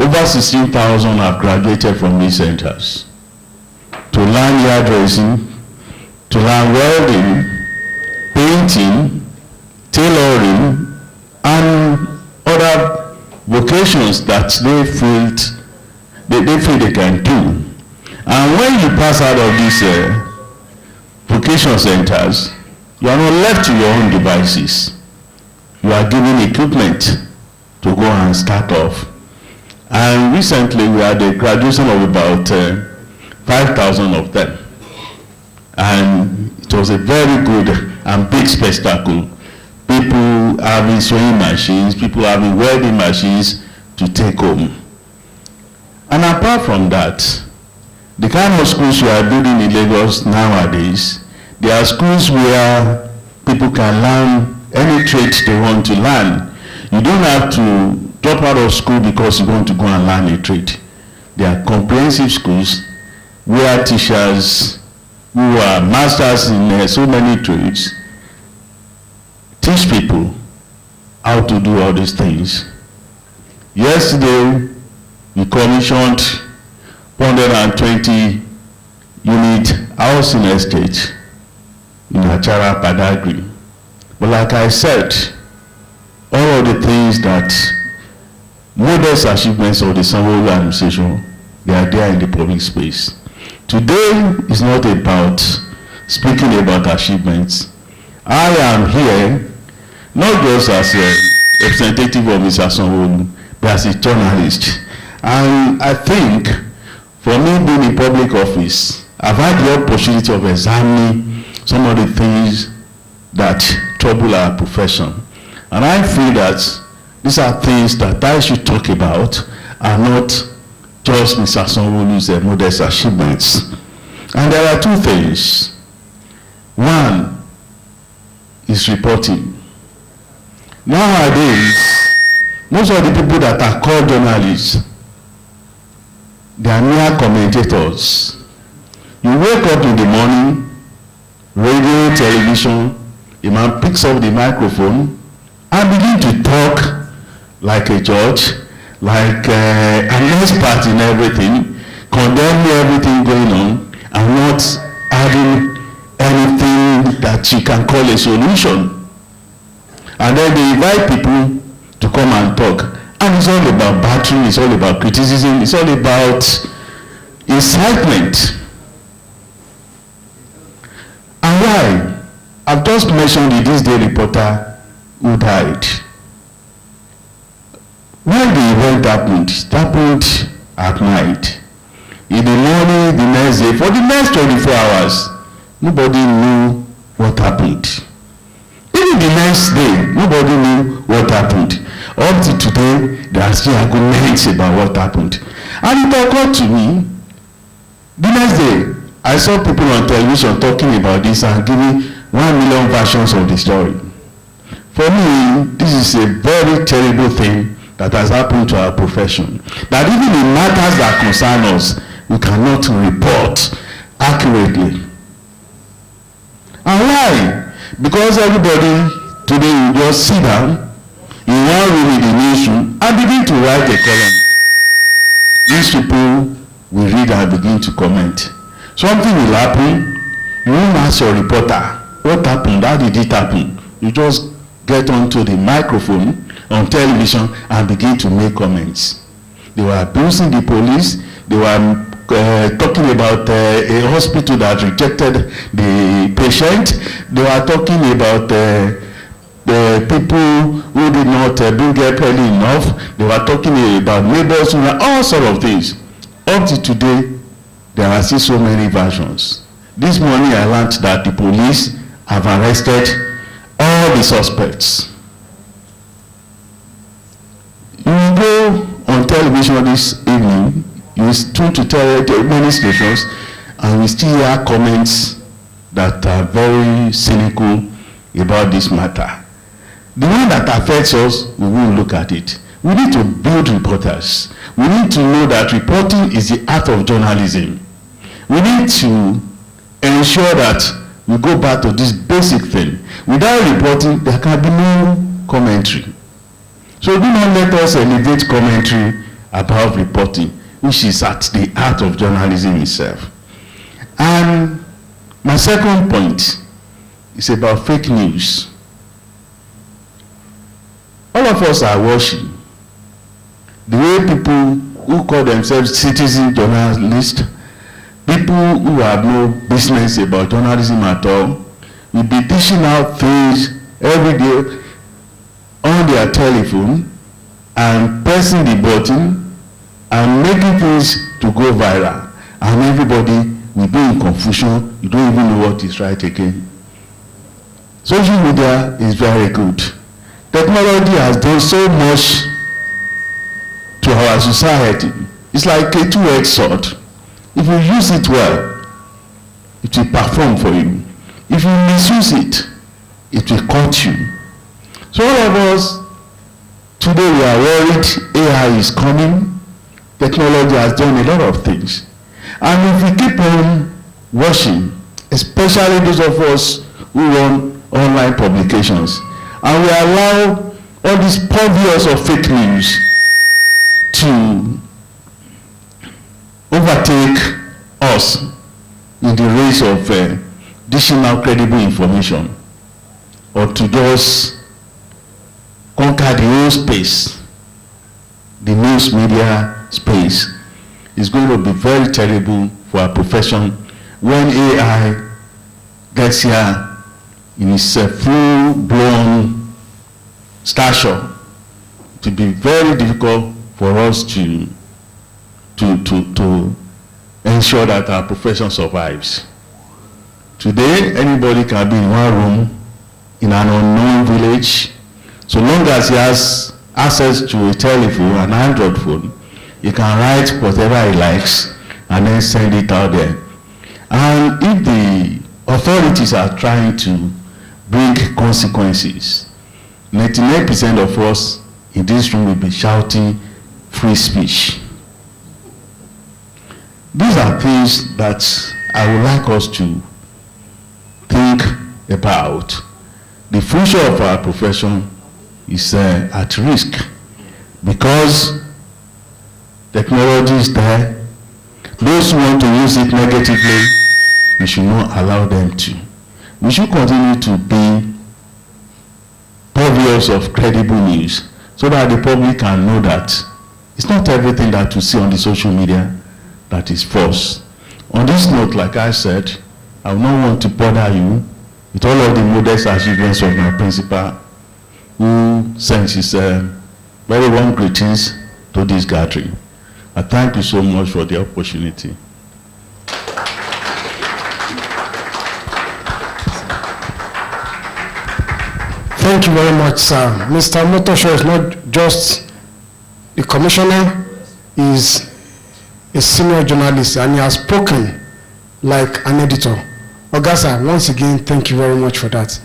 over 16,000 have graduated from these centers to learn hairdressing, to learn welding, painting, tailoring, and other vocations that they feel they can do. And when you pass out of these vocational centers, you are not left to your own devices. You are given equipment to go and start off. And recently we had a graduation of about 5,000 of them. And it was a very good and big spectacle. People having sewing machines, people having welding machines to take home. And apart from that, the kind of schools we are building in Lagos nowadays, there are schools where people can learn any trade they want to learn. You don't have to drop out of school because you want to go and learn a trade. There are comprehensive schools where teachers who are masters in so many trades teach people how to do all these things. Yesterday, we commissioned 120 unit housing estate in Achara, Padagri. But like I said, all of the things that modest achievements of the Sanwo-Olu administration, they are there in the public space. Today is not about speaking about achievements. I am here not just as a representative of Mr. Sanwo-Olu, but as a journalist. And I think for me being in public office, I've had the opportunity of examining some of the things that trouble our profession. And I feel that these are things that I should talk about and not just Mr. Sanwo-Olu's modest achievements. And there are two things. One is reporting. Nowadays, most of the people that are called journalists, they are mere commentators. You wake up in the morning, radio, television, a man picks up the microphone and begin to talk like a judge, like an expert in everything, condemning everything going on and not adding anything that you can call a solution. And then they invite people to come and talk. And it's all about battering, it's all about criticism, it's all about incitement. And why? I've just mentioned the This Day reporter who died. When the event happened, it happened at night. In the morning, the next day, for the next 24 hours, nobody knew what happened. Even the next day, nobody knew what happened. Up to today, there are still arguments about what happened. And it occurred to me, the next day, I saw people on television talking about this and giving 1 million versions of the story. For me, this is a very terrible thing that has happened to our profession. That even in matters that concern us, we cannot report accurately. And why? Because everybody today will just sit down in one room in the newsroom and begin to write a column. These people will read and begin to comment. Something will happen, you won't ask your reporter, what happened, how did it happen? You just get onto the microphone on television and begin to make comments. They were abusing the police, they were talking about a hospital that rejected the patient. They were talking about the people who did not bring help early enough. They were talking about neighbors, all sorts of things. Up to today, there are still so many versions. This morning I learned that the police have arrested all the suspects. You will go on television this evening, you will tune to many stations, and we still hear comments that are very cynical about this matter. The one that affects us, we won't look at it. We need to build reporters. We need to know that reporting is the art of journalism. We need to ensure that we go back to this basic thing. Without reporting, there can be no commentary. So do not let us elevate commentary above reporting, which is at the art of journalism itself. And my second point is about fake news. All of us are watching the way people who call themselves citizen journalists, people who have no business about journalism at all, will be dishing out things every day on their telephone and pressing the button and making things to go viral. And everybody will be in confusion. You don't even know what is right again. Social media is very good. Technology has done so much to our society. It's like a two-edged sword. If you use it well, it will perform for you. If you misuse it, it will cut you. So all of us, today we are worried AI is coming. Technology has done a lot of things. And if we keep on watching, especially those of us who run online publications, and we allow all these purveyors of fake news to overtake us in the race of dishing out credible information, or to just conquer the whole space, the news media space, is going to be very terrible for our profession when AI gets here in its full-blown stature. It will be very difficult for us to ensure that our profession survives. Today, anybody can be in one room in an unknown village. So long as he has access to a telephone, an Android phone, he can write whatever he likes and then send it out there. And if the authorities are trying to bring consequences, 99% of us in this room will be shouting free speech. These are things that I would like us to think about. The future of our profession is at risk because technology is there. Those who want to use it negatively, we should not allow them to. We should continue to be purveyors of credible news so that the public can know that it's not everything that you see on the social media that is false. On this note, like I said, I will not want to bother you with all of the modest achievements of my principal, who sends his very warm greetings to this gathering. I thank you so much for the opportunity. Thank you very much, sir. Mr. Motosho is not just the commissioner, he is a senior journalist and he has spoken like an editor. Ogasa, once again, thank you very much for that.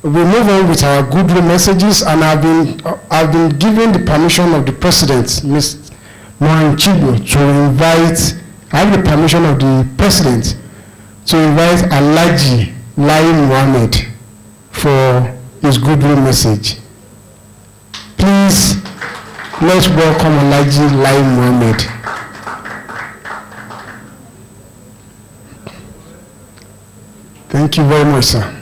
We move on with our goodwill messages, and I've been given the permission of the president, Ms. Mohan Chibo, to invite, I have the permission of the president to invite Alhaji Lai Mohammed for his goodwill message. Please, let's welcome Alhaji Lai Mohammed. Thank you very much, sir.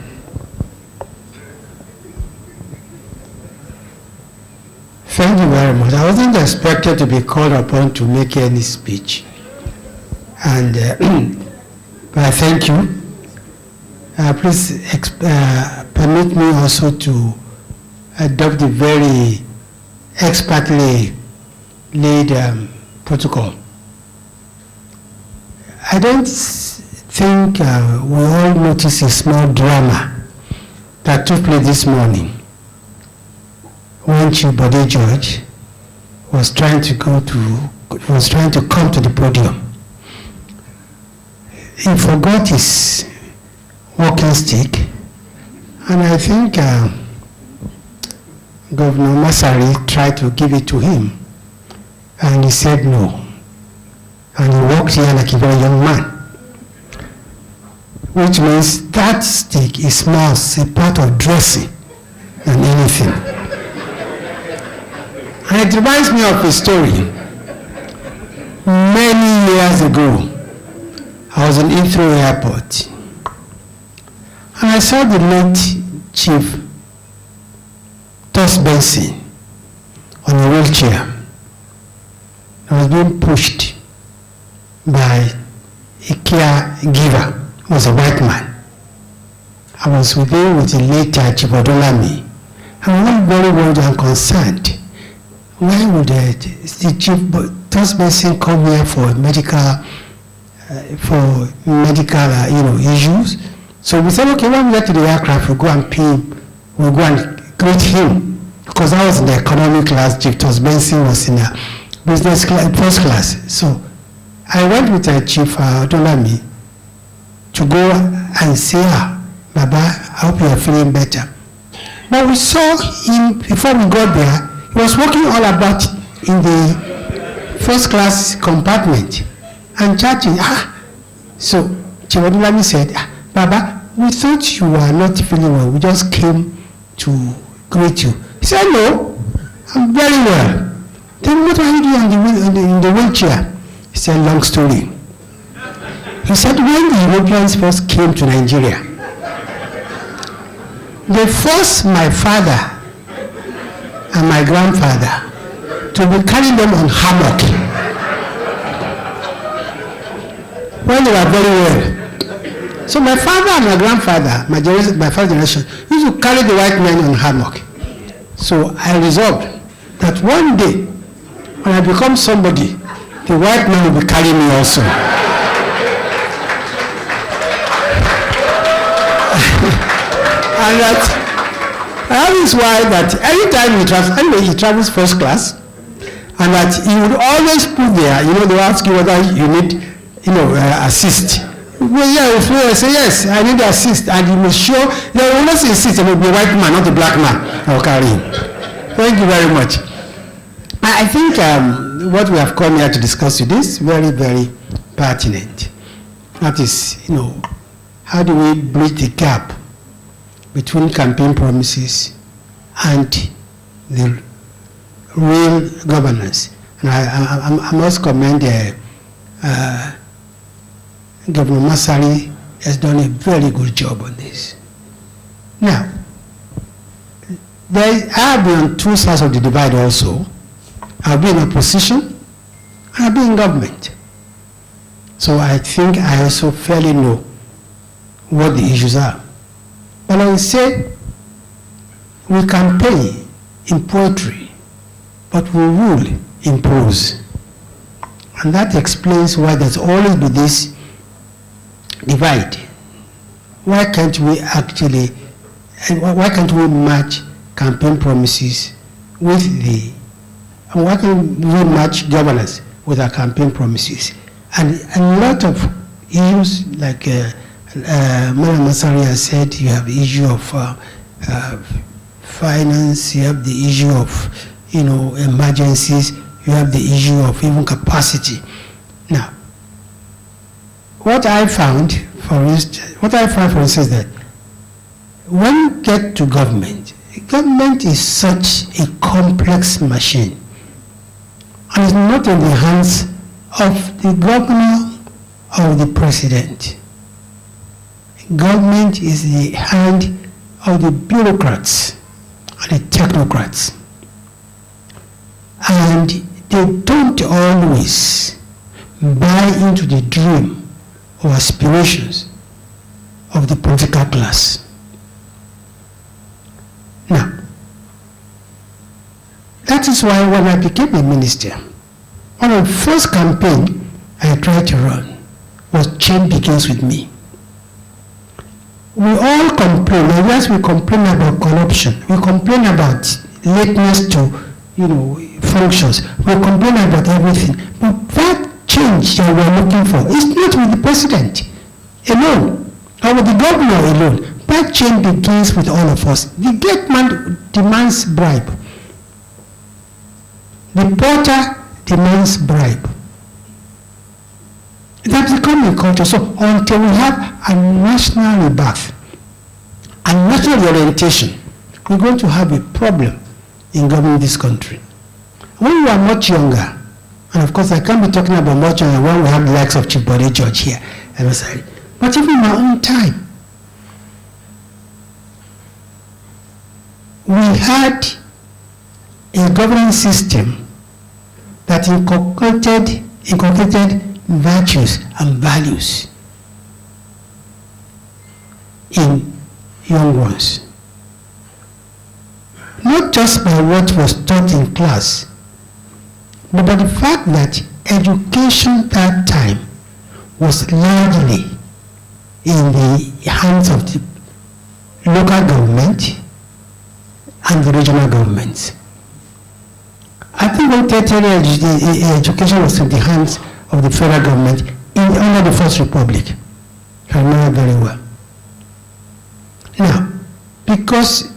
Thank you very much. I wasn't expected to be called upon to make any speech. And I thank you. Please permit me also to adopt the very expertly laid protocol. I don't think we all noticed a small drama that took place this morning when Chief Bode George was trying to come to the podium. He forgot his walking stick, and I think Governor Masari tried to give it to him, and he said no. And he walked here like a very young man, which means that stick is more a part of dressing than anything. And it reminds me of a story. Many years ago, I was in Heathrow Airport, and I saw the late Chief Tos Benson on a wheelchair. I was being pushed by a caregiver who was a white man. I was with him with the late Chief Odolami. I was very worried and concerned. Why would the Chief Tos Benson come here for medical issues? So we said, okay, when we get to the aircraft, we'll go and pay him, we'll go and greet him. Because I was in the economy class, Chief Tos Benson was in the business class, first class. So I went with Chief Odolami to go and say, Baba, I hope you are feeling better. But we saw him, before we got there, he was walking all about in the first class compartment and chatting. So Chief Odolami said, Baba, we thought you were not feeling well. We just came to greet you. He said, no, I'm very well. Then what are you doing in the wheelchair? He said, long story. He said, when the Europeans first came to Nigeria, they forced my father and my grandfather to be carrying them on hammock when they were very well. So my father and my grandfather, my first generation, used to carry the white men on hammock. So I resolved that one day, when I become somebody, the white man will be carrying me also. And that is why that anytime he travels first class, and that he would always put there, they will ask you whether you need, assist. Well, yeah, if you say yes, I need assist, and you will show, they will not say assist, it will be a white man, not a black man. I'll carry him. Thank you very much. I think what we have come here to discuss today is very, very pertinent. That is, how do we bridge the gap between campaign promises and the real governance? And I must commend Governor Masari has done a very good job on this. Now, I have been on two sides of the divide also. I'll be in opposition and I'll be in government. So I think I also fairly know what the issues are. But I will say we campaign in poetry, but we rule in prose. And that explains why there's always been this divide. Why can't we match campaign promises with and why can't we match governance with our campaign promises? And a lot of issues, like Madam Masari has said, you have the issue of finance, you have the issue of emergencies, you have the issue of even capacity. Now, what I found, for instance, is that when you get to government is such a complex machine, and it's not in the hands of the governor or the president. Government is the hand of the bureaucrats and the technocrats. And they don't always buy into the dream or aspirations of the political class. Now, that is why when I became a minister, one of the first campaign I tried to run was Change Begins With Me. We all complain, and yes, we complain about corruption, we complain about lateness to, functions, we complain about everything, but that change that we're looking for is not with the president alone, or with the governor alone. That change begins with all of us. The gate man demands bribe. The porter demands bribe. It has become a culture. So until we have a national rebirth and national orientation, we're going to have a problem in governing this country. When we are much younger, and of course I can't be talking about much younger when we have the likes of Chief Bode George here, but even in our own time, we had a governance system that inculcated virtues and values in young ones. Not just by what was taught in class, but by the fact that education that time was largely in the hands of the local government and the regional governments. I think when tertiary education was in the hands of the federal government under the First Republic, I remember very well. Now, because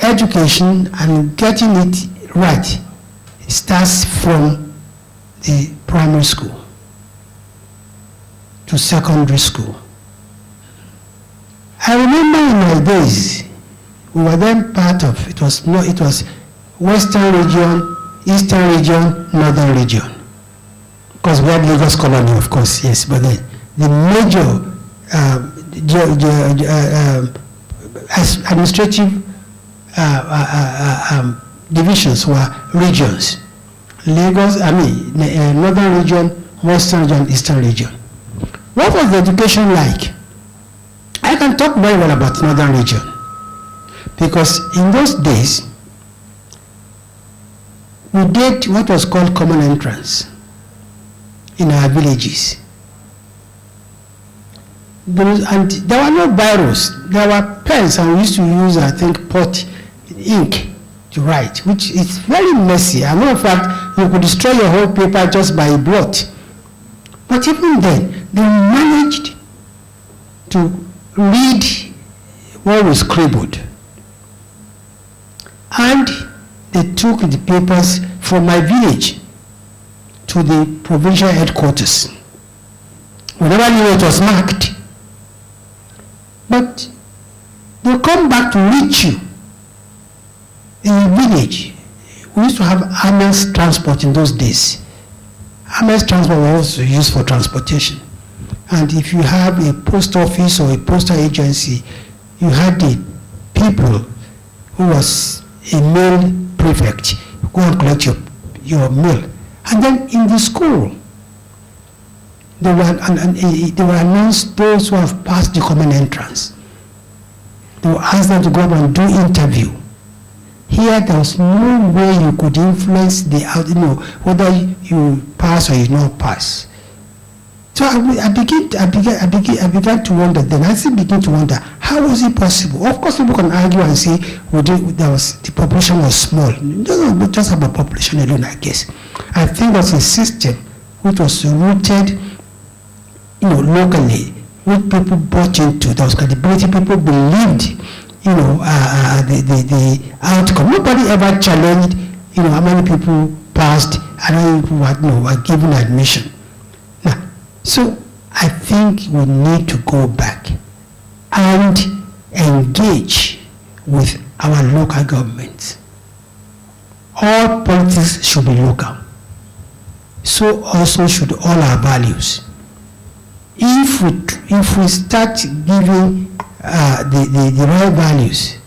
education and getting it right starts from the primary school to secondary school. I remember in my days, we were then part of, it was Western region, Eastern region, Northern region. Because we had Lagos colony, of course, yes, but then the major administrative divisions were regions. Northern region, Western region, Eastern region. What was the education like? I can talk very well about Northern region, because in those days, we did what was called common entrance in our villages. And there were no biros, there were pens, and we used to use, I think, pot ink to write, which is very messy. As a matter of fact, you could destroy your whole paper just by a blot. But even then, they managed to read what was scribbled. And they took the papers from my village to the provincial headquarters. We never knew it was marked. But they come back to reach you in the village. We used to have Ames transport in those days. Ames transport was also used for transportation. And if you have a post office or a postal agency, you had the people who was a mail prefect go and collect your mail. And then in the school, they were announced those who have passed the common entrance. They were asked them to go up and do interview. Here, there was no way you could influence whether you pass or you not pass. So I began to wonder. Then I still begin to wonder, how was it possible? Of course, people can argue and say, the population was small. It doesn't just about population alone, I guess. I think that's a system which was rooted, locally, which people bought into. There was credibility. People believed, the outcome. Nobody ever challenged, how many people passed and how many people were given admission. So I think we need to go back and engage with our local governments. All politics should be local. So also should all our values. If we start giving the right values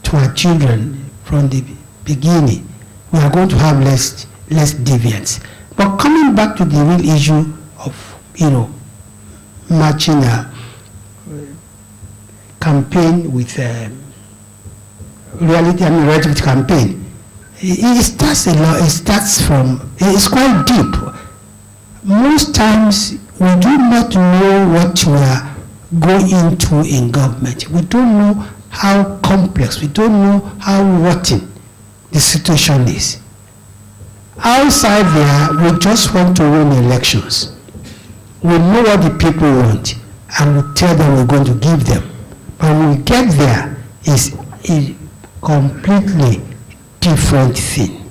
to our children from the beginning, we are going to have less deviance. But coming back to the real issue of, matching a campaign with reality, relative campaign, it starts a lot. It starts from, it's quite deep. Most times we do not know what we are going into in government. We don't know how complex, we don't know how rotten the situation is. Outside there, we just want to win elections. We know what the people want, and we tell them we're going to give them. But when we get there, it's a completely different thing.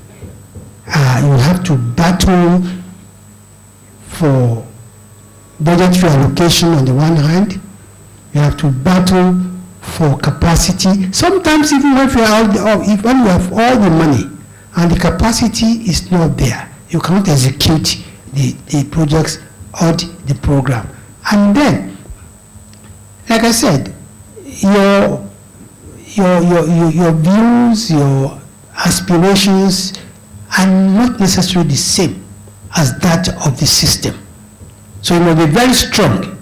You have to battle for budgetary allocation on the one hand. You have to battle for capacity. Sometimes even when you have all the money and the capacity is not there, you cannot execute the projects or the program. And then, like I said, your views, your aspirations are not necessarily the same as that of the system. So you must be very strong,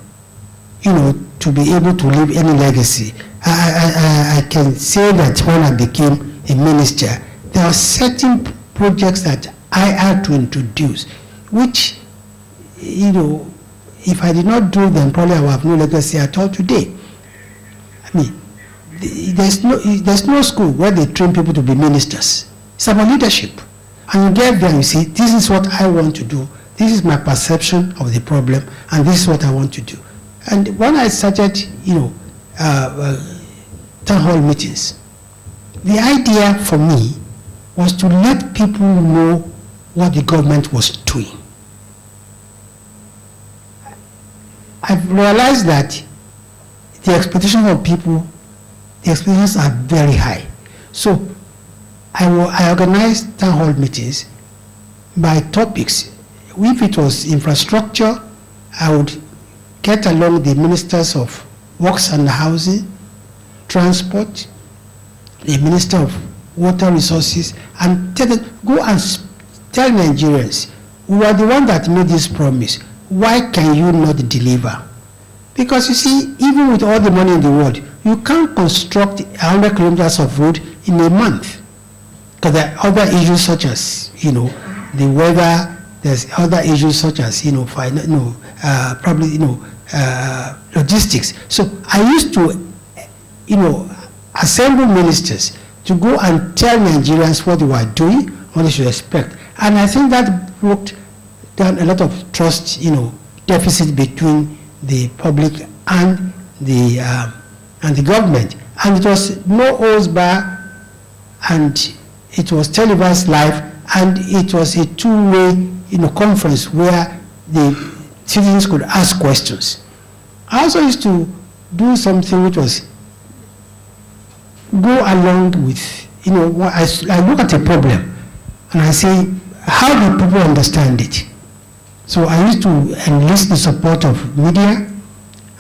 to be able to leave any legacy. I can say that when I became a minister, there are certain projects that I had to introduce, which, if I did not do them, probably I would have no legacy at all today. I mean, there's no school where they train people to be ministers. It's about leadership. And you get there and you say, this is what I want to do. This is my perception of the problem, and this is what I want to do. And when I started, town hall meetings, the idea for me was to let people know what the government was doing. I've realized that the expectations of people, the expectations are very high. So I organized town hall meetings by topics. If it was infrastructure, I would get along the ministers of works and housing, transport, the minister of water resources, and go and tell Nigerians, we are the one that made this promise. Why can you not deliver? Because you see, even with all the money in the world, you can't construct 100 kilometers of road in a month. Because there are other issues such as, the weather. There's other issues such as, logistics. So I used to, assemble ministers to go and tell Nigerians what they were doing, what they should expect. And I think that broke down a lot of trust, deficit between the public and the government. And it was no holds bar, and it was televised live, and it was a two-way conference where the citizens could ask questions. I also used to do something which was go along with, I look at a problem and I say, how do people understand it? So I used to enlist the support of media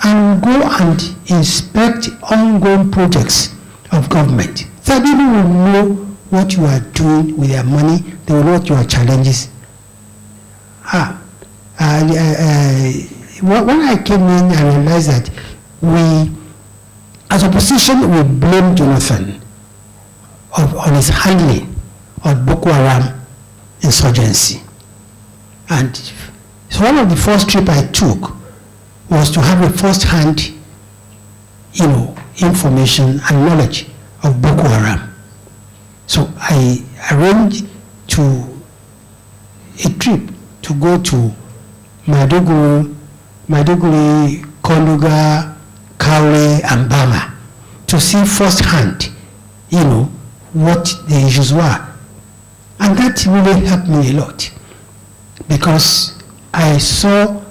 and go and inspect ongoing projects of government. So people will know what you are doing with their money, they will know what your challenges are. When I came in, I realized that we, as opposition, we blame Jonathan on his handling of Boko Haram insurgency. And so one of the first trips I took was to have a first-hand, information and knowledge of Boko Haram. So I arranged a trip to go to Maiduguri, Konduga, Kaure, and Bama to see firsthand, what the issues were. And that really helped me a lot, because I saw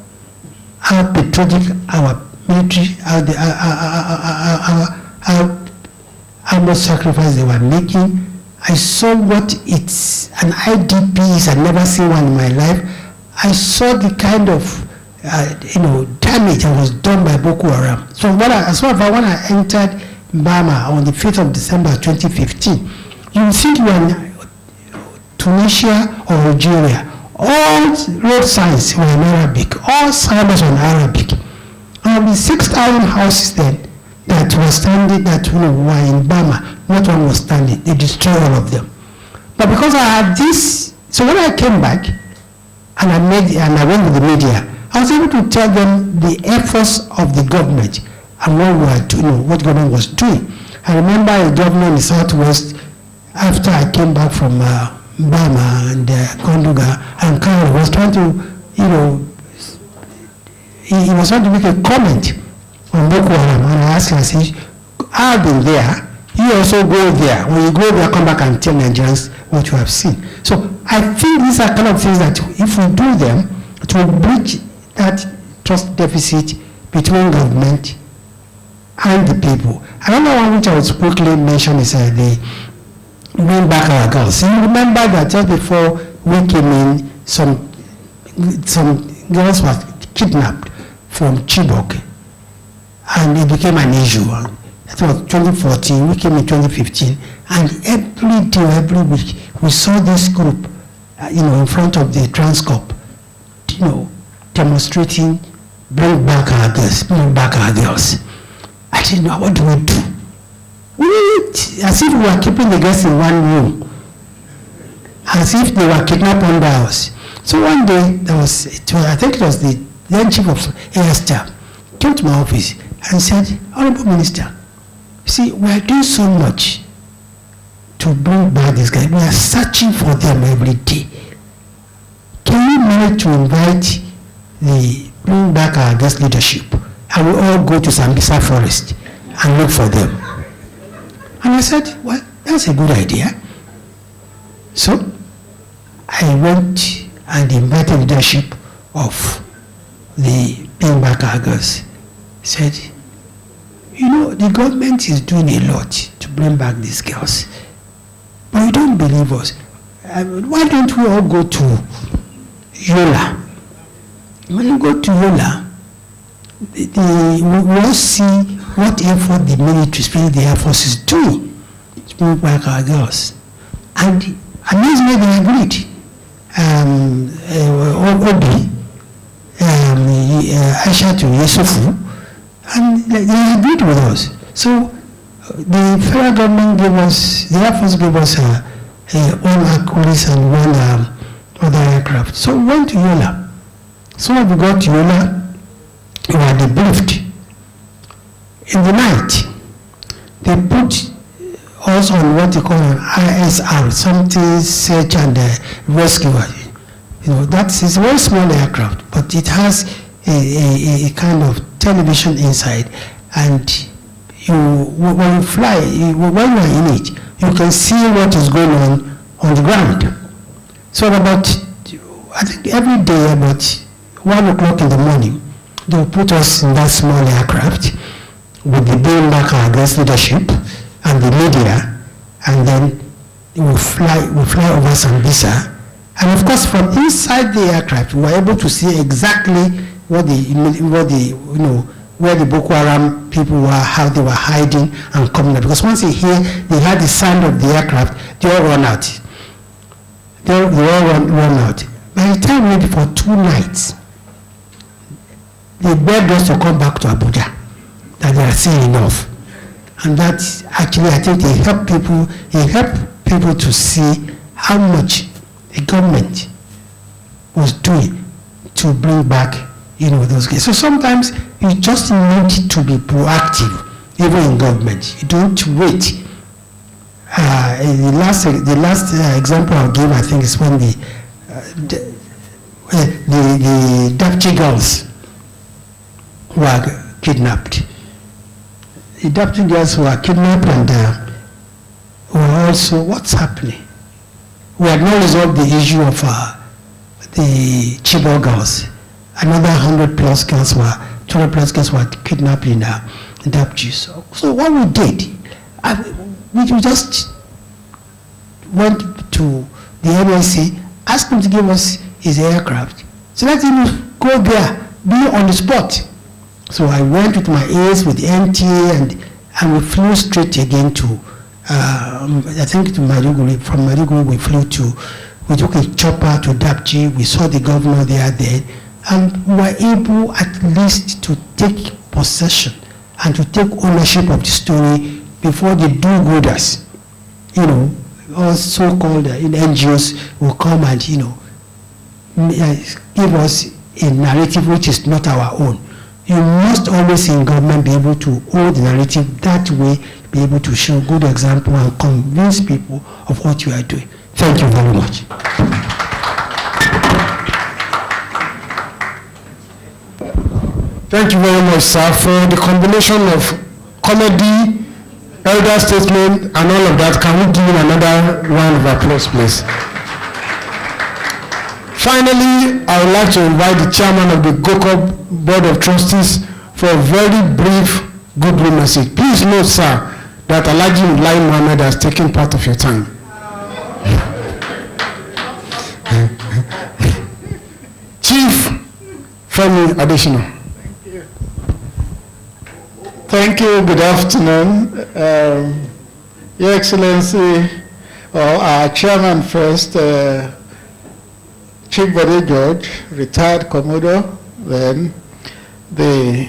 how patriotic our military, how much sacrifice they were making. I saw what it's an IDP is. I've never seen one in my life. I saw the kind of damage that was done by Boko Haram. So when I entered Bama on the 5th of December 2015, you would think you were in Tunisia or Algeria All road signs were in Arabic. All signage on Arabic. And the 6,000 houses then that were standing, that were in Burma, not one was standing. They destroyed all of them. But because I had this, so when I came back and I went with the media, I was able to tell them the efforts of the government and what we were doing, what government was doing. I remember a governor in the southwest, after I came back from Burma and Konduga, and Kyle was trying to, he was trying to make a comment on Boko Haram, and I asked him, I said, I've been there, you also go there. When you go there, come back and tell Nigerians what you have seen. So I think these are kind of things that if we do them, it will bridge that trust deficit between government and the people. Another one which I would quickly mention is the bring back our girls. You remember that just before we came in, some girls were kidnapped from Chibok, and it became an issue. That was 2014, we came in 2015, and every day, every week, we saw this group, in front of the Transcorp, demonstrating, bring back our girls, bring back our girls. I didn't know, what do we do? As if we were keeping the girls in one room, as if they were kidnapped under us. So one day, I think it was the then chief of air staff, came to my office and said, Honorable Minister, see, we are doing so much to bring back these guys. We are searching for them every day. Can you manage to invite the bring back our guest leadership, and we all go to Sambisa Forest and look for them? And I said, well, that's a good idea. So I went and invited leadership of the bring back our girls. Said, the government is doing a lot to bring back these girls, but you don't believe us. Why don't we all go to Yola? When you go to Yola, we all see what effort the military, especially the Air Force, is doing to bring back our girls. And amazingly, they agreed. Obi, Aisha to Yusufu, and they agreed with us. So the federal government gave us, the Air Force gave us one Hercules and one other aircraft. So we went to Yola. So when we got to Yola, we were debriefed. In the night, they put us on what they call an ISR, something search and rescue. That is a very small aircraft, but it has a kind of television inside, and when you fly, when you are in it, you can see what is going on the ground. So about, I think every day about 1 o'clock in the morning, they will put us in that small aircraft with the bring back our guest leadership and the media, and then we fly over Sambisa. And of course, from inside the aircraft, we were able to see exactly where the Boko Haram people were, how they were hiding and coming out. Because once they hear the sound of the aircraft, they all run out. They all run out. By the time we waited for 2 nights, they begged us to come back to Abuja, that they are seeing enough. And that actually, I think it helped people to see how much the government was doing to bring back, those guys. So sometimes you just need to be proactive, even in government. You don't wait. The last example I'll give, I think, is when the Dapchi girls were kidnapped. The Dapchi girls were kidnapped and were also, what's happening? We had not resolved the issue of the Chibok girls. Another 100 plus girls were, 200 plus girls were kidnapped in Dapchi. So what we did, we just went to the NSC, asked them to give us his aircraft. So let him go there, be on the spot. So I went with my aides, with the NTA, and we flew straight again to, I think to Maiduguri. From Maiduguri we flew to We took a chopper to Dapchi, we saw the governor there, and we were able at least to take possession and to take ownership of the story before the do-gooders, all so-called NGOs will come and, give us a narrative which is not our own. You must always in government be able to hold the narrative that way, be able to show good example and convince people of what you are doing. Thank you very much. Thank you very much, sir, for the combination of comedy, elder statement, and all of that. Can we give him another round of applause, please? Finally, I would like to invite the chairman of the GOCOP Board of Trustees for a very brief goodwill message. Please note, sir, that Alhaji Lai Mohammed has taken part of your time. Chief Femi Adesina. Thank you. Good afternoon. Your Excellency, our chairman first, Chief Bode George, retired Commodore, then the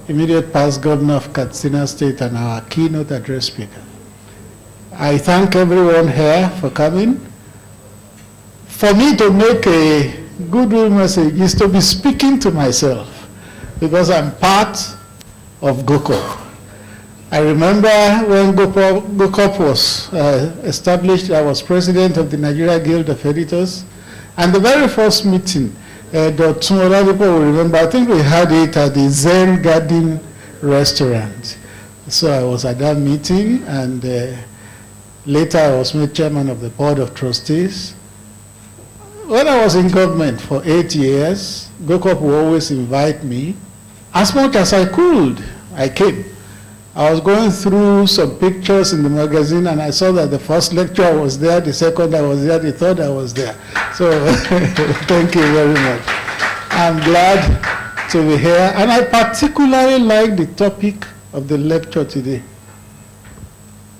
immediate past governor of Katsina State and our keynote address speaker. I thank everyone here for coming. For me to make a goodwill message is to be speaking to myself because I'm part of GOCOP. I remember when GOCOP was established, I was president of the Nigeria Guild of Editors, and the very first meeting, Dr. will remember, I think we had it at the Zen Garden restaurant. So I was at that meeting, and later I was made chairman of the Board of Trustees. When I was in government for 8 years, GOCOP would always invite me. As much as I could, I came. I was going through some pictures in the magazine, and I saw that the first lecture was there, the second I was there, the third I was there. So thank you very much. I'm glad to be here, and I particularly like the topic of the lecture today.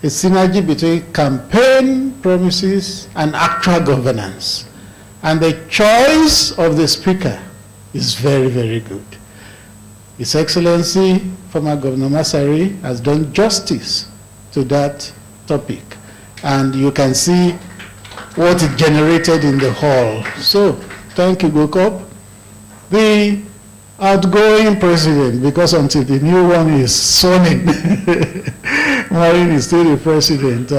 A synergy between campaign promises and actual governance. And the choice of the speaker is very, very good. His Excellency, former Governor Masari, has done justice to that topic. And you can see what it generated in the hall. So, thank you, GOCOP. The outgoing president, because until the new one is sworn in, Maureen is still the president.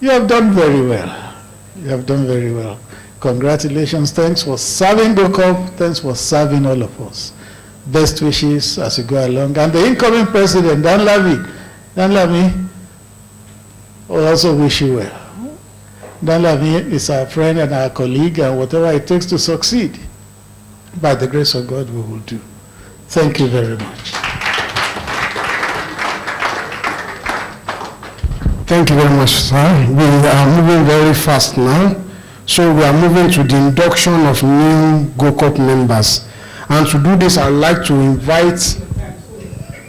You have done very well. You have done very well. Congratulations. Thanks for serving GOCOP. Thanks for serving all of us. Best wishes as you go along. And the incoming president, Dan Lamy, will also wish you well. Dan Lamy is our friend and our colleague, and whatever it takes to succeed, by the grace of God, we will do. Thank you very much. Thank you very much, sir. We are moving very fast now. So we are moving to the induction of new GOCOP members. And to do this, I would like to invite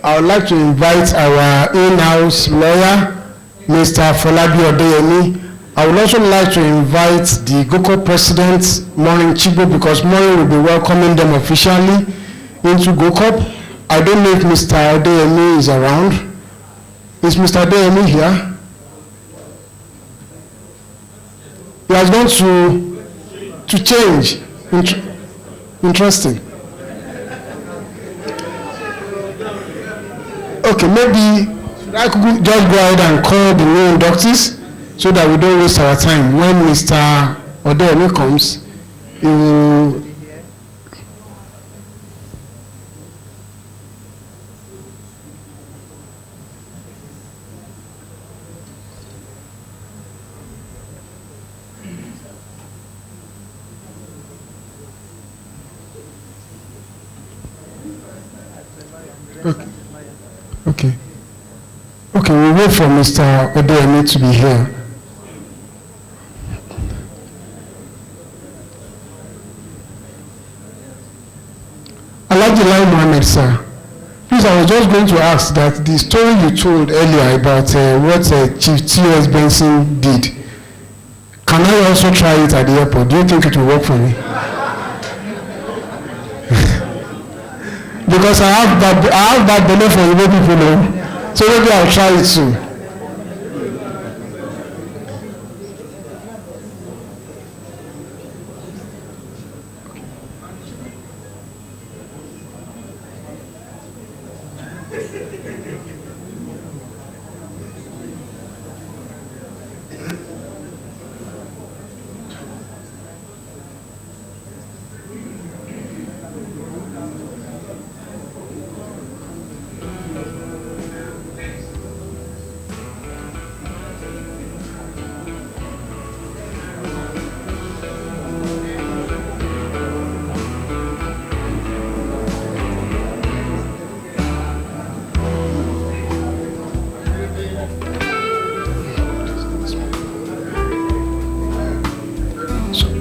our in-house lawyer, Mr. Folabi Odeyemi. I would also like to invite the GOCOP president, Maureen Chibo, because Maureen will be welcoming them officially into GOCOP. I don't know if Mr. Odeyemi is around. Is Mr. Odeyemi here? He has gone to change. Interesting. Okay, maybe I could just go ahead and call the new inductees so that we don't waste our time. When Mr. Odeyemi comes, he will. Okay, we wait for Mr. Odeyemi to be here. Alhaji Lai Mohammed, sir. Please, I was just going to ask that the story you told earlier about what Chief T.S. Benson did, Can I also try it at the airport? Do you think it will work for me? Because I have bad belly for Igbo people now. So maybe I'll try it soon.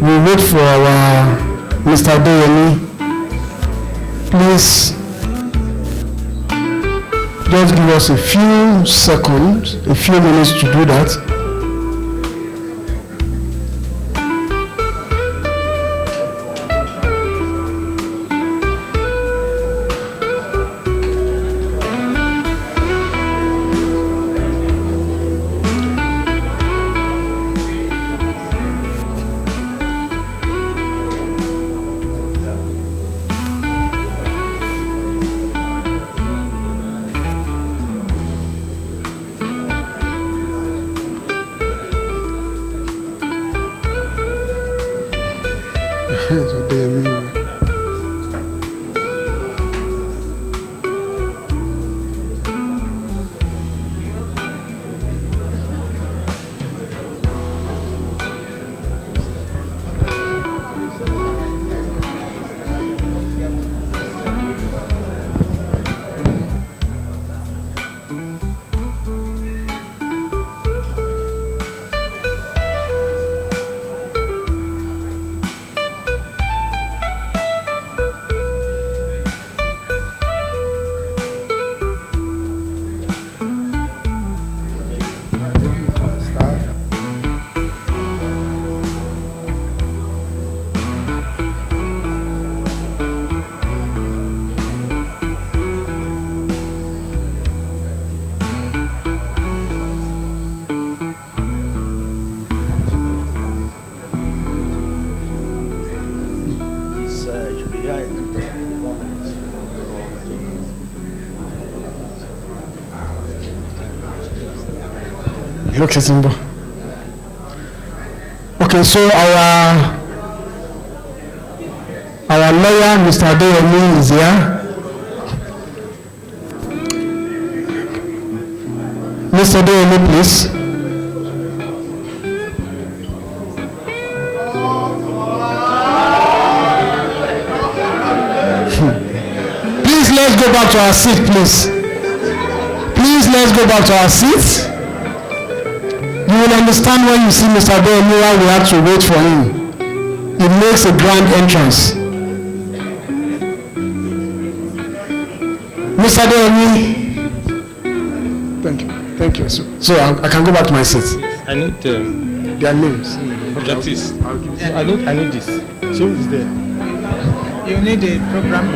We wait for our Mr. Adeyemi. Please just give us a few seconds, a few minutes to do that. Okay, Simba. Okay, so our lawyer, Mr. Adeyemi, is here. Mr. Adeyemi, please. Please, let's go back to our seat, please. Please, let's go back to our seats. You will understand when you see Mr. Adeyemi why we have to wait for him. It makes a grand entrance. Mr. Adeyemi. Thank you. So I can go back to my seat. I need their names. That is. I need this. So is there? You need a program.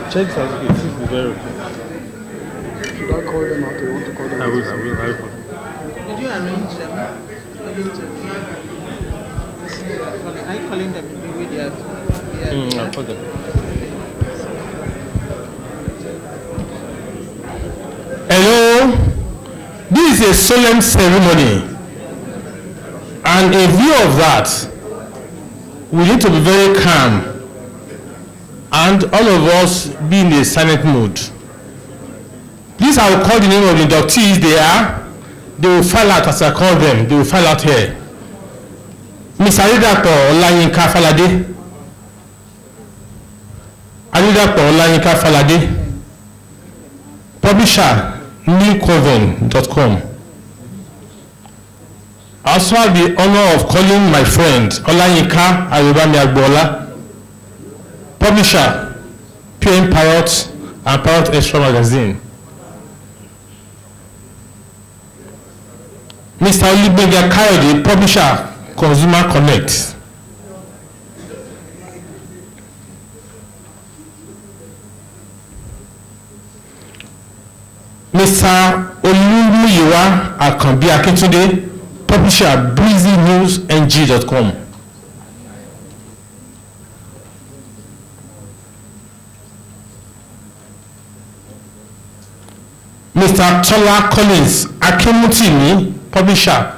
Check certificate. This is very okay. Should I call them out? Do you want to call them? I will. Did you arrange them? Are you calling them to be with you? I'll call them. Hello, this is a solemn ceremony, and in view of that, we need to be very calm, and all of us be in a silent mood. Please, I will call the name of the inductees. They will file out as I call them. They will file out here. Mr. Adedapo Olayinka Falade. Adedapo Olayinka Falade. Publisher, newcoven.com. I also have the honor of calling my friend Olayinka Ayobami Agbola. Publisher, PM Parrot and Parrot Extra Magazine. Mr. Olugbenga Kayode, Publisher, Consumer Connect. Mr. Olumuyiwa Akanbi Akintunde, Publisher, breezynewsng.com. Mr. Tola Collins Akimutimi, Publisher,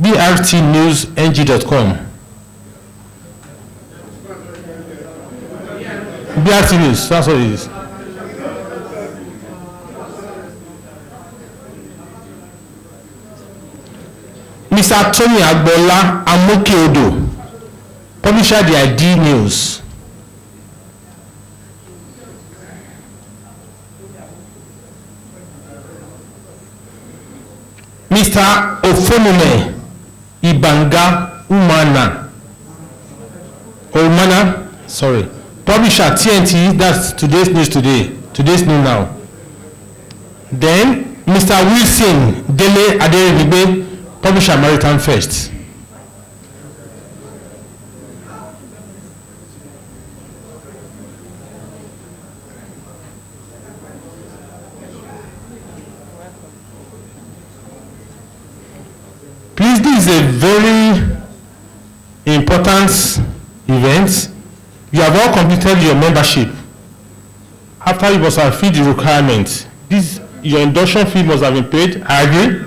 brtnewsng.com. BRT News, that's what it is. Mr. Tony Agbola Amokeodo, Publisher, The ID News. Mr. Ofonome Ibanga Umana, Publisher, TNT, that's Today's News Today, Today's News Now. Then, Mr. Wilson Dele Aderibe, Publisher, Maritime First. Please, this is a very important event. You have all completed your membership. After you must have filled the requirements. Your induction fee must have been paid. I agree.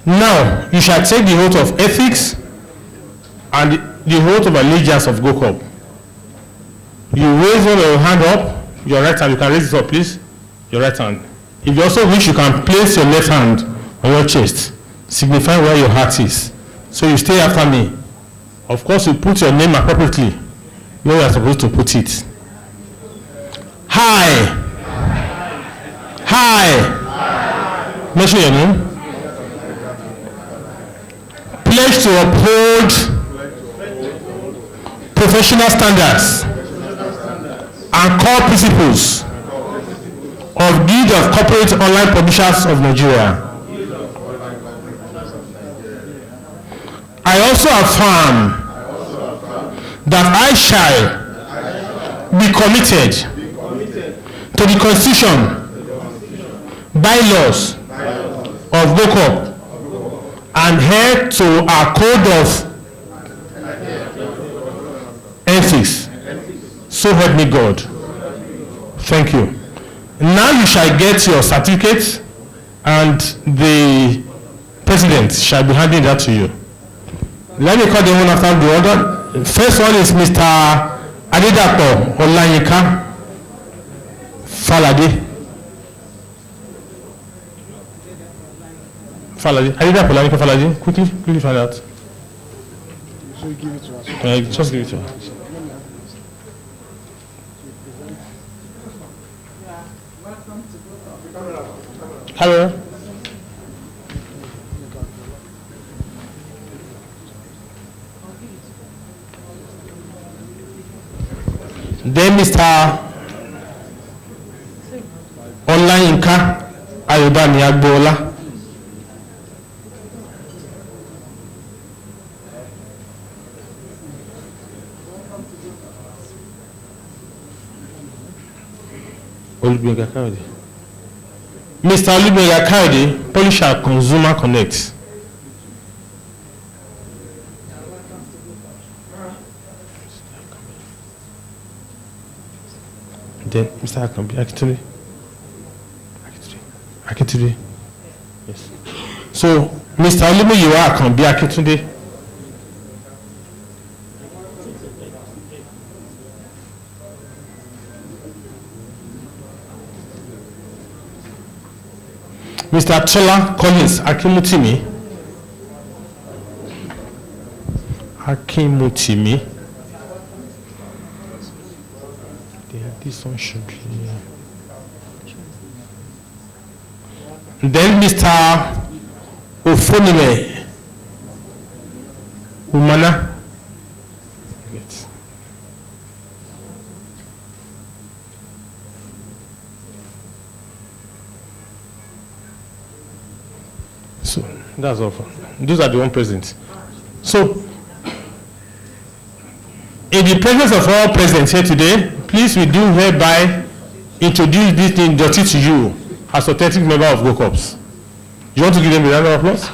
Now, you shall take the oath of ethics and the oath of allegiance of GOCOP. You raise your hand up, your right hand. You can raise it up, please. Your right hand. If you also wish, you can place your left hand on your chest, signifying where your heart is. So you stay after me. Of course, you put your name appropriately where you are supposed to put it. Hi. Mention your name. Pledge to uphold professional standards and core principles of Guild of Corporate Online Publishers of Nigeria. I also affirm that I shall be committed to the Constitution, bylaws of GOCOP, and adhere to our code of ethics. So help me God. Thank you. Now you shall get your certificate, and the president shall be handing that to you. Let me call them one after the other. First one is Mr. Adedapo Olayinka Falade. Adedapo Olayinka Falade. Quickly find out. So you give it to us. Just give it to her. Hello. Then Mr. Olayinka Ayobami Agbola. Mr. Olugbenga Kayode, Publisher, Consumer Connect. Then Mr. Akintunde. Yes. So Mr. Olumuyiwa Akanbi Akintunde. Mr. Tola Collins Akimutimi. This one should be. Then Mr. Ofonime Umana. So that's all. Those are the one present. So, in the presence of all present here today, please we do hereby introduce this thing Dotty to you as authentic member of GOCOPS. You want to give them a round of applause?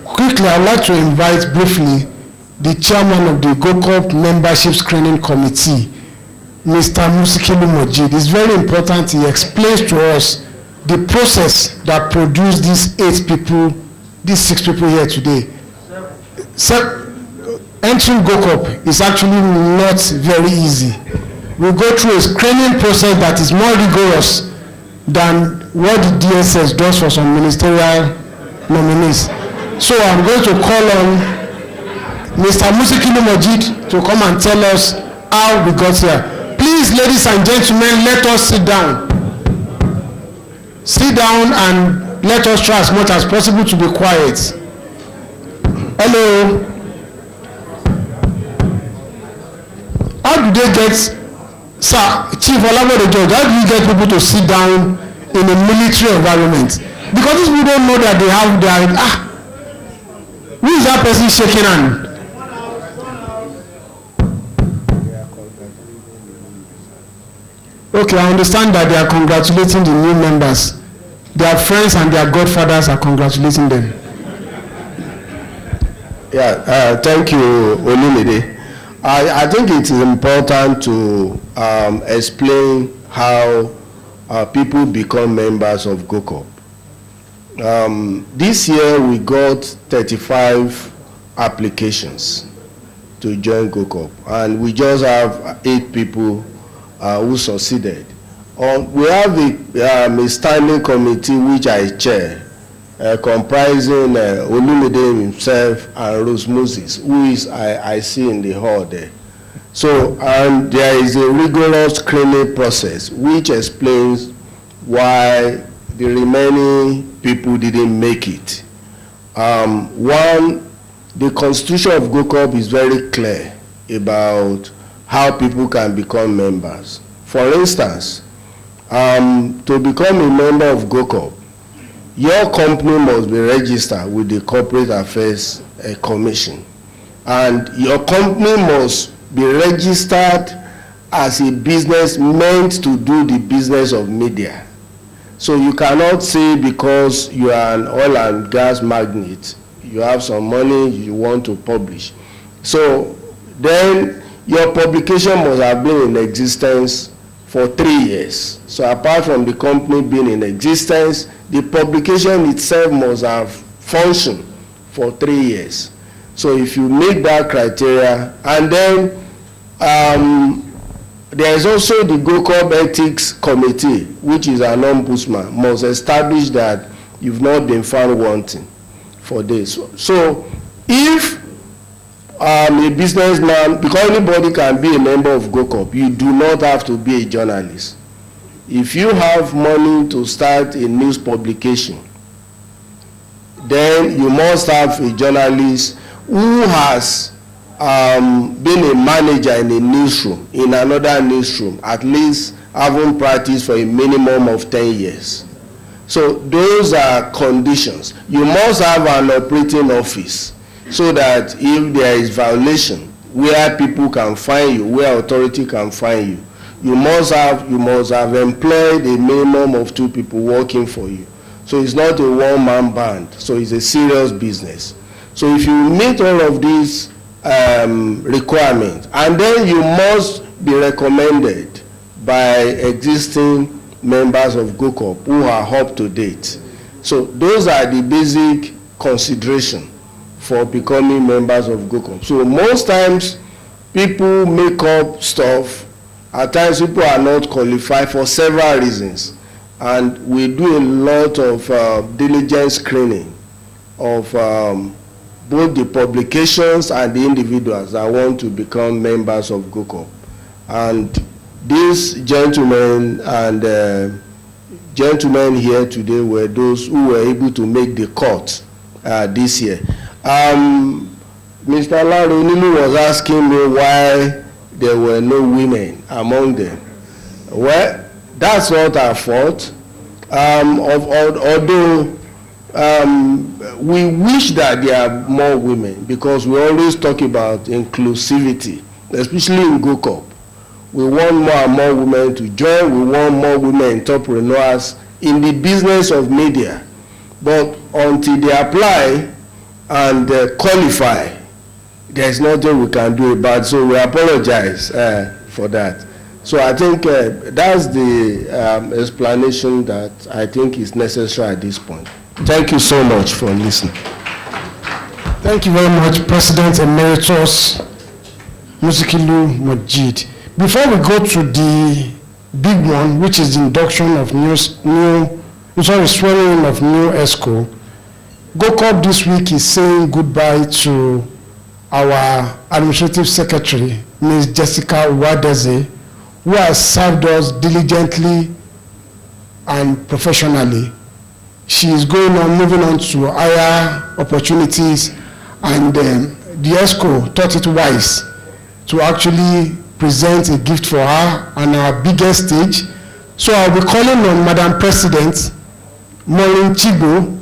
Quickly, I'd like to invite briefly the chairman of the GOCOP Membership Screening Committee, Mr. Musikilu Mojid. It's very important he explains to us the process that produced these 6 people here today. So, entering GOCOP is actually not very easy. We go through a screening process that is more rigorous than what the DSS does for some ministerial nominees. So I'm going to call on Mr. Musikilu Mojid to come and tell us how we got here. Please, ladies and gentlemen, let us sit down. Sit down and let us try as much as possible to be quiet. Hello. How do they get, sir, Chief Olabode George, how do you get people to sit down in a military environment? Because these people don't know that they have their, who is that person shaking hand? Okay, I understand that they are congratulating the new members. Their friends and their godfathers are congratulating them. Yeah, thank you, Olumide. I think it is important to explain how people become members of GOCOP. This year we got 35 applications to join GOCOP, and we just have 8 people who succeeded. We have a standing committee which I chair, comprising Olumide himself and Rose Moses, who is I see in the hall there. So, and there is a rigorous screening process which explains why the remaining people didn't make it. One, the constitution of GOCOP is very clear about how people can become members. For instance, to become a member of GOCOP, your company must be registered with the Corporate Affairs Commission, and your company must be registered as a business meant to do the business of media. So you cannot say because you are an oil and gas magnate, you have some money, you want to publish. So then your publication must have been in existence for 3 years. So apart from the company being in existence, the publication itself must have functioned for 3 years. So if you meet that criteria, and then there is also the GOCOP Ethics Committee, which is an ombudsman, must establish that you've not been found wanting for this. So if a businessman, because anybody can be a member of GOCOP, you do not have to be a journalist. If you have money to start a news publication, then you must have a journalist who has been a manager in a newsroom, in another newsroom, at least having practiced for a minimum of 10 years. So those are conditions. You must have an operating office so that if there is violation, where people can find you, where authority can find you, you must have employed a minimum of 2 people working for you. So it's not a one-man band. So it's a serious business. So if you meet all of these requirement. And then you must be recommended by existing members of GOCOP who are up to date. So those are the basic consideration for becoming members of GOCOP. So most times people make up stuff. At times people are not qualified for several reasons. And we do a lot of diligent screening of both the publications and the individuals that want to become members of GOCOP. And these gentlemen and gentlemen here today were those who were able to make the cut this year. Mr. Laronilu was asking me why there were no women among them. Well, that's not our fault. Although we wish that there are more women, because we always talk about inclusivity, especially in GOCOP. We want more and more women to join. We want more women entrepreneurs in the business of media. But until they apply and qualify, there's nothing we can do about it. So we apologize for that. So I think that's the explanation that I think is necessary at this point. Thank you so much for listening. Thank you very much, President Emeritus Musikilu Majid. Before we go to the big one, which is the induction of swearing in of new ESCO, GOCOP this week is saying goodbye to our Administrative Secretary, Ms. Jessica Wadeze, who has served us diligently and professionally. She is moving on to higher opportunities, and the ESCO thought it wise to actually present a gift for her on our biggest stage. So I'll be calling on Madam President, Maureen Chigo.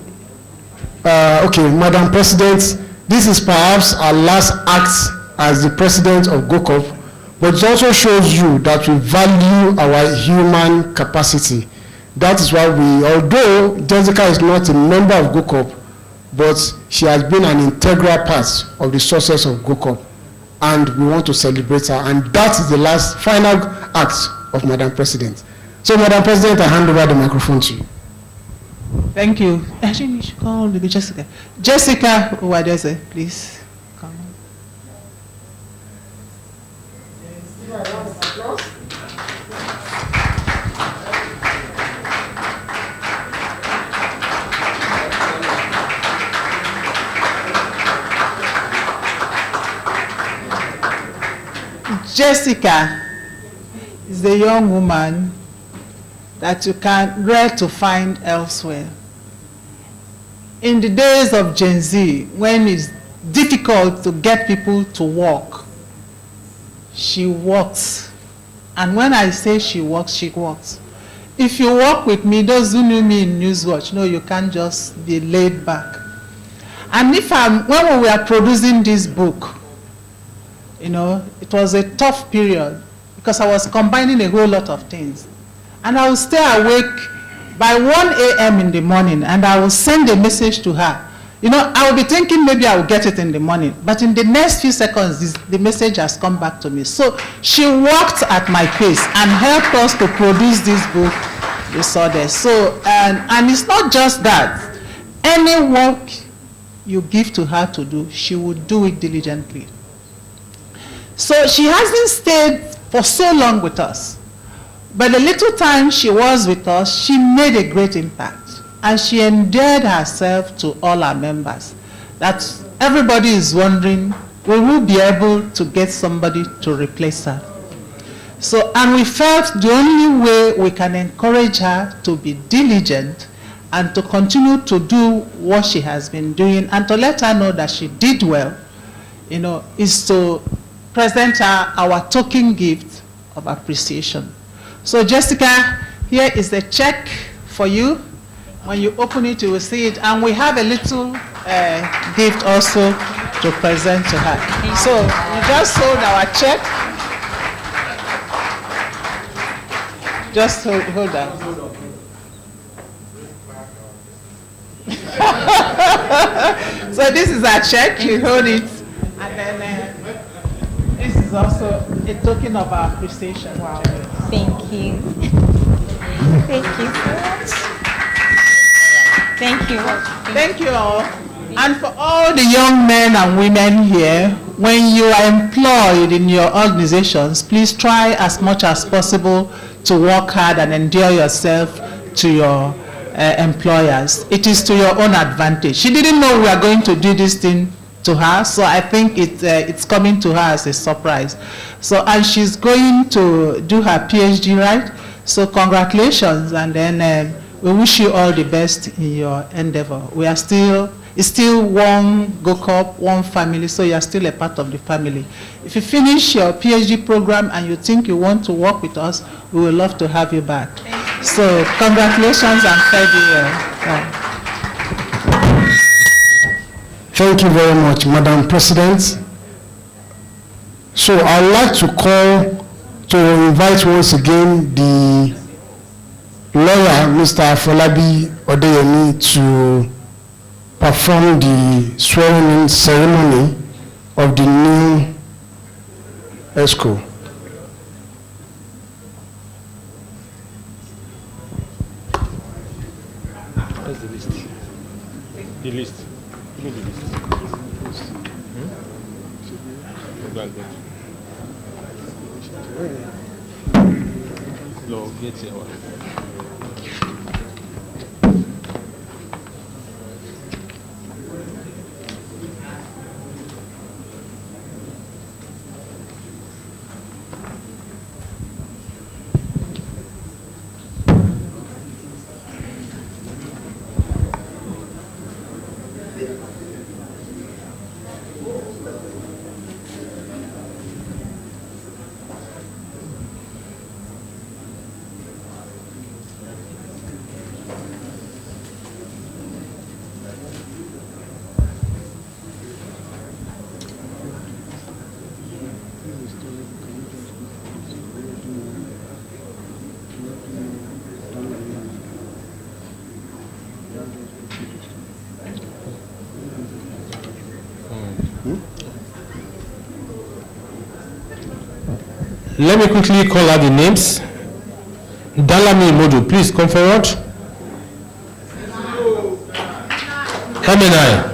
Okay, Madam President, this is perhaps our last act as the President of GOCOP, but it also shows you that we value our human capacity. That is why although Jessica is not a member of GOCOP, but she has been an integral part of the success of GOCOP, and we want to celebrate her, and that is the final act of Madam President. So, Madam President, I hand over the microphone to you. Thank you. I think you should call Jessica. Jessica Wadeze, please. Come on. Jessica is a young woman that you can rare to find elsewhere. In the days of Gen Z, when it's difficult to get people to work, she works. And when I say she works, she works. If you work with me, those who knew me in Newswatch know you can't just be laid back. And when we were producing this book, it was a tough period because I was combining a whole lot of things. And I would stay awake by 1 a.m. in the morning, and I will send a message to her. I will be thinking maybe I will get it in the morning, but in the next few seconds, the message has come back to me. So she worked at my pace and helped us to produce this book, You Saw This. So, and it's not just that. Any work you give to her to do, she would do it diligently. So she hasn't stayed for so long with us. But the little time she was with us, she made a great impact. And she endeared herself to all our members. That everybody is wondering, will we be able to get somebody to replace her? So, and we felt the only way we can encourage her to be diligent and to continue to do what she has been doing and to let her know that she did well, is to present her our token gift of appreciation. So Jessica, here is the check for you. When you open it, you will see it. And we have a little gift also to present to her. So you just hold our check. Just hold that. So this is our check. You hold it. And then is also a token of our appreciation. Wow. Thank you. Thank you so much. Thank you. Thank you all. And for all the young men and women here, when you are employed in your organizations, please try as much as possible to work hard and endear yourself to your employers. It is to your own advantage. She didn't know we are going to do this thing to her, so I think it's coming to her as a surprise. So, and she's going to do her PhD, right? So congratulations, and then we wish you all the best in your endeavor. It's still one GOCOP, one family, so you're still a part of the family. If you finish your PhD program and you think you want to work with us, we would love to have you back. So congratulations and fair year. Thank you very much, Madam President. So I'd like to invite once again the lawyer, Mr. Afolabi Odeyemi, to perform the swearing-in ceremony of the new ESCO. Where's the list? The list. Give me the list. No, get here. Let me quickly call out the names. Dalami Modu, please come forward. MNI.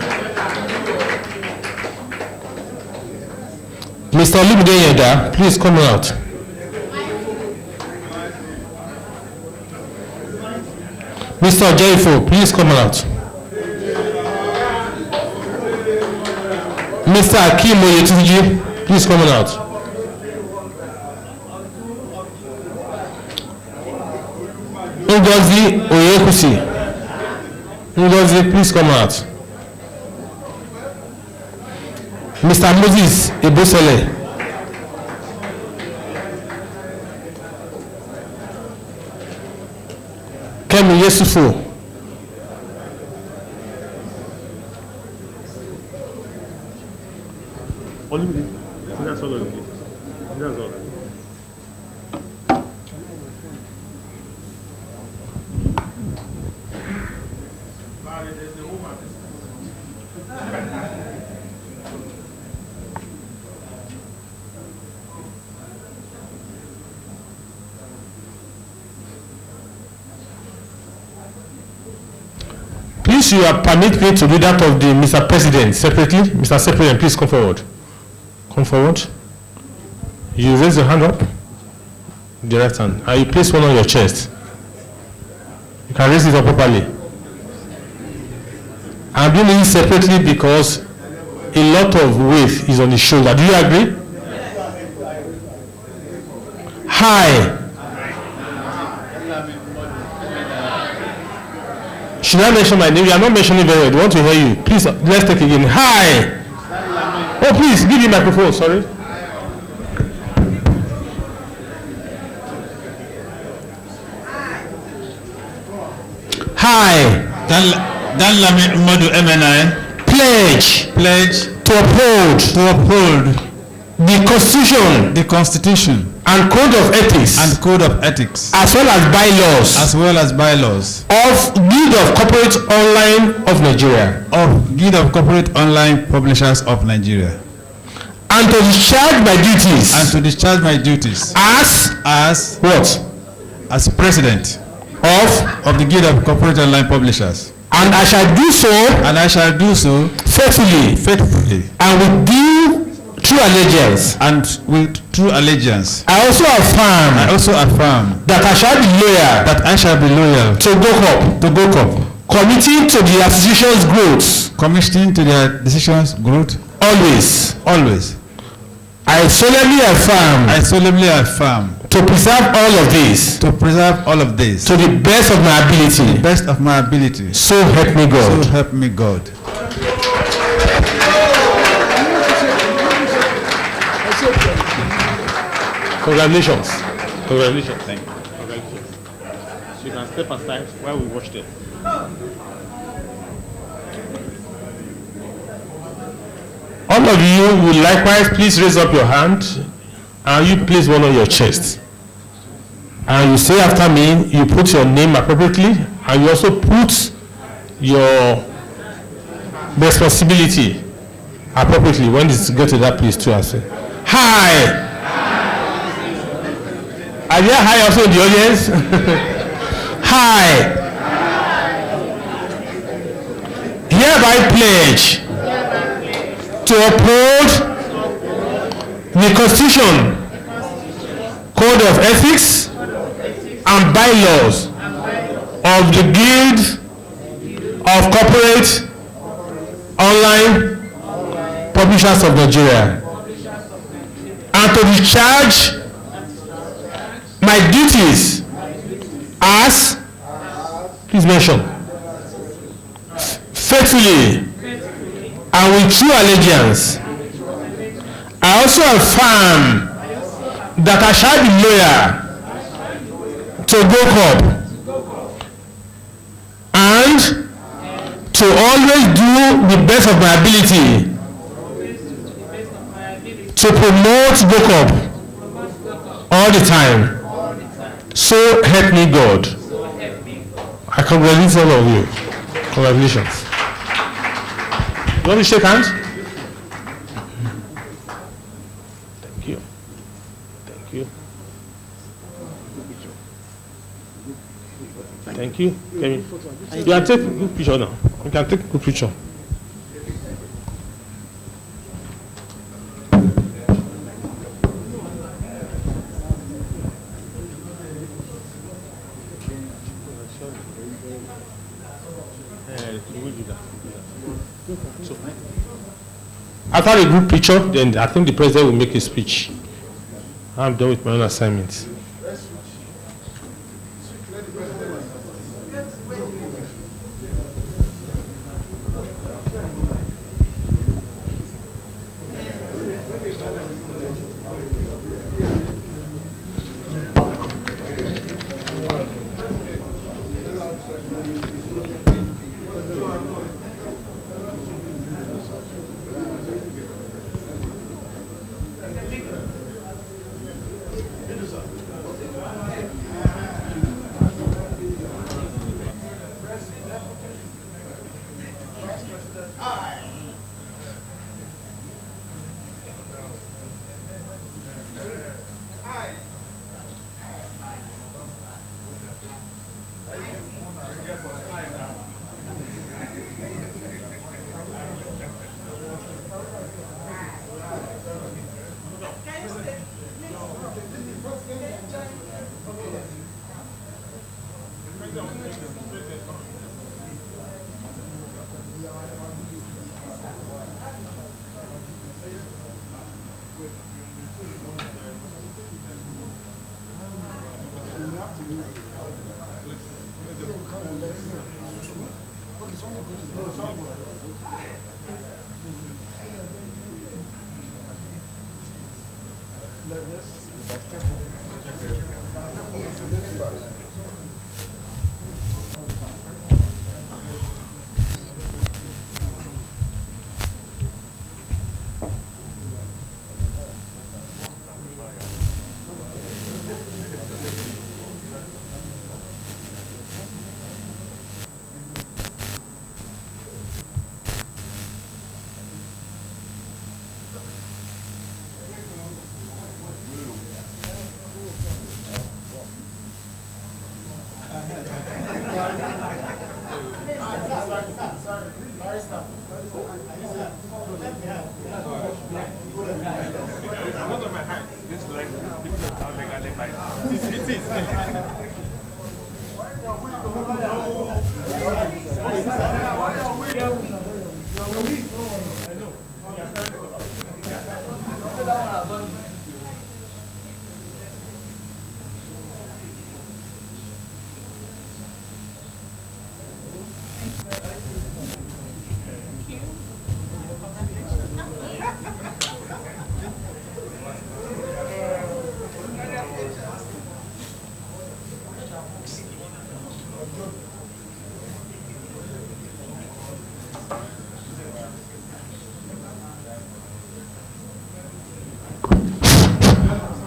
Mr. Olumide Yeda, please come out. Mr. Jaifo, please come out. Mr. Akim Oyetuji, please come out. Ngozi Oyekusi. Ngozi, please come out. Mr. Moses Ebosele. Kemi Yesufu. That's all. That's all. Please, you are permit me to do that of the Mr. President separately. Mr. President, please come forward. Come forward. You raise your hand up. The right hand. And you place one on your chest. You can raise it up properly. I'm doing it separately because a lot of weight is on the shoulder. Do you agree? Hi. Should I mention my name? You are not mentioning very well. I want to hear you. Please, let's take it again. Hi. Oh, please, give me the microphone. Sorry. Hi. Danlami Modu MNI. Pledge to uphold the Constitution and Code of Ethics as well as bylaws of Guild of Corporate Online of Nigeria Guild of Corporate Online Publishers of Nigeria, and to discharge my duties. And to discharge my duties. As what? As president of the Guild of Corporate Online Publishers. And I shall do so. And I shall do so faithfully. Faithfully. And with due true allegiance. And with true allegiance. I also affirm. That I shall be loyal. That I shall be loyal. To GOCOP. To GOCOP. Committing to the association's growth. Committing to their decisions' growth. Always. Always. I solemnly affirm. I solemnly affirm. To preserve all of this. To preserve all of this. To the best of my ability. To the best of my ability. So help me God. So help me God. Congratulations. Congratulations. Thank you. Congratulations. So you can step aside while we watch them. All of you will likewise please raise up your hand and you place one on your chest. And you say after me, you put your name appropriately and you also put your responsibility appropriately when it's go to that place too. I say, hi! Are there hi also in the audience? Hi! Hereby pledge to uphold the Constitution, Code of Ethics, and bylaws of the Guild of Corporate Online Publishers of Nigeria, and to discharge my duties as, please mention, faithfully and with true allegiance. I also affirm that I shall be loyal to GOCOP and to always do the best of my ability to promote GOCOP all the time. So help me God. I congratulate all of you. Congratulations. You want to shake hands? Thank you. Thank you. Thank you. Kevin. You can take a good picture now. You can take a good picture. So, after a group picture, then I think the president will make a speech. I'm done with my own assignments.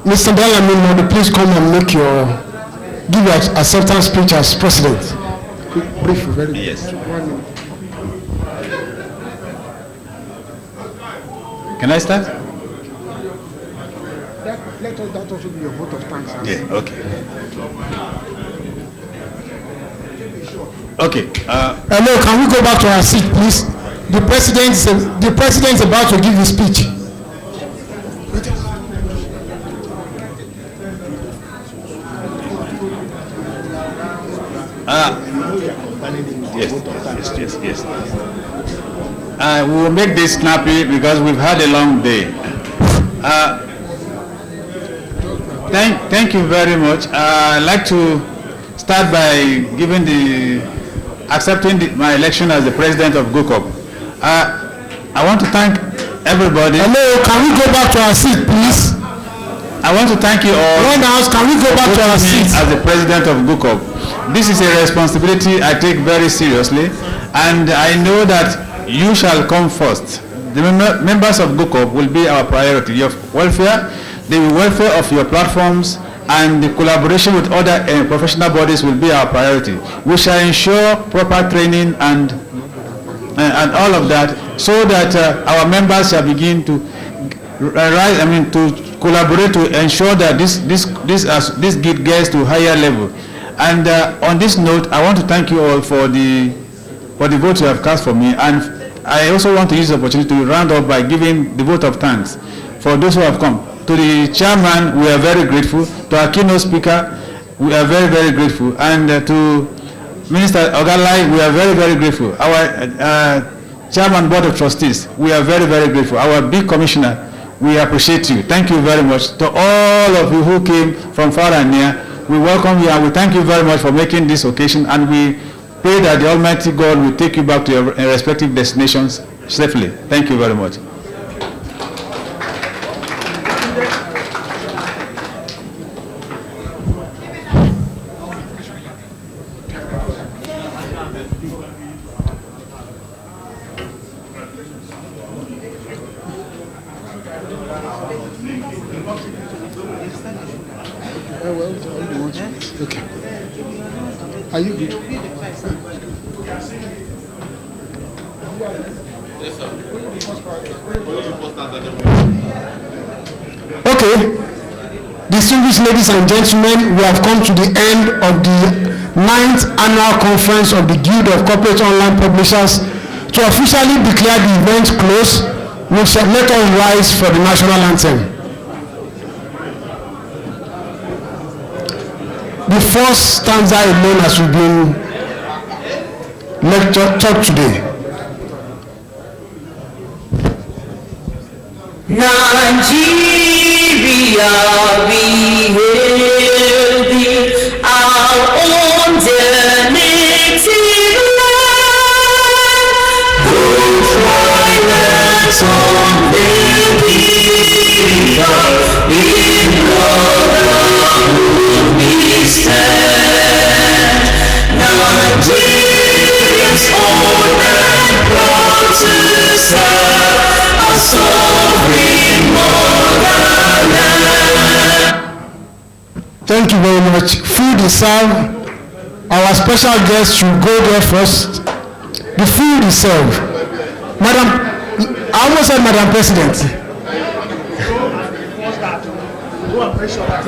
Mr. Dalamin, please come and give your acceptance speech as president. Brief, very Yes. 1 minute. Can I start? Let that also be your vote of thanks. Yeah, okay. Okay. Hello, can we go back to our seat, please? The president is about to give his speech. Yes. We will make this snappy because we've had a long day. Thank you very much. I'd like to start by accepting my election as the president of GOCOP. I want to thank everybody. Hello, can we go back to our seat, please? I want to thank you all. Can we go back to our seat? As the president of GOCOP. This is a responsibility I take very seriously, and I know that you shall come first. The members of GOCOP will be our priority. Your welfare, the welfare of your platforms, and the collaboration with other professional bodies will be our priority. We shall ensure proper training and all of that, so that our members shall begin to to collaborate to ensure that this gets to higher level. And on this note, I want to thank you all for the vote you have cast for me, and I also want to use the opportunity to round up by giving the vote of thanks for those who have come. To the chairman, we are very grateful. To our keynote speaker, we are very, very grateful. And to Minister Ogalai, we are very, very grateful. Our chairman, board of trustees, we are very, very grateful. Our big commissioner, we appreciate you. Thank you very much. To all of you who came from far and near, we welcome you and we thank you very much for making this occasion, and we pray that the Almighty God will take you back to your respective destinations safely. Thank you very much. Okay. Are you good? Okay. Distinguished ladies and gentlemen, we have come to the end of the 9th annual conference of the Guild of Corporate Online Publishers. To officially declare the event closed, let us rise for the national anthem. The first stanza alone has been taught today. Nigeria, be healthy, our own dear native land. Good violence on Nigeria, in brotherhood we stand. Nigerians own and proud to serve our sovereign motherland. Thank you very much. Food is served. Our special guest should go there first. The food is served. Madam, I almost said Madam President. Go and pressure that.